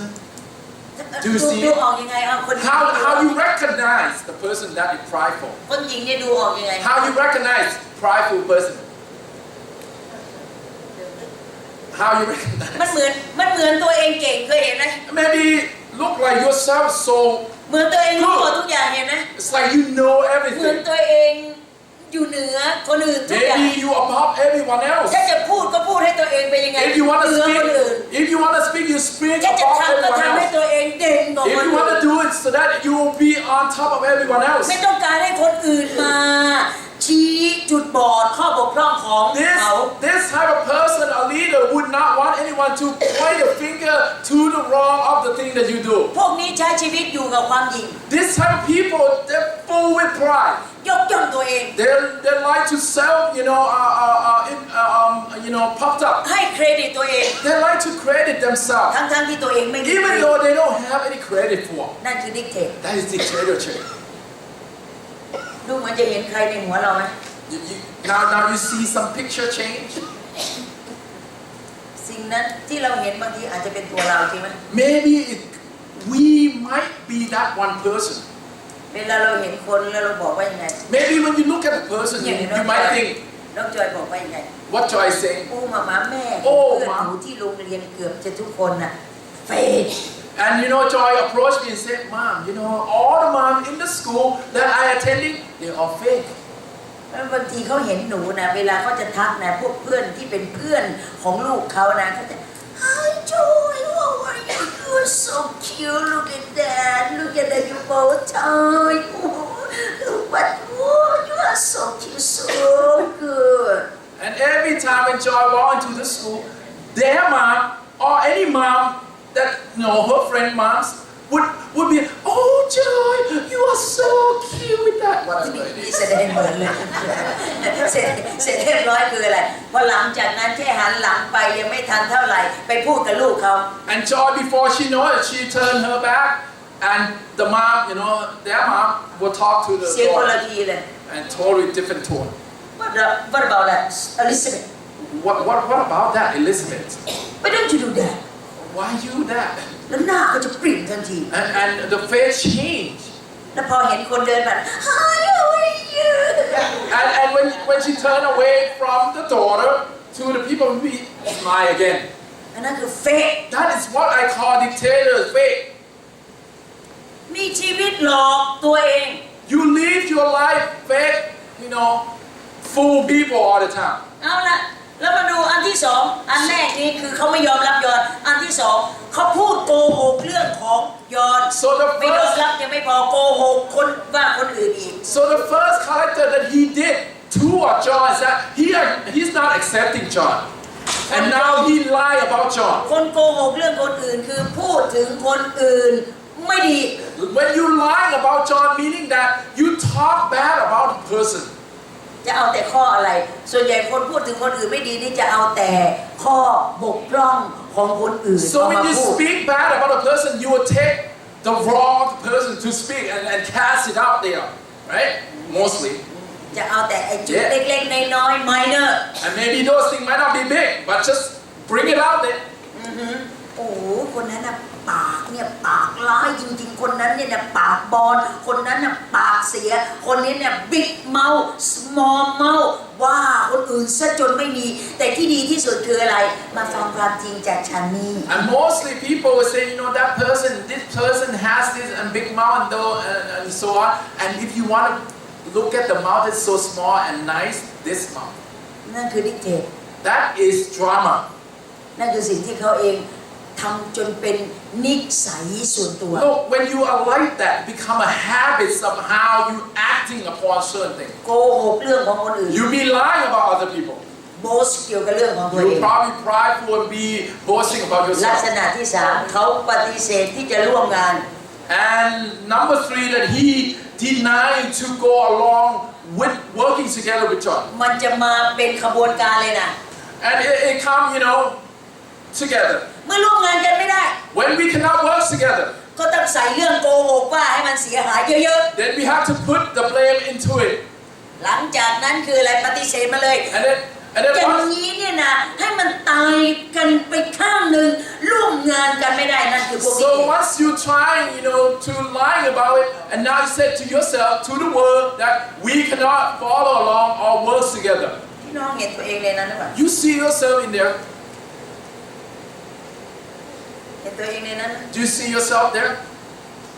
Do you see ดู it? ออกยังไงเอาคนยิง How you recognize the person that is prideful? คนยิงเนี่ยดูออกยังไง How you recognize prideful person? How you recognize? มันเหมือนตัวเองเก่งเคยเห็นไหม Maybe look like yourself so เหมือนตัวเองรู้หมดทุกอย่างเห็นไหม it's like you know เหมือน everything. ตัวเองอยู่เหนือคนอื่นทุกอย่าง Maybe you above everyone else. ถ้าจะพูดก็พูดให้ตัวเองเป็นยังไง If you want to เหนือคนอื่น speak, you speak ถ้าจะ above ทำก็ everyone ทำให้ else. ตัวเองเด่นกว่า If คน you อื่ want น to do it so that you will be on top of everyone else. ไม่ต้องการให้คนอื่นมาชี้จุดบอดข้อบกพร่องของเขา This type of person, a leader, would not want anyone to point a finger to the wrong of the thing that you do. พวกนี้ใช้ชีวิตอยู่กับความหยิ่ง This type of people, they're full with pride. ยกย่องตัวเอง They like to self, puffed up. ให้เครดิตตัวเอง They like to credit themselves, ทั้งที่ตัวเองไม่มี even though they don't have any credit for. นั่นคือดิกเทต That is dictatorship. ดูเหมือนจะเห็นใครในหัวเราไหม Now you see some picture change. สิ่งนั้นที่เราเห็นบางทีอาจจะเป็นตัวเราจริงไหม Maybe we might be that one person. เวลาเราเห็นคนแล้วเราบอกว่ายังไง Maybe when you look at the person, you might think, น้องจอยบอกว่ายังไง what do I say? โอ้มาแม่ โอ้ เพื่อน มา หนูที่โรงเรียนเกือบจะทุกคนน่ะเฟก And Joy approached me and said, Mom, all the moms in the school that I attending, they're all fake. แล้วบางทีเขาเห็นหนูนะเวลาเขาจะทักนะพวกเพื่อนที่เป็นเพื่อนของลูกเขานะเขาจะ Hi Joy how are you you're so cute look at that you both tie but you are so cute so good And every time when Joy walked into the school, their mom or any mom that her friend moms would be, oh Joy, you are so cute with that. Whatever it นี่ is. แสดงเหมือนเลยเสร็จเรียบร้อยคืออะไรพอหลังจากนั้นแค่หันหลังไปยังไม่ทันเท่าไหร่ไปพูดกับลูกเขา And Joy, before she know it, she turned her back, and the mom, their mom will talk to the เสียงคนละ daughter ทีเลย and totally different tone. What about that Elizabeth What about that, Elizabeth? why don't you do that Why you that? แล้วหน้าก็จะเปลี่ยนทันที And the face changed. แล้วพอเห็นคนเดินผ่าน Hi how are you And when she turned away from the daughter to the people, we smile again. อันนั้นคือเฟก That is what I call dictators, fake. มีชีวิตหลอกตัวเอง You live your life fake, fool people all the time. เอาละแล้วมาดูอันที่สองอันแรกนี้คือเขาไม่ยอมรับยอนอันที่สองเขาพูดโกหกเรื่องของยอน So the ไม่ยอม first, รับยังไม่พอโกหกคนว่าคนอื่นอีก so the first character that he did to John is that he's not accepting John, and now he lied about John. คนโกหกเรื่องคนอื่นคือพูดถึงคนอื่นไม่ดี When you lying about John, meaning that you talk bad about the person. จะเอาแต่ข้ออะไรส่วนใหญ่คนพูดถึงคนอื่นไม่ดีนี่จะเอาแต่ข้อบกพร่องของคนอื่น So เอา when มา you พูด speak bad about a person, you will take the wrong person to speak and cast it out there, right? Mostly. จะเอาแต่ไอ้จุดเล็กๆน้อยๆ minor And maybe those things might not be big, but just bring it out there. โอ้โหคนนั้นน่ะปากเนี่ยปากร้ายจริงๆคนนั้นเนี่ยนะปากบอลคนนั้นน่ะปากเสียคนนี้เนี่ย big mouth small mouth ว่าคนอื่นซะจนไม่มีแต่ที่ดีที่สุดคืออะไรมาฟังความจริงจากฉันนี่ And mostly people will say, this person has this and big mouth and so on. And if you want to look at the mouth, it's so small and nice, this mouth. นั่นคือดิเทต That is drama. นั่นคือสิ่งที่เขาเองทำจนเป็นนิสัยส่วนตัว Look, when you are like that, it become a habit of how you acting upon certain things. โกหกเรื่องของคนอื่น You be lying about other people. โบสเกี่ยวกับเรื่องของตัวเอ You ง probably prideful and be boasting about ลักษ yourself. ณะที่สามเขาปฏิเสธที่จะร่วมงาน And number 3, that he denied to go along with working together with John. มันจะมาเป็นขบวนการเลยนะ And it come, together. เมื่อร่วมงานกันไม่ได้ When we cannot work together, ก็ต้องใส่เรื่องโกหกว่าให้มันเสียหายเยอะ then we have to put the blame into it. ๆหลังจากนั้นคืออะไรปฏิเสธมาเลย And then อย่าง once, นี้เนี่ยนะให้มันตายกันไปข้างหนึ่งร่วมงานกันไม่ได้นั่นคือพวกนี้ so once you try, to lie about it, and now you said to yourself, to the world, that we cannot follow along or work together. พี่น้องเห็นตัวเองในนั้นหรือเปล่า You see yourself in there. เห็นตัวเองในนั้น Do you see yourself there?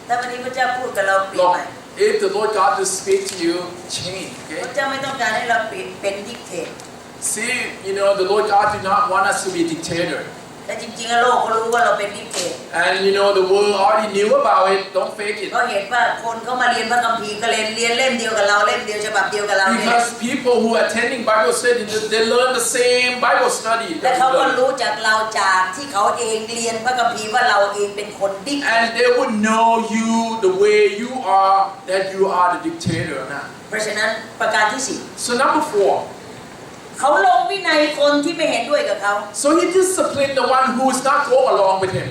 ถ้าวันนี้พระเจ้าพูดกับเราเปลี่ยน Look, ใหม่ if the Lord God to speak to you, change, พ okay? ระเจ้าไม่ต้องการให้เราเปลี่ยนเป็นดิกเตต See, the Lord God do not want us to be a dictator. แต่จริงๆโลกเขารู้ว่าเราเป็นดิกเตต And the world already knew about it. Don't fake it. ก็เห็นว่าคนเขามาเรียนพระคัมภีร์ก็เรียนเล่มเดียวกับเราเล่มเดียวฉบับเดียวกับเราเนี่ย Because people who are attending Bible study, they learn the same Bible study. และเขาก็รู้จากเราจากที่เขาเองเรียนพระคัมภีร์ว่าเราเองเป็นคนดิก And they would know you the way you are, that you are the dictator or not. เพราะฉะนั้นประการที่สี่ So number 4, เขาลงวินัยคนที่ไม่เห็นด้วยกับเขา so he disciplined the one who is not going along with him.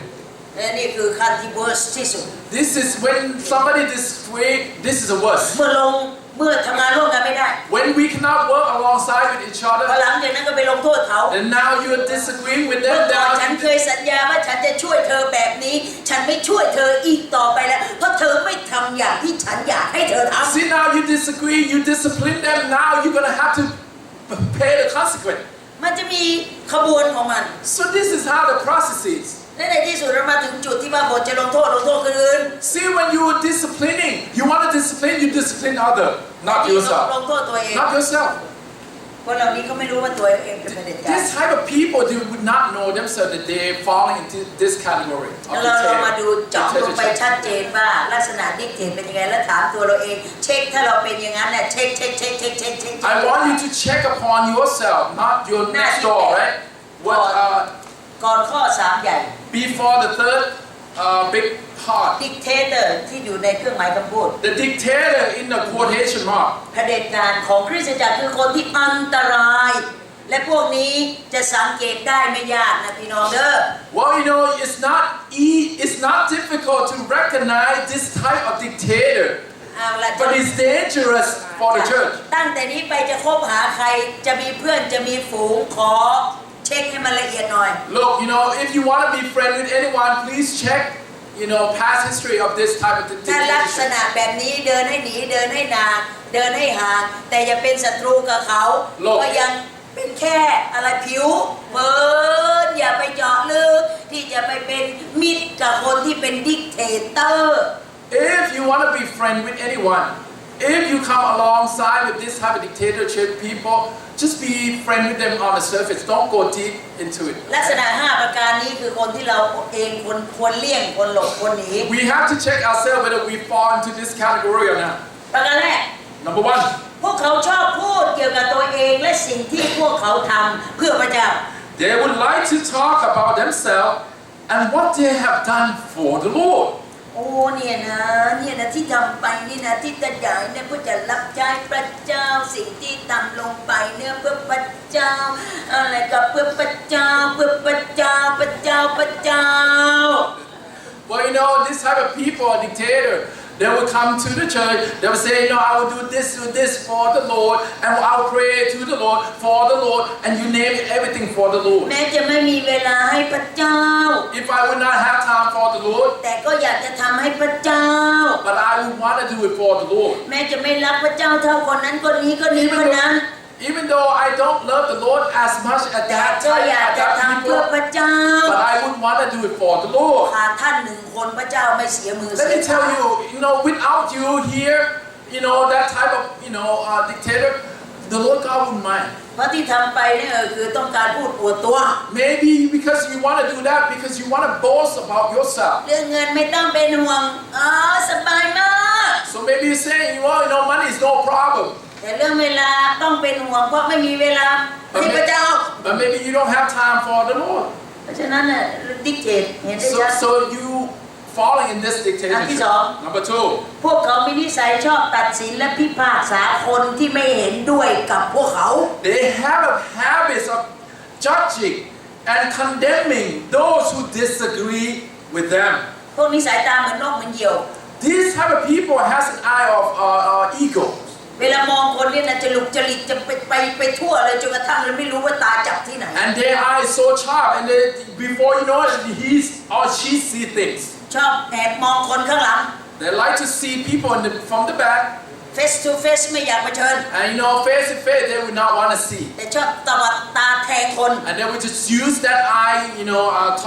และนี่คือขั้นที่เวิร์สที่สุด This is when somebody disagree. This is the worst. เมื่อทำงานร่วมกันไม่ได้ When we cannot work alongside with each พอ other, หลังจากนั้นก็ไปลงโทษเขา and now you're disagreeing with เมื่อ them ก่อนฉัน now. เคยสัญญาว่าฉันจะช่วยเธอแบบนี้ ฉันไม่ช่วยเธออีกต่อไปแล้ว เพราะเธอไม่ทำอย่างที่ฉันอยากให้เธอทำ See, now you disagree, you discipline them. Now you're gonna have to pay the consequence. มันจะมีขบวนของมัน So this is how the process is. และในที่สุดเรามาถึงจุดที่ว่าบทจะลงโทษคนอื่น See, when you are disciplining, you want to discipline, you discipline other, not ที่ yourself. ลงโทษตัวเอง Not yourself. คนเหล่านี้เขาไม่รู้ว่าตัวเองเป็นเผด็จการ This type of people, they would not know themselves that they're falling into this category of แล้วเรามาดูเจาะลงไป dictatorship. ชัดเจนว่าลักษณะดิกเตตเป็นยังไงแล้วถามตัวเราเองเช็คถ้าเราเป็นอย่างนั้นเนี่ยเช็ค I want you to check upon yourself, not your next door, right? What ก่อนข้อ3ใหญ่ before the third big part, ดิกเตเตอร์ที่อยู่ในเครื่องหมายคำพูด the dictator in the quotation mark. เผด็จการของคริสตจักรคือคนที่อันตราย และพวกนี้จะสังเกตได้ไม่ยากนะพี่น้องเด้อ Well, it's not difficult to recognize this type of dictator, เอาละ but it's dangerous for the church. ตั้งแต่นี้ไปจะคบหาใครจะมีเพื่อนจะมีฝูงขอเช็คให้มันละเอียดหน่อย Look, if you want to be friends with anyone, please check, past history of this type of ถ้าลักษ dictatorship. ณะแบบนี้เดินให้หนีเดินให้นางเดินให้ห่างแต่อย่าเป็นศัตรูกับเขาก็ยังเป็นแค่อะไรผิวเผินอย่าไปเจาะลึกที่จะไปเป็นมิตรกับคนที่เป็นดิกเตเตอร์ If you want to be friends with anyone, if you come alongside with this type of dictatorship people, just be friends with them on the surface. Don't go deep into it. ลักษณะ5ประการนี้คือคนที่เราเองควรเลี่ยงควรหลบควรหนี We have to check ourselves whether we fall into this category or not. ประการแรก Number one, พวกเขาชอบพูดเกี่ยวกับตัวเองและสิ่งที่พวกเขาทำเพื่อพระเจ้า they would like to talk about themselves and what they have done for the Lord. โอ้เนี่ยนะที่ทำไปนี่นะที่จะใหญ่เนี่ยเพื่อจะรับใช้พระเจ้าสิ่งที่ทำลงไปเนี่ยเพื่อพระเจ้าอะไรก็เพื่อพระเจ้าเพื่อพระเจ้าพระเจ้าพระเจ้า Well, this type of people are dictator. They will come to the church. They will say, I will do this for the Lord, and I will pray to the Lord for the Lord, and you name everything for the Lord. แม้จะไม่มีเวลาให้พระเจ้า If I would not have time for the Lord, แต่ก็อยากจะทำให้พระเจ้า but I would want to do it for the Lord. แม้จะไม่รักพระเจ้าเท่าคนนั้นคนนี้คนนั้น Even though I don't love the Lord as much as แต่ that ก็อยาก type จะ of ทำเพื่อ people, พระเจ้า but I would want to do it for the Lord. ขาดท่าน1 คนพระเจ้าไม่เสียมือ Let me tell you, without you here, that type of, dictator, the Lord God wouldn't mind. เพราะที่ทำไปเนี่ยคือต้องการพูดอวดตัว Maybe because you want to do that because you want to boast about yourself. เรื่องเงินไม่ต้องเป็นห่วงสบายมาก So maybe you're saying, money is no problem. แต่เรื่องเวลาต้องเป็นห่วงเพราะไม่มีเวลาให้พระเจ้า But maybe you don't have time for the Lord. เพราะฉะนั้นน่ะดิกเตตเห็นได้ชัด So you falling in this อันที่ dictatorship. สอง Number two, พวกเขามีนิสัยชอบตัดสินและพิพากษาคนที่ไม่เห็นด้วยกับพวกเขา they have a habit of judging and condemning those who disagree with them. พวกนี้สายตาเหมือนนกเหมือนเหยี่ยว These type of people has an eye of ego. เวลามองคนเนี่ยนะจะลุกจริตจะไปทั่วเลยจนกระทั่งเราไม่รู้ว่าตาจับที่ไหน And their eye is so sharp, and before you know it, he or she see things. ชอบแอบมองคนข้างหลัง They like to see people from the back, face to face ไม่อยากเผชิญ and face to face they would not want to see. แต่ชอบตวัดตาแทงคน And they would just use that eye,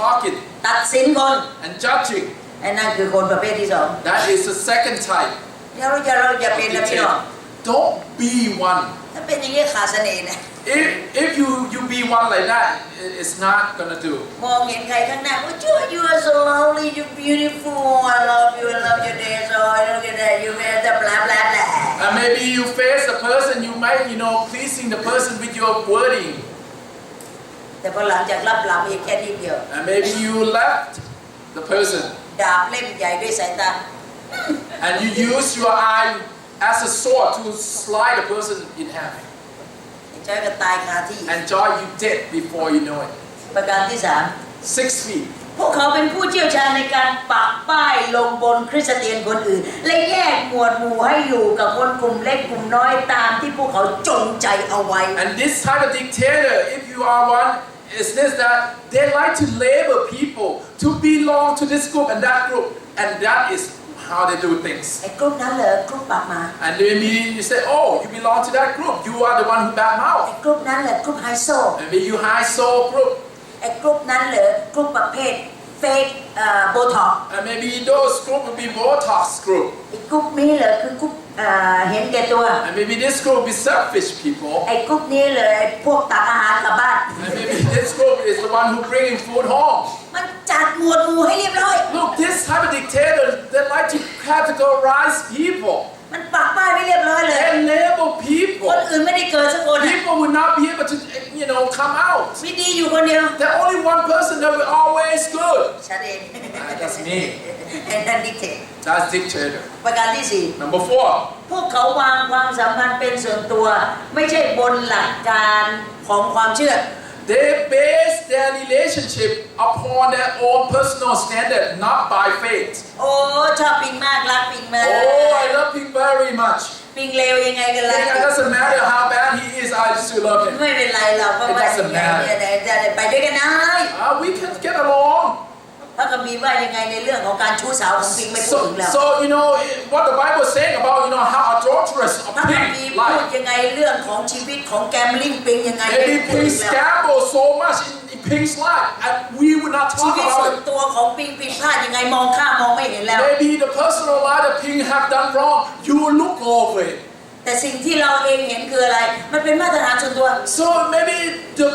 talking ตัดสินคน and judging. ไอ้นั่นคือคนประเภทที่สอง That is the second type. เราอย่าเป็นนะพี่น้อง Don't be one. ถ้าเป็นอย่างนี้ขาดเสน่ห์นะ If you be one like that, it's not gonna do. มองเห็นใครข้างหน้าว่า you are so lovely you beautiful I love you day so I look at that you wear the blah blah blah And maybe you face the person, you might, pleasing the person with your wording. แต่พอหลังจากรับหลังอีกแค่นิดเดียว And maybe you left the person, ดาบเล่มใหญ่ด้วยสายตา and you use your eye as a sword to slide the person in half. ใช้กันตายคาที่ And Joy, you dead before you know it. ประการที่ 6 feet. 3พวกเขาเป็นผู้เชี่ยวชาญในการปักป้ายลงบนคริสเตียนคนอื่นและแยกหมวดหมู่ให้อยู่กับคนกลุ่มเล็กกลุ่มน้อยตามที่พวกเขาจงใจเอาไว้ And this type of dictator, if you are one, is this that they like to label people to belong to this group and that group, and that is how they do things. ไอ้กลุ่มนั้นเหรอกลุ่มปากหมา And maybe you say, oh, you belong to that group. You are the one who bad ไอ้ mouth. กลุ่มนั้นเหรอกลุ่มไฮโซ Maybe you high soul group. ไอ้กลุ่มนั้นเหรอกลุ่มประเภทเฟกโบท็อก And maybe those group will be Botox group. ไอ้กลุ่มนี้เหรอคือกลุ่ม เห็นแก่ตัว And maybe this group is selfish people. ไอ้กลุ่มนี้เลยไอ้พวกตักอาหารกลับบ้าน And maybe this group is the one who bringing food home. มันจัดหมวดหมู่ให้เรียบร้อย Look, this type of dictator, they like to categorize people มันปักป้ายไว้เรียบร้อยเลย and label ค people. นอื่นไม่ได้เกิดสักคนอะ People will not be able to, come out. มีดีอยู่คนเดียว There's only one person that will always good. ชัดเอง That's me. ไอ้นั่นดิเทต That's dictator. ประการที่สี่ Number 4. พวกเขาวางความสัมพันธ์เป็นส่วนตัว ไม่ใช่บนหลักการของความเชื่อ They base their relationship upon their own personal standard, not by faith. โอ้ชอบปิงมากรักปิงมาก Oh, I love him very much. ปิงเลวยังไงกันล่ะ It doesn't matter how bad he is, I still love him. ไม่เป็นไรเราก็ว่าอย่างไงเนี่ยจะไปด้วยกันได้ We can get along. พระคัมภีร์ว่ายังไงในเรื่องของการชู้สาวของปิงไม่พูดถึงแล้ว So what the Bible is saying about how adulterous a พระคัม pig ภีร์พูด like. ยังไงเรื่องของชีวิตของแกมลิงปิงยังไง Maybe pigs gamble so much in pig's life, and we would not ชี talk วิตส่วน about it. ตัวของปิงผิดพลาดยังไงมองข้ามมองไม่เห็นแล้ว Maybe the personal life that pig have done wrong, you will look over it. แต่สิ่งที่เราเองเห็นคืออะไรมันเป็นมาตรฐานส่วนตัว So maybe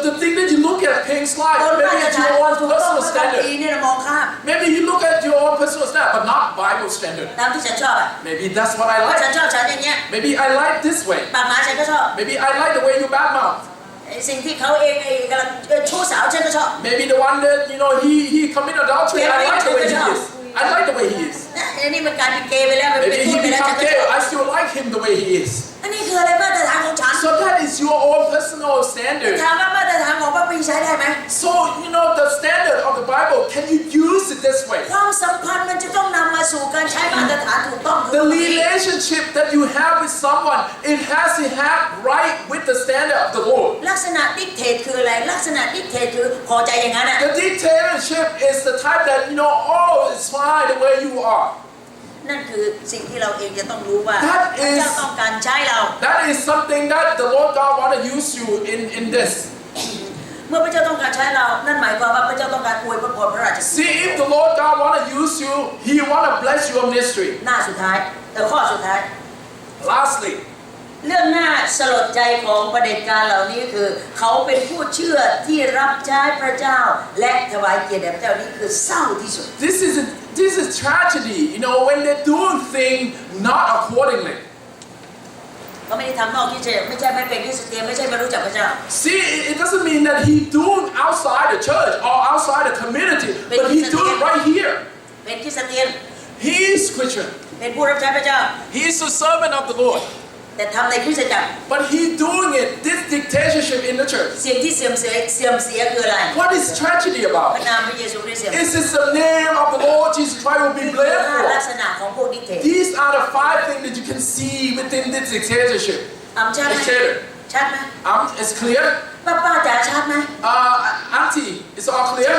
the thing that you look at pig's life, บนมา maybe ตร it's ฐาน your own ถูกต้อง personal พระคัมภี standard. ร์เนี่ยมองข้าม Maybe you look at your own personal standard, but not Bible standard. ตามที่ฉันชอบอ่ะ Maybe that's what I เพราะฉัน like. ชอบฉันอย่างเงี้ย Maybe I like this way. ปากหมาฉันก็ชอบ Maybe I like the way you badmouth. สิ่งที่เขาเองกำลังชู้สาวฉันก็ชอบ Maybe the one that he commit adultery. I like the way he is. I like the way he is. อันนี้มันกลายเป็นเกย์ไปแล้วมันเป็น Maybe พู he ดไปแล้วฉัน become ก็ช gay. อบ I still like him the way he is. อันนี้คืออะไรมาตรฐานของฉัน So that is your own personal standard. ถามว่ามาตรฐานของพระปีใช้ได้ไหม So the standard of the Bible. Can you use it this way? ความสัมพันธ์มันจะต้องนำมาสู่การใช้มาตรฐานถูกต้อง The relationship that you have with someone, it has to have right with the standard of the Lord. ลักษณะดิกเตตคืออะไรลักษณะดิกเตตคือพอใจอย่างนั้นอ่ะ The dictatorship is the type that oh, it's fine the way you are. นั่นคือสิ่งที่เราเองจะต้องรู้ว่า That พระเจ้า is ต้องการใช้เรา that is something that the Lord God want to use you in this. เมื่อพระเจ้าต้องการใช้เรา นั่นหมายความว่าพระเจ้าต้องการอวยพระพรพระราชกิจ See, if the Lord God want to use you, He want to bless your ministry. หน้าสุดท้ายข้อสุดท้าย Lastly, เรื่องน่าสลดใจของประเด็จการเหล่านี้คือ เขาเป็นผู้เชื่อที่รับใช้พระเจ้า และถวายเกียรติแด่พระเจ้านี่คือเศร้าที่สุด this is tragedy. When they're doing things not accordingly. ก็ไม่ได้ทำนอกที่เฉยไม่ใช่ไม่เป็นคริสเตียนไม่ใช่ไม่รู้จักพระเจ้า See, it doesn't mean that he doing outside the church or outside the community, but he doing right here. เป็นคริสเตียน He is Christian. เป็นผู้รับใช้พระเจ้า He is a servant of the Lord. แต่ทำในคริสตจักร But he doing it, this dictatorship in the church. สิ่งที่เสื่อมเสียคืออะไร What is tragedy พระ about? นามพระเยซูคริสต์เสื่อม Is this the name of the Lord Jesus Christ will be 5 blamed ลัก for? ษณะของพวกดิกเตต These are the 5 things that you can see within this dictatorship. ชัดไหม Dictator. ชัดไหม It's clear? ป้าจ๋าชัดไหม Auntie, it's all clear?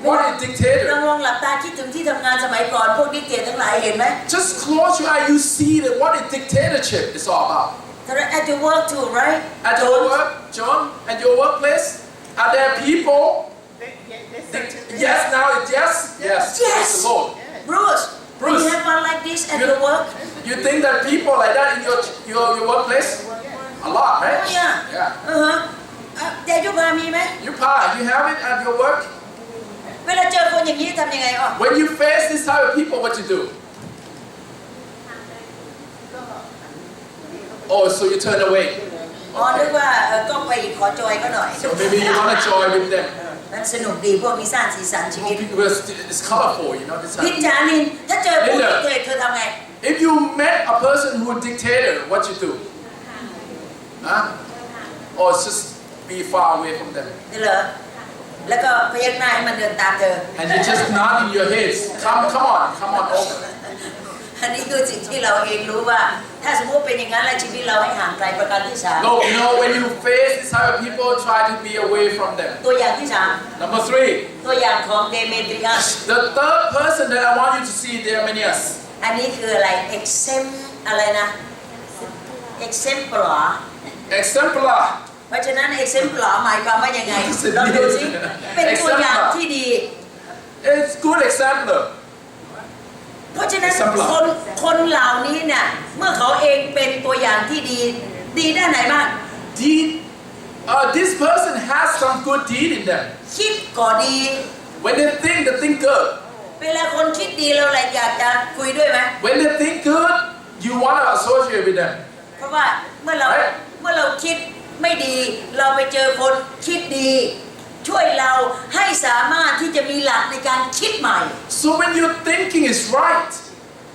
What is ล dictator? องหลับตาคิดถึงที่ทำงานสมัยก่อนพวกดิกเตตทั้งหลายเห็นไหม Just close your eye, you see that what is dictatorship is all about. At your work too right At your work, John, at your workplace, are there people? Yes, now it's yes. Yes. Praise the Lord. Bruce Bruce. you have one like this at your work You think that people like that in your workplace? A lot, right? Yeah. แต่ยุพามีไหม You have it at your work? เวลาเจอคนอย่างนี้ทำยังไงอ๋อ When you face this type of people, what you do? Oh, so you turn away. อ๋อนึกว่าก็ไปขอจอยก็หน่อย So maybe you want to join with them. มันสนุกดีพวกมีสร้างสีสันชีวิต Because it's colorful, this พิ type. จารินถ้าเจอผู้ดิกเตตเธอทำไง If you met a person who is dictator, what you do? Huh? Or just be far away from them. นี่เหรอแล้วก็พยักหน้าให้มันเดินตามเธอ And you just nod in your heads. Come on over. อันนี้คือสิ่งที่เราเองรู้ว่า ถ้าสมมติเป็นอย่างนั้นแล้วชีวิตเราให้ห่างไกลประการที่สาม No, when you face this type of people, try to be away from them. ตัวอย่างที่สาม Number 3. ตัวอย่างของเดเมตริอัส The third person that I want you to see, Diomedes. อันนี้คืออะไร อะไรนะ exemplar Exemplar. เพราะฉะนั้น exemplar หมายความว่ายังไงลองดูสิเป็นตัวอย่างที่ดี It's good example. เพราะฉะนั้นคนเหล่านี้เนี่ยเมื่อเขาเองเป็นตัวอย่างที่ดีด้านไหนบ้าง Deed, this person has some good deed in them. คิดก็ดี When they think good. เวลาคนคิดดีเราเลยอยากจะคุยด้วยไหม When they think good, you want to associate with them. เพราะว่าเมื่อเราคิดไม่ดีเราไปเจอคนคิดดีช่วยเราให้สามารถที่จะมีหลักในการคิดใหม่ So when your thinking is right,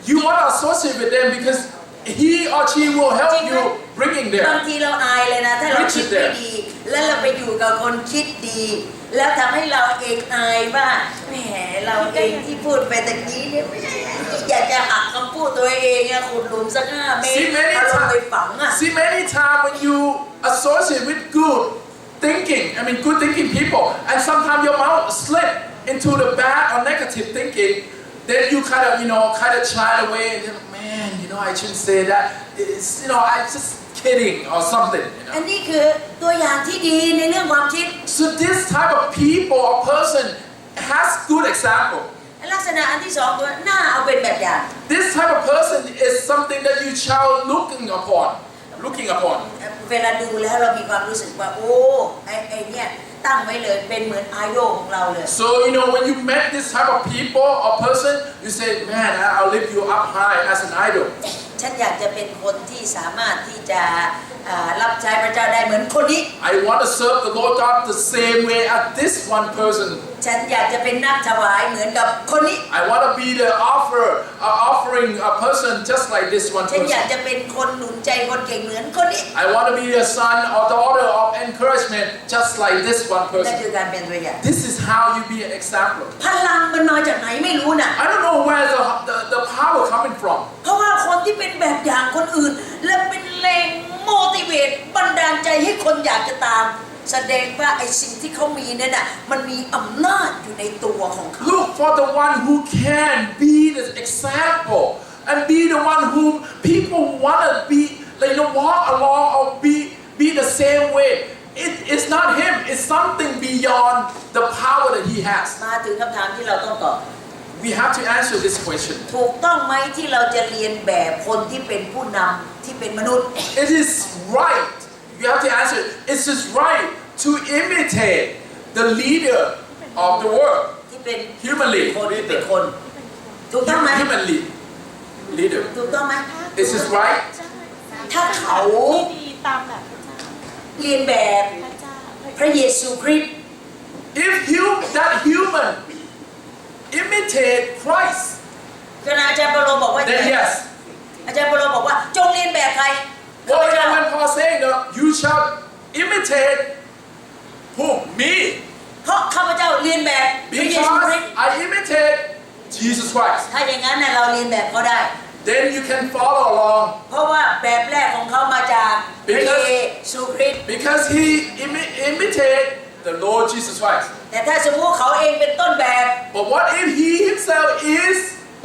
you want to associate with them because he or she will help you bringing บาง them. ทีเราอายเลยนะถ้าเราคิดไม่ดีแล้วเราไปอยู่กับคนคิดดีแล้วทำให้เราเองอายว่าแหมเราเองที่พูดไปตะกี้เนี่ยอยากจะหักคำพูดตัวเองขุดหลุมสัก5 เมตรเอาลงไปฝังอ่ะ See, many times when you associate with good thinking people, and sometimes your mouth slip into the bad or negative thinking, then you kind of shy away and think, man, I shouldn't say that. It's, I'm just kidding or something. อันนี้คือตัวอย่างที่ดีในเรื่องความคิด So this type of people or person has good example. ลักษณะอันที่สองคือหน้าเอาเป็นแบบอย่าง This type of person is something that you shall looking upon. เวลาดูแล้วเรามีความรู้สึกว่าโอ้ไอ้เนี่ยตั้งไว้เลยเป็นเหมือนไอดอลของเราเลย So when you met this type of people or person, you say, man, I'll lift you up high as an idol. ฉันอยากจะเป็นคนที่สามารถที่จะรับใช้พระเจ้าได้เหมือนคนนี้ I want to serve the Lord God the same way as this one person. ฉันอยากจะเป็นนักถวายเหมือนกับคนนี้ I want to be the offering a person just like this one ฉันอยาก person. จะเป็นคนหนุนใจคนเก่งเหมือนคนนี้ I want to be a son or daughter of encouragement just like this one นั่น person. คือการเป็นตัวอย่าง This is how you be an example. พลังมันมาจากไหนไม่รู้น่ะ I don't know where the power coming from. เพราะว่าคนที่เป็นแบบอย่างคนอื่นและเป็นแรงmotivate บันดาลใจให้คนอยากจะตามแสดงว่าไอ้สิ่งที่เขามีนั่นน่ะมันมีอำนาจอยู่ในตัวของเขา Look for the one who can be the example and be the one whom people want to be walk along or be the same way. It's not him. It's something beyond the power that he has. มาถึงคำถามที่เราต้องตอบ We have to answer this question. ถูกต้องไหมที่เราจะเรียนแบบคนที่เป็นผู้นำที่เป็นมนุษย์ It is right. You have to answer. It's just right to imitate the leader of the world. ที่เป็น Humanly. คนที่เป็นคนถูกต้องไหม Humanly. Leader. ถูกต้องไหม Is this right? ถ้าเขา ดีตามแบบพระเจ้า เรียนแบบ พระเจ้า พระเยซูคริสต์ If that human imitate Christ, ขณะอาจารย์เปโลบอกว่า then yes. อาจารย์เปโลบอกว่าจงเรียนแบบใคร Well, when Paul saying that you shall imitate whom? Me. เพราะข้าพเจ้าเรียนแบบพระเยซูคริสต์ Because I imitate Jesus Christ. ถ้าอย่างนั้นเราเรียนแบบเขาได้ Then you can follow along เพราะว่าแบบแรกของเขามาจากพระเยซูคริสต์ because he imitate the Lord Jesus Christ. แต่ถ้าสมมติเขาเองเป็นต้นแบบ But what if he himself is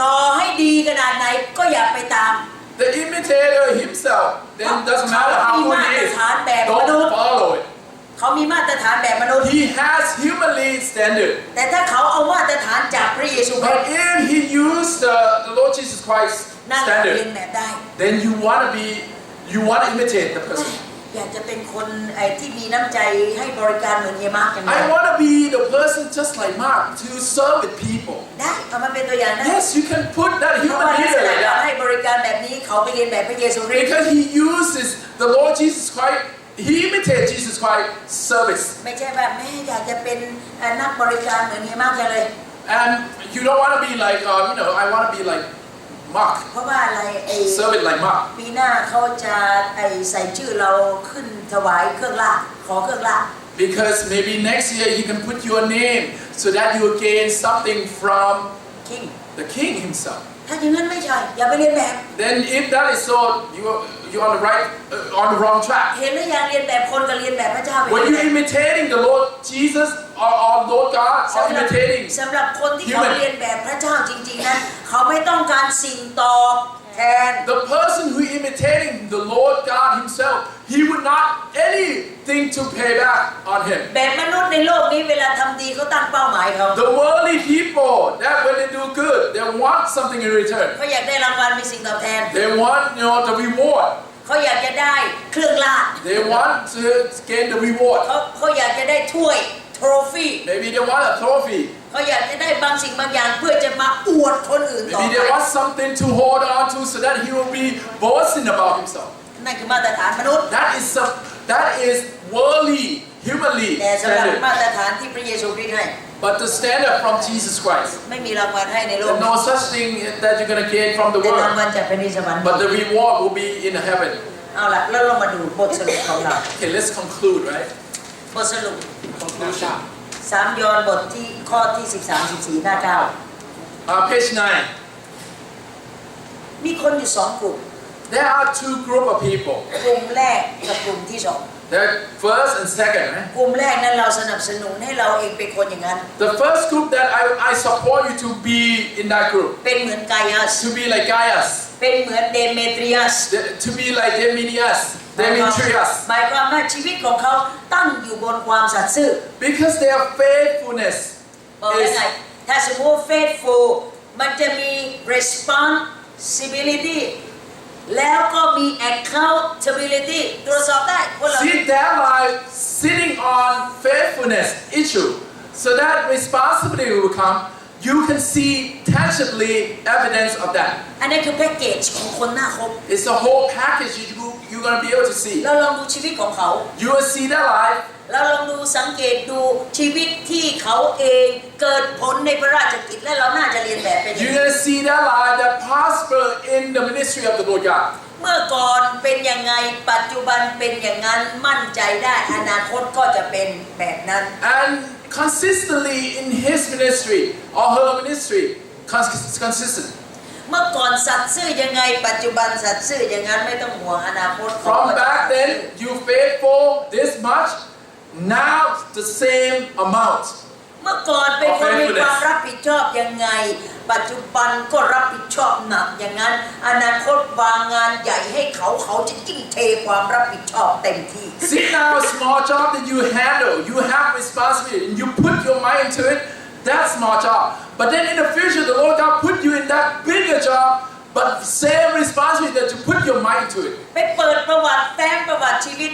ต่อให้ดีขนาดไหนก็อย่าไปตาม the imitator himself? Then doesn't matter how good he is. Don't follow it. เขามีมาตรฐานแบบมนุษย์ He has humanly standard. แต่ถ้าเขาเอามาตรฐานจากพระเยซูคริส But ต์ if he used the Lord Jesus Christ นั่นเรียน standard, แบบได้ then you want to imitate the person. อยากจะเป็นคนที่มีน้ำใจให้บริการเหมือนเยมาร์กอย่างไร I want to be the person just like Mark to serve with people. ได้เอามาเป็นตัวอย่างได้ Yes, you can put that เพราะ human ว่าลักษ leader ณะ like การให้ that บริการแบบนี้เขาไปเรียนแบบพระเยซูคริสต์ because he uses the Lord Jesus Christ. He imitates Jesus Christ service. ไม่ใช่แบบแม่อยากจะเป็นนักบริการเหมือนเยมาร์กอย่างเลย And you don't want to be like I want to be like Mark. เพราะว่าอะไรServe it like Mark. ปีหน้าเขาจะใส่ชื่อเราขึ้นถวายเครื่องรางขอเครื่องราง Because maybe next year he can put your name so that you gain something from King the King himself. ถ้าอย่างนั้นไม่ใช่อย่าไปเรียนแบบ Then if that is so, you're on the wrong track. เห็นหรือยังเรียนแบบคนกับเรียนแบบพระเจ้า When you're imitating the Lord Jesus or Lord God or imitating สำหรับคนที่เขาเรียนแบบพระเจ้าจริงๆนั้นเขาไม่ต้องการสิ่งตอบแทน the person who imitating the Lord God himself, he would not anything to pay back on on him. แบบมนุษย์ในโลกนี้เวลาทำดีเขาตั้งเป้าหมายเขา The worldly people, that when they do good, they want something in return. เขาอยากได้รางวัลมีสิ่งตอบแทน They want, the reward. เขาอยากจะได้เครื่องราช They want to gain the reward. เขาอยากจะได้ถ้วยโทรฟี่ Maybe they want a trophy. เขาอยากจะได้บางสิ่งบางอย่างเพื่อจะมาอวดคนอื่นต่อ Maybe ไป they want something to hold on to so that he will be boasting about himself. นั่นคือมาตรฐานมนุษย์ That is worldly, humanly แต่สำหรับ standard. มาตรฐานที่พระเยซูคริสต์ให้ But the standard from Jesus Christ, ไม่มีรางวัลให้ในโลก there's no such thing that you're going to gain from the เป็นราง world. วัลจากแผ่นดินสวรรค์ But the reward will be in heaven. เอาล่ะแล้วเรามาดูบทสรุปของเรา Okay, let's conclude, right? บทสรุป Conclusion. 3 ยอห์นบทที่ข้อที่ 13-14 หน้า Page 9. 9 มีคนอยู่ 2 กลุ่ม There are two groups of people. กลุ่มแรกกับกลุ่มที่ There first and second, right? 2 กลุ่มแรกนั้นเราสนับสนุนให้เราเองเป็นคนอย่างนั้น The first group that I support you to be in that group. เป็นเหมือนกายาส To be like Gaius. เป็นเหมือนเดเมเทรียส To be like Demetrius. หมายความว่าชีวิตของเขาตั้งอยู่บนความสัตย์ซื่อ Because their faithfulness บอกได้ is ไงถ้าสมมติ faithful มันจะมี responsibility แล้วก็มี accountability ตรวจสอบได้พวกเรา see their life sitting on faithfulness issue. So that responsibility will come. You can see tangibly evidence of that. อันนี้คือแพ็กเกจของคนหน้าคบ It's the whole package you're going to be able to see. เราลองดูชีวิตของเขา You will see their life. เราลองดูสังเกตดูชีวิตที่เขาเองเกิดผลในพระราชกิจและเราน่าจะเรียนแบบเป็นอย่าง You're นี้ going to see their life that prosper in the ministry of the Lord God. เมื่อก่อนเป็นยังไงปัจจุบันเป็นอย่างนั้นมั่นใจได้อนาคตก็จะเป็นแบบนั้น And consistently in his ministry or her ministry, consistent. เมื่อก่อนสัตย์ซื่อยังไงปัจจุบันสัตย์ซื่ออย่างนั้นไม่ต้องห่วงอนาคต From back then, you faithful this much. Now the same amount. เมื่อก่อนเป็นคนมีความรับผิดชอบยังไงปัจจุบันก็รับผิดชอบหนักอย่างนั้นอนาคตวางงานใหญ่ให้เขาจะยิ่งเทความรับผิดชอบเต็มที่ See now a small job that you handle, you have responsibility, and you put your mind into it. That's small job. But then in the future, the Lord God put you in that bigger job, but same responsibility that you put your mind to it. ไปเปิดประวัติแฟ้มประวัติชีวิต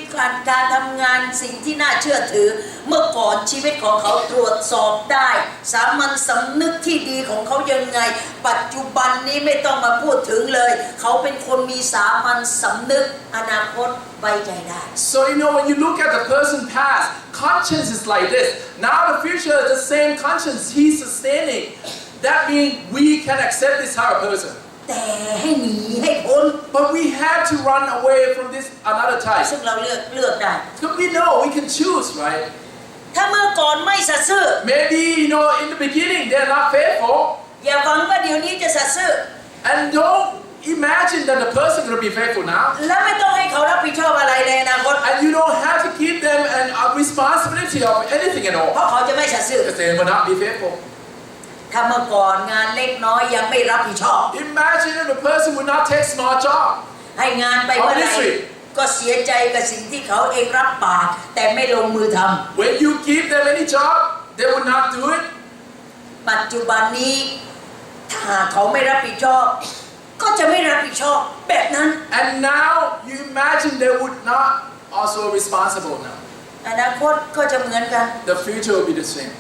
การทำงานสิ่งที่น่าเชื่อถือ เมื่อก่อนชีวิตของเขาตรวจสอบได้สามัญสำนึกที่ดีของเขายังไงปัจจุบันนี้ไม่ต้องมาพูดถึงเลยเขาเป็นคนมีสามัญสำนึกอนาคตไว้ใจได้ So when you look at the person past, conscience is like this. Now the future, the same conscience he's sustaining. That means we can accept this type of person. แต่ให้หนีให้พ้น But we have to run away from this another type. ซึ่งเราเลือกได้ Because we know we can choose, right? ถ้าเมื่อก่อนไม่สัตย์ซื่อ Maybe in the beginning they're not faithful, อย่าหวังว่าเดี๋ยวนี้จะสัตย์ซื่อ and don't imagine that the person is going to be faithful now. และไม่ต้องให้เขารับผิดชอบอะไรในอนาคต And you don't have to give them a responsibility of anything at เพ all. ราะเขาจะไม่สัตย์ซื่อ Because they will not be faithful. ถ้าเมื่อก่อนงานเล็กน้อยยังไม่รับผิดชอบ Imagine if the person would not take small job. ให้งานไปเมื่อไหร่ก็เสียใจกับสิ่งที่เขาเองรับปากแต่ไม่ลงมือทำ When you give them any job, they will not do it. ปัจจุบันนี้ถ้าเขาไม่รับผิดชอบก็จะไม่รับผิดชอบแบบนั้น And now you imagine they would not also responsible now. อนาคตก็จะเหมือนกัน The future will be the same.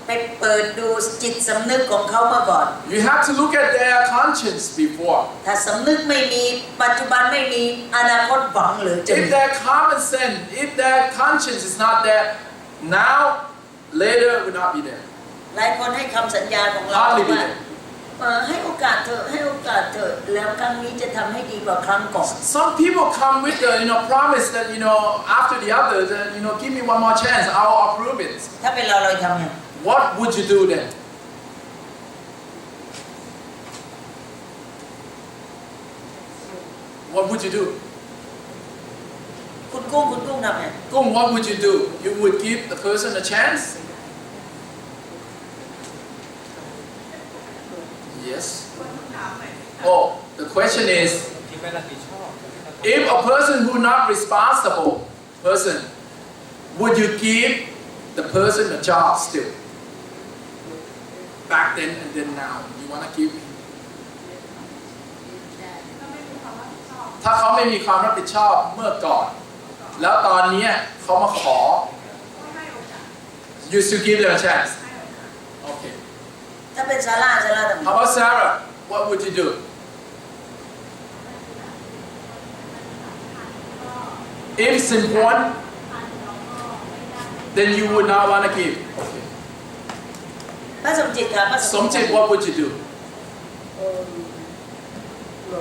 ไปเปิดดูจิตสำนึกของเขามาก่อน You have to look at their conscience before. ถ้าสำนึกไม่มีปัจจุบันไม่มีอนาคตหวังหรือจะมี If their common sense, if their conscience is not there, now, later will not be there. หลายคนให้คำสัญญาของเรา Hardly be ว่า there. ให้โอกาสเถอะให้โอกาสเถอะแล้วครั้งนี้จะทำให้ดีกว่าครั้งก่อน Some people come with the promise that after the other that give me one more chance, I'll approve it. ถ้าเป็นเราทำไง What would you do then? What would you do? คุณกุ้งทำไง Kung, what would you do? You would give the person a chance? Yes. Oh, the question is, ที่ไม่รับผิดชอบ if a person who not responsible person would you give the person a job still? Back then and then now, you wanna give him? ถ้าเขาไม่มีความรับผิดชอบเมื่อก่อน แล้วตอนนี้เขามาขอ you should give them a chance. Okay. ถ้าเป็นซาร่าทำ How about Sarah? What would you do? If it's important, then you would not want to give. Okay. พระสมจิตค่ะพระสมจิต Something, what would you do? No.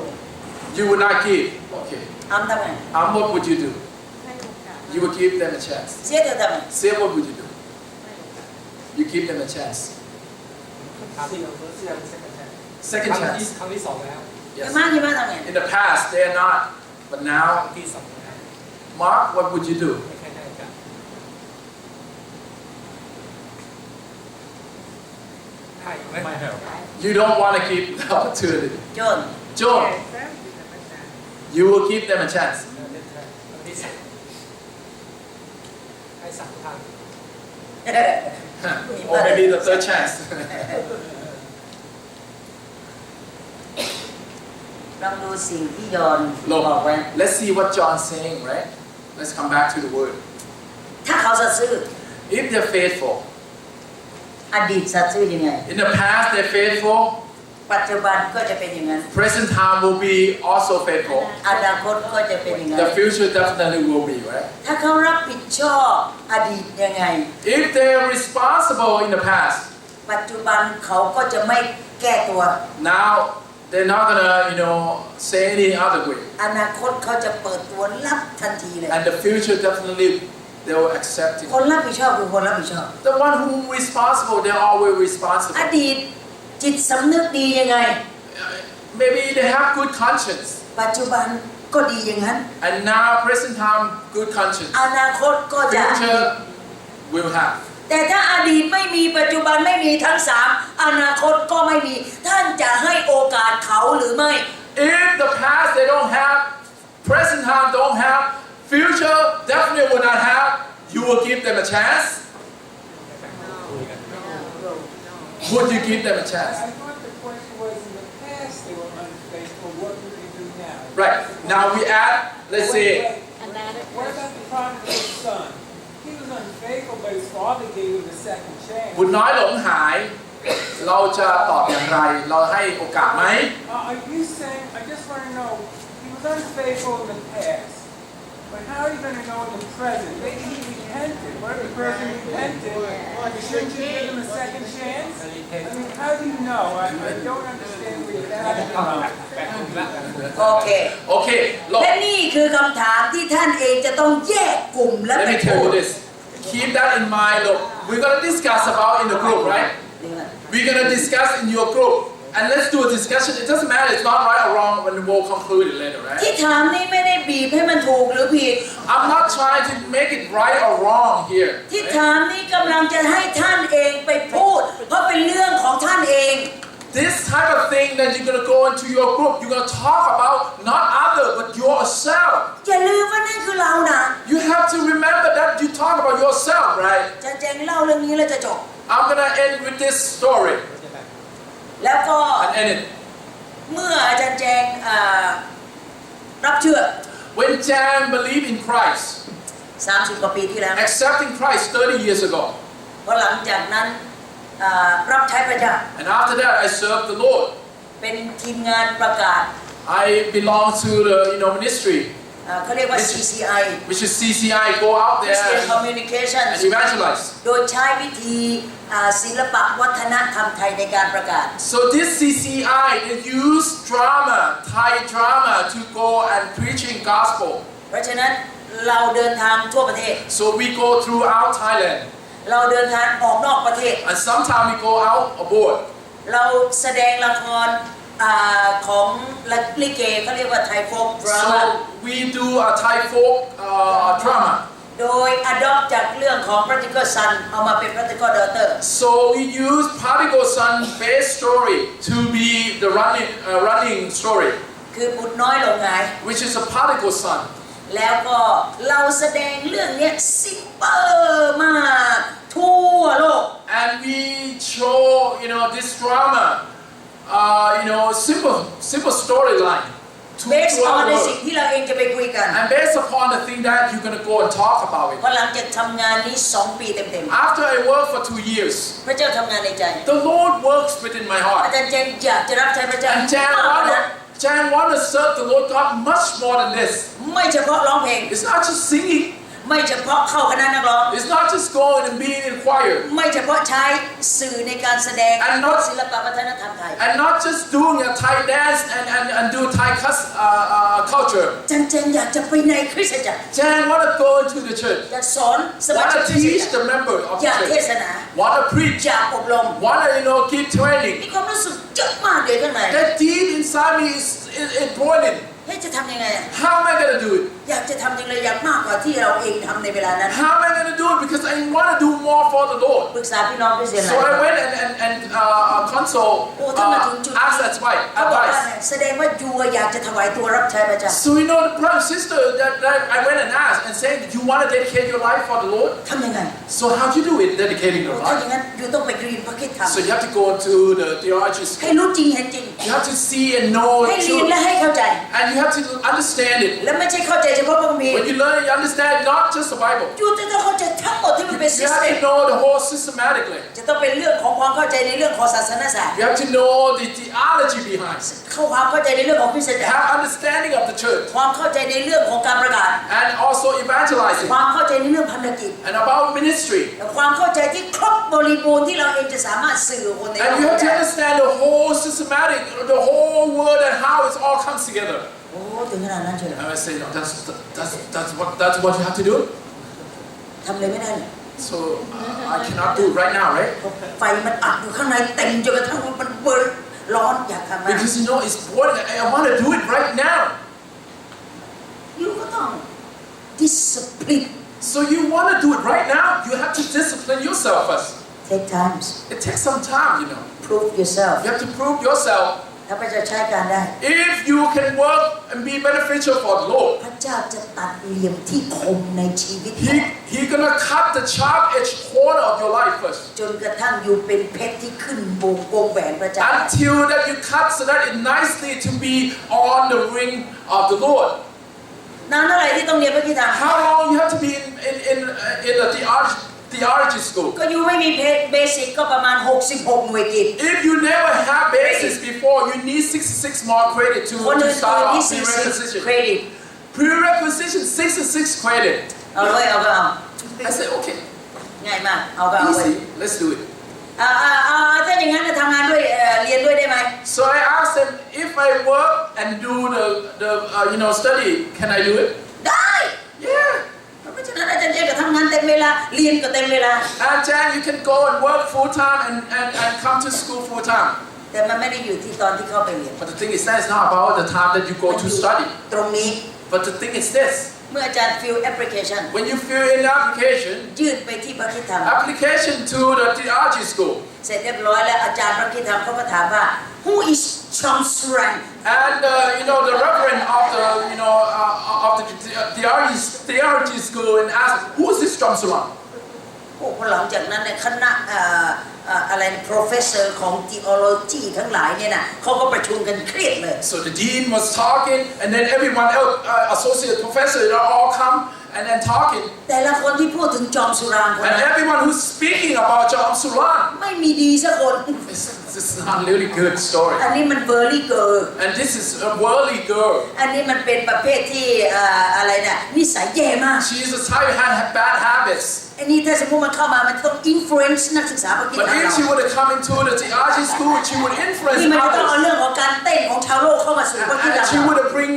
You would not give. Okay. ทำไง What would you do? You would give them a chance. เสียเธอทำไง Say, what would you do? You give them a chance. ครั้ง Second ที่ chance. ครั้งที่สองแล้ว หิ Yes. มะทำไง In the past, they are not, but ครั้ now, งที่สองแล้ว Mark, what would you do? ไม่ให้โอกาสให้ไม่ให้โอกาส You don't want to give the opportunity. โจน John, you will give them a chance. ครั้งที่สามให้สามครั้ง Or maybe the third chance. ลองดูสิ่งที่ยอนบอกไว้ Look, let's see what John's saying, right? Let's come back to the word. ถ้าเขาสัตย์ซื่อ If they're faithful, อดีตสัตย์ซื่อยังไง in the past they're faithful, ปัจจุบันก็จะเป็นอย่างนั้น present time will be also faithful. อนาคตก็จะเป็นอย่างนั้น The future definitely will be, right? ถ้าเขารับผิดชอบอดีตยังไง If they're responsible in the past, ปัจจุบันเขาก็จะไม่แก้ตัว now they're not gonna, say any other way. อนาคตเขาจะเปิดตัวรับทันทีเลย And the future definitely they will accept it. คนรับผิดชอบคือคนรับผิดชอบ The one who responsible, they're always อ responsible. ดีตจิตสำนึกดียังไง Maybe they have good conscience. ปัจจุบันก็ดีอย่างนั้น And now, present time, good conscience. อนาคตก็จะ Future will have. แต่ถ้าอดีตไม่มีปัจจุบันไม่มีทั้งสามอนาคตก็ไม่มีท่านจะให้โอกาสเขาหรือไม่ If the past they don't have, present time don't have, future definitely will not have, you will give them a chance? Would you give them a chance? I thought the question was in the past they were unfaithful. What would they do now? Right. Now we add, let's say, What about the prodigal son? He was unfaithful, but his father gave him a second chance. บุญน้อยหลงหาย เราจะตอบอย่างไร เราให้โอกาสไหม Are you saying, I just want to know, he was unfaithful in the past, but how are you going to know in the present? Maybe he repented. What if the person repented? Shouldn't you give him a second chance? I mean, how do you know? I don't understand where you're coming from. โอเค โอเค look, และนี่คือคำถามที่ท่านเองจะต้องแยกกลุ่มและ let ไป me พู tell ด you this. Keep that in mind. Look, we're gonna discuss about in the group, right? We're gonna discuss in your group, and let's do a discussion. It doesn't matter. It's not right or wrong when we'll conclude it later, ที่ right? ถามนี่ไม่ได้บีบให้มันถูกหรือผิด I'm not trying to make it right or wrong here. ที่ right? ถามนี่กำลังจะให้ท่านเองไปพูด เพราะเป็นเรื่องของท่านเอง This type of thing that you're gonna go into your group, you're gonna talk about not other but yourself. อย่าลืมว่านั่นคือเรานะ You have to remember that you talk about yourself, right? จะแจงเล่าเรื่องนี้แล้วจะจบ I'm gonna end with this story แล้วก็ and end it. เมื่ออาจารย์แจงรับเชื่อ When Jan believed in Christ, 30 กว่าปีที่แล้ว accepting Christ 30 years ago, พอหลังจากนั้นรับใช้พระเจ้า and after that I served the Lord. เป็นทีมงานประกาศ I belong to the ministry, เขาเรียกว่า CCI which is CCI. Go out there Christian and Communications evangelize. โดยใช้วิธีศิลปะวัฒนธรรมไทยในการประกาศ So this CCI they use drama, Thai drama, to go and preaching gospel. เพราะฉะนั้นเราเดินทางทั่วประเทศ So we go throughout Thailand, เราเดินทางออกนอกประเทศ and sometimes we go out abroad. เราแสดงละครของลิเกเขาเรียกว่าไทยโฟล์กดราม่า So we do a Thai folk drama. โดย adopt จากเรื่องของ Prodigal Son เอามาเป็น Prodigal Daughter So we use prodigal son based story to be the running story, คือบุตรน้อยหลงหาย which is a prodigal son. แล้วก็เราแสดงเรื่องเนี้ยซิมเปิลมากทั่วโลก And we show, this drama, simple storyline to เบสออน our ในสิ่ง world. ที่เราเองจะไปคุยกัน And based upon the thing that you're gonna go and talk about เพราะ it. หลังจากทำงานนี้2 ปีเต็ม After I worked for 2 years, ๆพระเจ้าทำงานในใจ the Lord works within my อา heart. จารย์เจนอยากจะรับใช้พระเจ้า And มากกว่านั้น Jan want to serve the Lord God much more than this. ไม่เฉพาะร้องเพลง It's not just singing. ไม่เฉพาะเข้าคณะนักร้อง It's not just going and being in choir. ไม่เฉพาะใช้สื่อในการแสดง And not ศิลปะวัฒนธรรมไทย And not just doing a Thai dance and do Thai culture. จันเจนอยากจะไปในคริสตจักร Jan want to go into the church. อยากสอนสมา Want ชิก to คริสต teach จักร the member of อยาก the เท church. ศนา Want to preach. อยากอบรม Want to give training. มีความรู้สึกเยอะมากเลยข้างใน That deep inside me is boiling. เฮ้ยจะทำยังไงอะ How am I going to do it? อยากจะทำจังเลยอยากมากกว่าที่เราเองทำในเวลานั้น How am I going to do it? Because I want to do more for the Lord. ปรึกษาพี่น้องคริสเตียนห So ลาย I went and consult, โอ้ถ้ามาถึงจุด asked นี้ advice. เขาบอกว่าเนี่ยแสดงว่ายูอยากจะถวายตัวรับใช้พระเจ้า So the brother and sister that I went and asked and said, you want to dedicate your life for the Lord? ทำยังไง So how do you do it, dedicating your ถ้าอ life? ย่างนั้นยูต้องไปเรียนพระคิดธรรม So you have to go to the theology ให้ school. รู้จริงเห็นจริง You have to see and know ให้ the เรียน truth. และให้เข้าใจ And you have to understand it. และไม่ใช่เข้าใจเฉพาะพระคัมภีร์ When you learn, you understand not just the Bible. ยูจะต้องเข้าใจทั้งหมดที่มันเป็น You ซิส have เต็ม to know the whole systematically. จะต้องเป็นเรื่องของความเข้าใจในเรื่องของศาสนศาสตร์ You have to know the theology behind. ความเข้าใจในเรื่องของคริสตจักร Have understanding of the church. ความเข้าใจในเรื่องของการประกาศ And also evangelizing. ความเข้าใจในเรื่องพันธกิจ And about ministry. และความเข้าใจที่ครบบริบูรณ์ที่เราเองจะสามารถสื่อคนในโล And ก you have to ได้ understand the whole systematic, the whole word and how it all comes together. โอ้ถึงขนาดนั้นเชียว And I say, no, that's what you have to do. ทำเลยไม่ได้เลย So I cannot do it right now, right? ไฟมันอัดอยู่ข้างในเต็มจนกระทั่งมันเบิร์นร้อนอยากทำมาก Because it's boiling. I want to do it right now. ยูก็ต้อง discipline So you want to do it right now. You have to discipline yourself first. take times It takes some time, prove yourself You have to prove yourself. ถ้าพระเจ้าใช้การได้ If you can work and be beneficial for the Lord, พระเจ้าจะตัดเหลี่ยมที่คมในชีวิต He gonna cut the sharp-edged corner of your life first. จนกระทั่งอยู่เป็นเพชรที่ขึ้นวงแหวนพระเจ้า Until that you cut so that it nicely to be on the ring of the Lord. นานเท่าไหร่ที่ต้องเรียนพระคิดธรรม How long you have to be in the theology school? ก็ยูไม่มีเบสิกก็ประมาณ66หน่วยกิต If you never have basis before, you need 66 more credit คน to อื่น start ๆนี่ off 40 เคร prerequisition. ดิต Prerequisition 66 credit. เอาเลยเอาก็เอา I said, okay, ง่ายมากเอาก็เอาเลย easy, let's do it. ถ้าอย่างนั้นจะทำงานด้วยเรียนด้วยได้ไหม So I asked them, if I work and do the study, can I do it? ได้ Yeah. เพราะฉะนั้นอาจารย์เจก็ทำงานเต็มเวลาเรียนก็เต็มเวลา And Jan, you can go and work full time and come to school full time. แต่มันไม่ได้อยู่ที่ตอนที่เข้าไปเรียน But the thing is that it's not about the time that you go to study. ตรงนี้ But the thing is this, เมื่ออาจารย์ฟิลแอปพลิเคชัน when you fill in the application, ยื่นไปที่พระคิดธรรม application to the theology school, เสร็จเรียบร้อยแล้วอาจารย์พระคิดธรรมเขาก็ถามว่า Who is Chomsran and the reverend of the theology school and asked, who is this Chomsran? โอ้พอหลังจากนั้นเนี่ยคณะอะไร professor ของ theology ทั้งหลายเนี่ยนะเขาก็ประชุมกันเครียดเลย So the dean was talking, and then everyone else, associate professor, they all come and then talking. แต่ละคนที่พูดถึงจอมสุรางคน And นั้น everyone who's speaking about John Suran, ไม่มีดีสักคน this is not a really good story. อันนี้มันเบอร์รี่เกิร์ And this is a worldly girl. อันนี้มันเป็นประเภทที่อะไรเนี่ยนิสัยแย่มาก She's a type who had bad habits. อันนี้ถ้าสมมติมันเข้ามามันต้อง influence นักศึกษาพระคิด But ธรรม if เรา she would have come into the theology school, she would นี่ influence มันจะต้องเอา others. เรื่องของการเต้นของชาวโลกเข้ามาสู่พระคิดธรร And ม she เรา would have bring,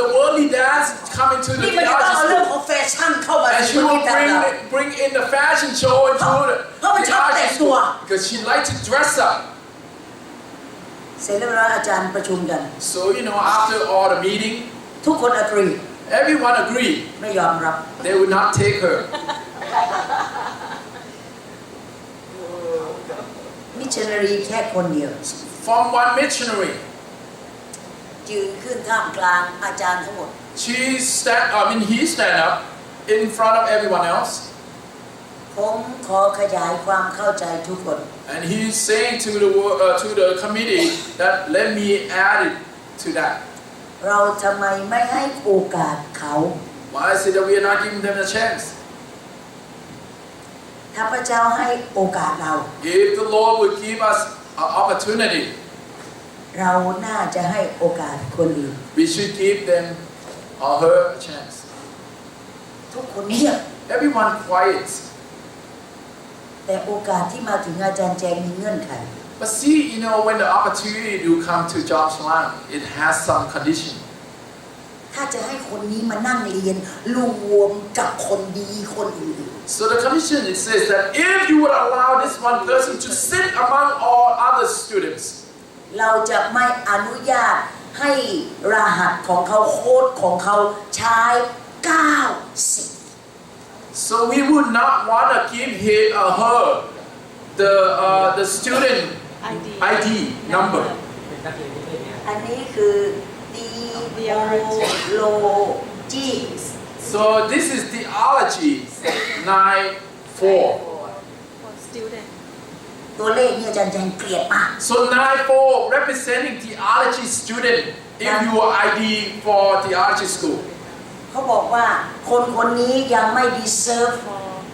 the worldly dance coming to the นี่มันจะต้อง theology เอาเรื่อง school. ของแฟชั่นเข้ามา And สู่ she พระคิ will ดธรรมเรา bring in the fashion show into the เพราะมันชอบแต่ theology งตัว school. Because she liked to dress up. เสร็จแล้วเวลาอาจารย์ประชุมกัน So, after all the meeting, ทุกคน agree everyone agreed ไม่ยอมรับ they would not take her. มิชชันนารีแค่คนเดียว From one missionary. ยืนขึ้นท่ามกลางอาจารย์ทั้งหมด He stand up in front of everyone else, ผมขอขยายความเข้าใจทุกคน and he's saying to the committee that let me add it to that. เราทำไมไม่ให้โอกาสเขา Why is it that we are not giving them a chance? ถ้าพระเจ้าให้โอกาสเรา If the Lord would give us an opportunity, เราน่าจะให้โอกาสคนอื่น we should give them or her a chance. ทุกคนเงียบ Everyone quiet. แต่โอกาสที่มาถึงอาจารย์แจงมีเงื่อนไข But see, when the opportunity do come to Jobs Land, it has some condition. ถ้าจะให้คนนี้มานั่งเรียนรวมกับคนดีคนอื่น So the condition it says that if you would allow this one person to sit among all other students, เราจะไม่อนุญาตให้รหัสของเขาโค้ดของเขาใช้90 so we would not want to give him or her the student ID number. เป็นนักเรียนที่เนี่ย อันนี้คือ theology So this is theology 9:4. student ตัวเลขเนี่ยอาจารย์แจงเกลียดมาก So 9:4 representing theology student if you are ID for theology school. เขาบอกว่าคนคนนี้ยังไม่ deserve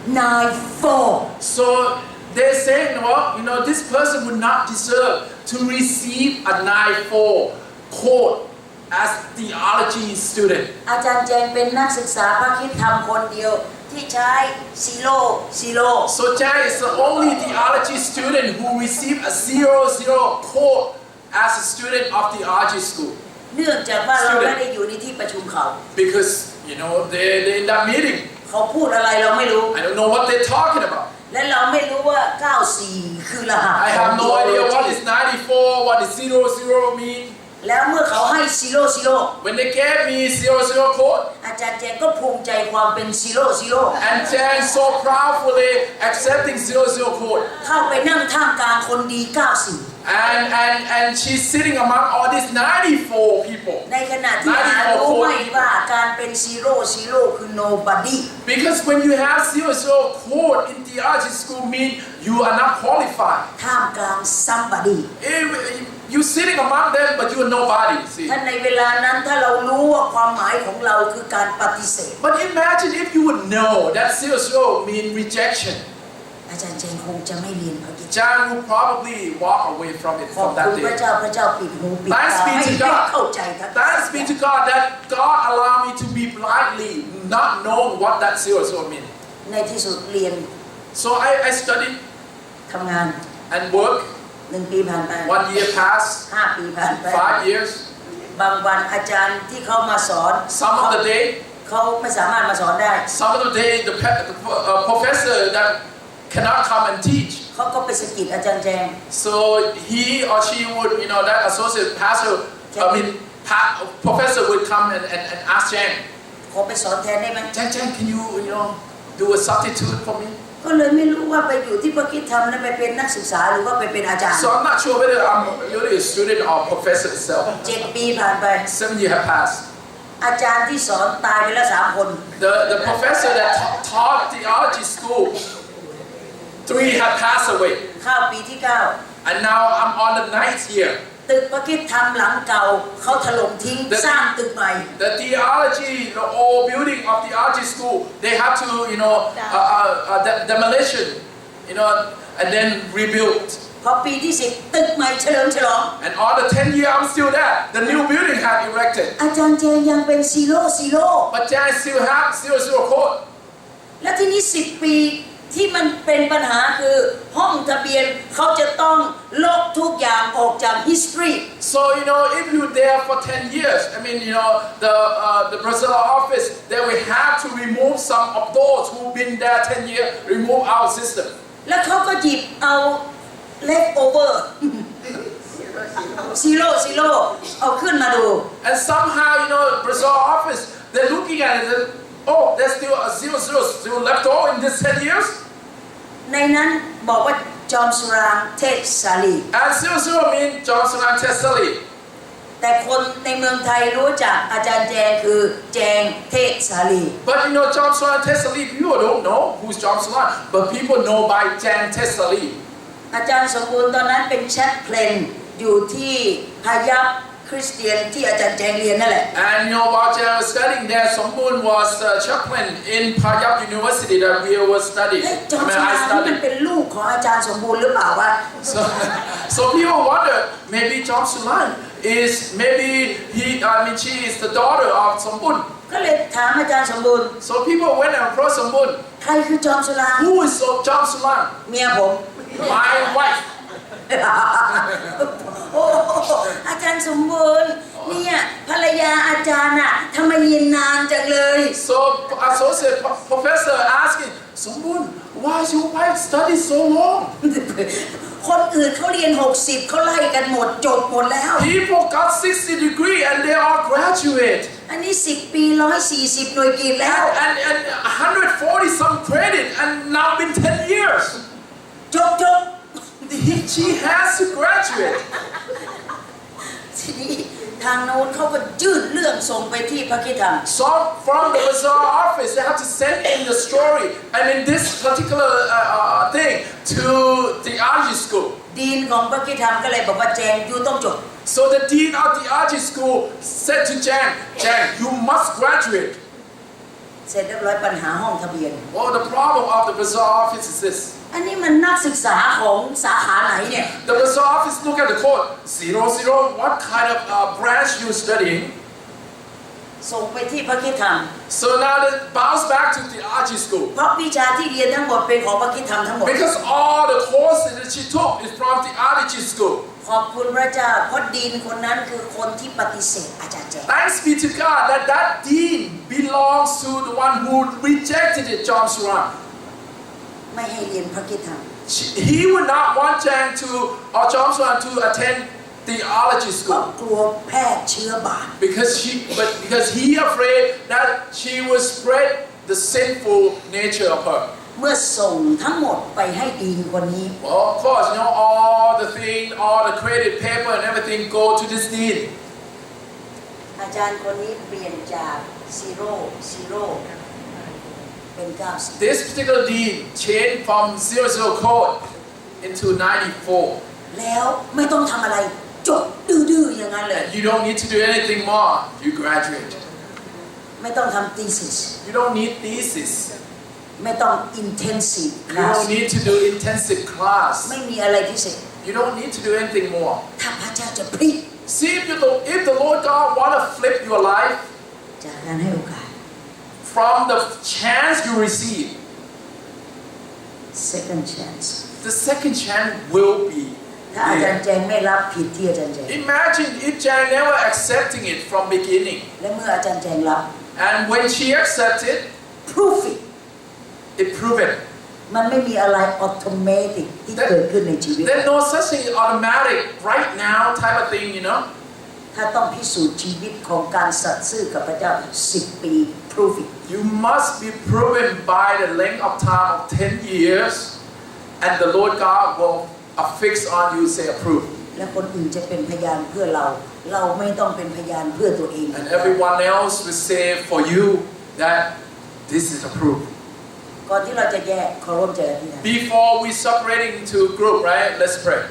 94 So they're saying, well, this person would not deserve to receive a 9:4 code as theology student. อาจารย์แจงเป็นนักศึกษาพระคริสต์ธรรมคนเดียวที่ใช้00 So Jai is the only theology student who received a 00 code as a student of theology school. เนื่องจากว่าเราไม่ได้อยู่ในที่ประชุมเขา Because, they're in that meeting. เขาพูดอะไรเราไม่รู้ I don't know what they're talking about. และเราไม่รู้ว่า94คือรหัส I have no idea what is 94, what is 00 mean. แล้วเมื่อเขาให้00 When they gave me 00 code, อาจารย์แจงก็ภูมิใจความเป็น00 and Jan so proudly accepting 00 code. เข้าไปนั่งท่ามกลางคนดี94 And she's sitting among all these 94 people. ในขณะที่หารู้ไหมว่าการเป็น00คือ nobody Because when you have 00 code in theology school mean you are not qualified. ท่ามกลาง somebody You're sitting among them but you are nobody. See? ท่านในเวลานั้นถ้าเรารู้ว่าความหมายของเราคือการปฏิเสธ But imagine if you would know that 00 mean rejection. อาจารย์เจนคงจะไม่เรียนพระกิจ John will probably walk away from it ขอบ from that คุณพระ day. เจ้าพระเจ้าปิดหูปิดตา Thanks be ให้ to ได้ God. เข้าใจทั้ง Thanks be to God that God allowed me to be blindly not knowing what that 00 mean. ในที่สุดเรียน So I studied ทำงาน and worked. 1 ปีผ่านไป 1 year passed. 5 ปีผ่านไป 5 years. บางวันอาจารย์ที่เขามาสอน Some of the day, เขาไม่สามารถมาสอนได้ some of the day, the professor that cannot come and teach. เขาก็ไปสะกิดอาจารย์แจง So he or she would, that associate pastor, professor would come and ask Jan, ขอไปสอนแทนได้ไหม Jan, can you, do a substitute for me? ก็เลยไม่รู้ว่าไปอยู่ที่พระคริสต์ธรรมนั้นไปเป็นนักศึกษาหรือว่าไปเป็นอาจารย์ So I'm not sure whether I'm really a student or professor itself. 7 ปีผ่านไป 7 years have passed. อาจารย์ที่สอนตายไปแล้ว3 คน The professor that taught theology school, 3 have passed away. เข้าปีที่ And now I'm on the 9th year. 9ตึกพระคริสต์ธรรมหลังเก่าเขาถล่มทิ้งสร้างตึกใหม่ The theology, the old building of theology school, they have to, demolition, and then rebuild. พอปีที่10ตึกใหม่เฉลิมฉลอง And all the 10 years I'm still there. The new building had erected. อาจารย์เจยังเป็น00 But then I still have 00 code. และที่นี้10 ปีที่มันเป็นปัญหาคือห้องทะเบียนเขาจะต้องลบทุกอย่างออกจาก history So, if you're there for 10 years, the Brazil office, they will have to remove some of those who've been there 10 years, remove our system. แล้วเขาก็หยิบเอา leftover 00เอาขึ้นมาดู And somehow, Brazil office, they're looking at it, and, oh, there's still a 00 still left over in this 10 years. ในนั้นบอกว่าจอมสุรางเทศสาลี And 00 means John Sunan Tessali. แต่คนในเมืองไทยรู้จักอาจารย์แจงคือแจงเทศสาลี But you know, John Sulan Tesali, people don't know who's John Sulan, but people know by Jan Tesali. อาจารย์สมบูรณ์ตอนนั้นเป็นแชทเพลนอยู่ที่พายัพคริสเตียนที่อาจารย์แจงเรียนนั่นแหละ And you know, while Jan was studying there, Sombun was the chaplain in Payap University that we were studying. จอมสลานี่มันเป็นลูกของอาจารย์สมบูรณ์หรือเปล่าวะ So people wonder, maybe John Sulan is, maybe she is the daughter of Sombun. ก็เลยถามอาจารย์สมบูรณ์ So people went and approached Sombun. ใครคือจอมสลา Who is John Sulan? เมียผม My wife. โอ้อาจารย์สมบูรณ์เนี่ยภรรยาอาจารย์น่ะทำไมเรียนนานจังเลย So associate professor asking, Sombun, why is your wife study so long? คนอื่นเขาเรียน60เขาไล่กันหมดจบหมดแล้ว People got 60 degree and they are graduate. อันนี้10 ปี140หน่วยกิตแล้ว And 140 some credit and now been 10 years. จบ She has to graduate. ทีนี้ทางโน้นเขาก็ยื่นเรื่องส่งไปที่พระคิดธรรม So from the bazaar office, they have to send in the story, this particular thing to the RG school. ดีนของพระคิดธรรมก็เลยบอกว่าแจงยูต้องจบ So the dean of the RG school said to Jan, you must graduate. เสร็จเรียบร้อยปัญหาห้องทะเบียน Well, the problem of the bazaar office is this. อันนี้มันนักศึกษาของสาขาไหนเนี่ย The bazaar office look at the code. 00, what kind of branch you studying? ส่งไปที่พระคิดธรรม So now they bounce back to the RG school. เพราะวิชาที่เรียนทั้งหมดเป็นของพระคิดธรรมทั้งหมด Because all the courses that she took is from the RG school. ขอบคุณพระเจ้าเพราะดีนคนนั้นคือคนที่ปฏิเสธอาจารย์แจง Thanks be to God that dean belongs to the one who rejected it, John Suran. ไม่ให้เรียนพระคิดธรรม He would not want John Suran to attend theology ก็ school กลัวแพร่เชื้อบาป because he afraid that she would spread the sinful nature of her. เมื่อส่งทั้งหมดไปให้ดีนคนนี้ Well, of course, you know, all the credit paper and everything go to this dean. อาจารย์คนนี้เปลี่ยนจาก0เป็น90 This particular dean changed from 00 code into 94. แล้วไม่ต้องทำอะไรจบดื้อๆอย่างนั้นเลย And you don't need to do anything more. You graduate. ไม่ต้องทำ thesis You don't need thesis. ไม่ต้อง intensive You class don't need to do intensive class. ไม่มีอะไรพิเศษ You don't need to do anything more. ถ้าพระเจ้าจะพลิก See, if the Lord God want to flip your life จากการให้โอกาส from the chance you receive, second chance the second chance will be ถ้าอาจารย์ there. แจงไม่รับผิดที่อาจารย์แจง Imagine if Jan never accepting it from beginning, และเมื่ออาจารย์แจงรับ and when she accepted, proof it it proven. มันไม่มีอะไร automatic ที่เกิดขึ้นในชีวิต There's no such thing automatic right now type of thing, you know. ถ้าต้องพิสูจน์ชีวิตของการสัตย์ซื่อกับพระเจ้า10 ปี proof it You must be proven by the length of time of 10 years, and the Lord God will affix on you, say approve. และคนอื่นจะเป็นพยานเพื่อเรา เราไม่ต้องเป็นพยานเพื่อตัวเอง And everyone else will say for you that this is approved. ก่อนที่เราจะแยกขอร่วมใจกันที่ไหน Before we separating into group, right? Let's pray.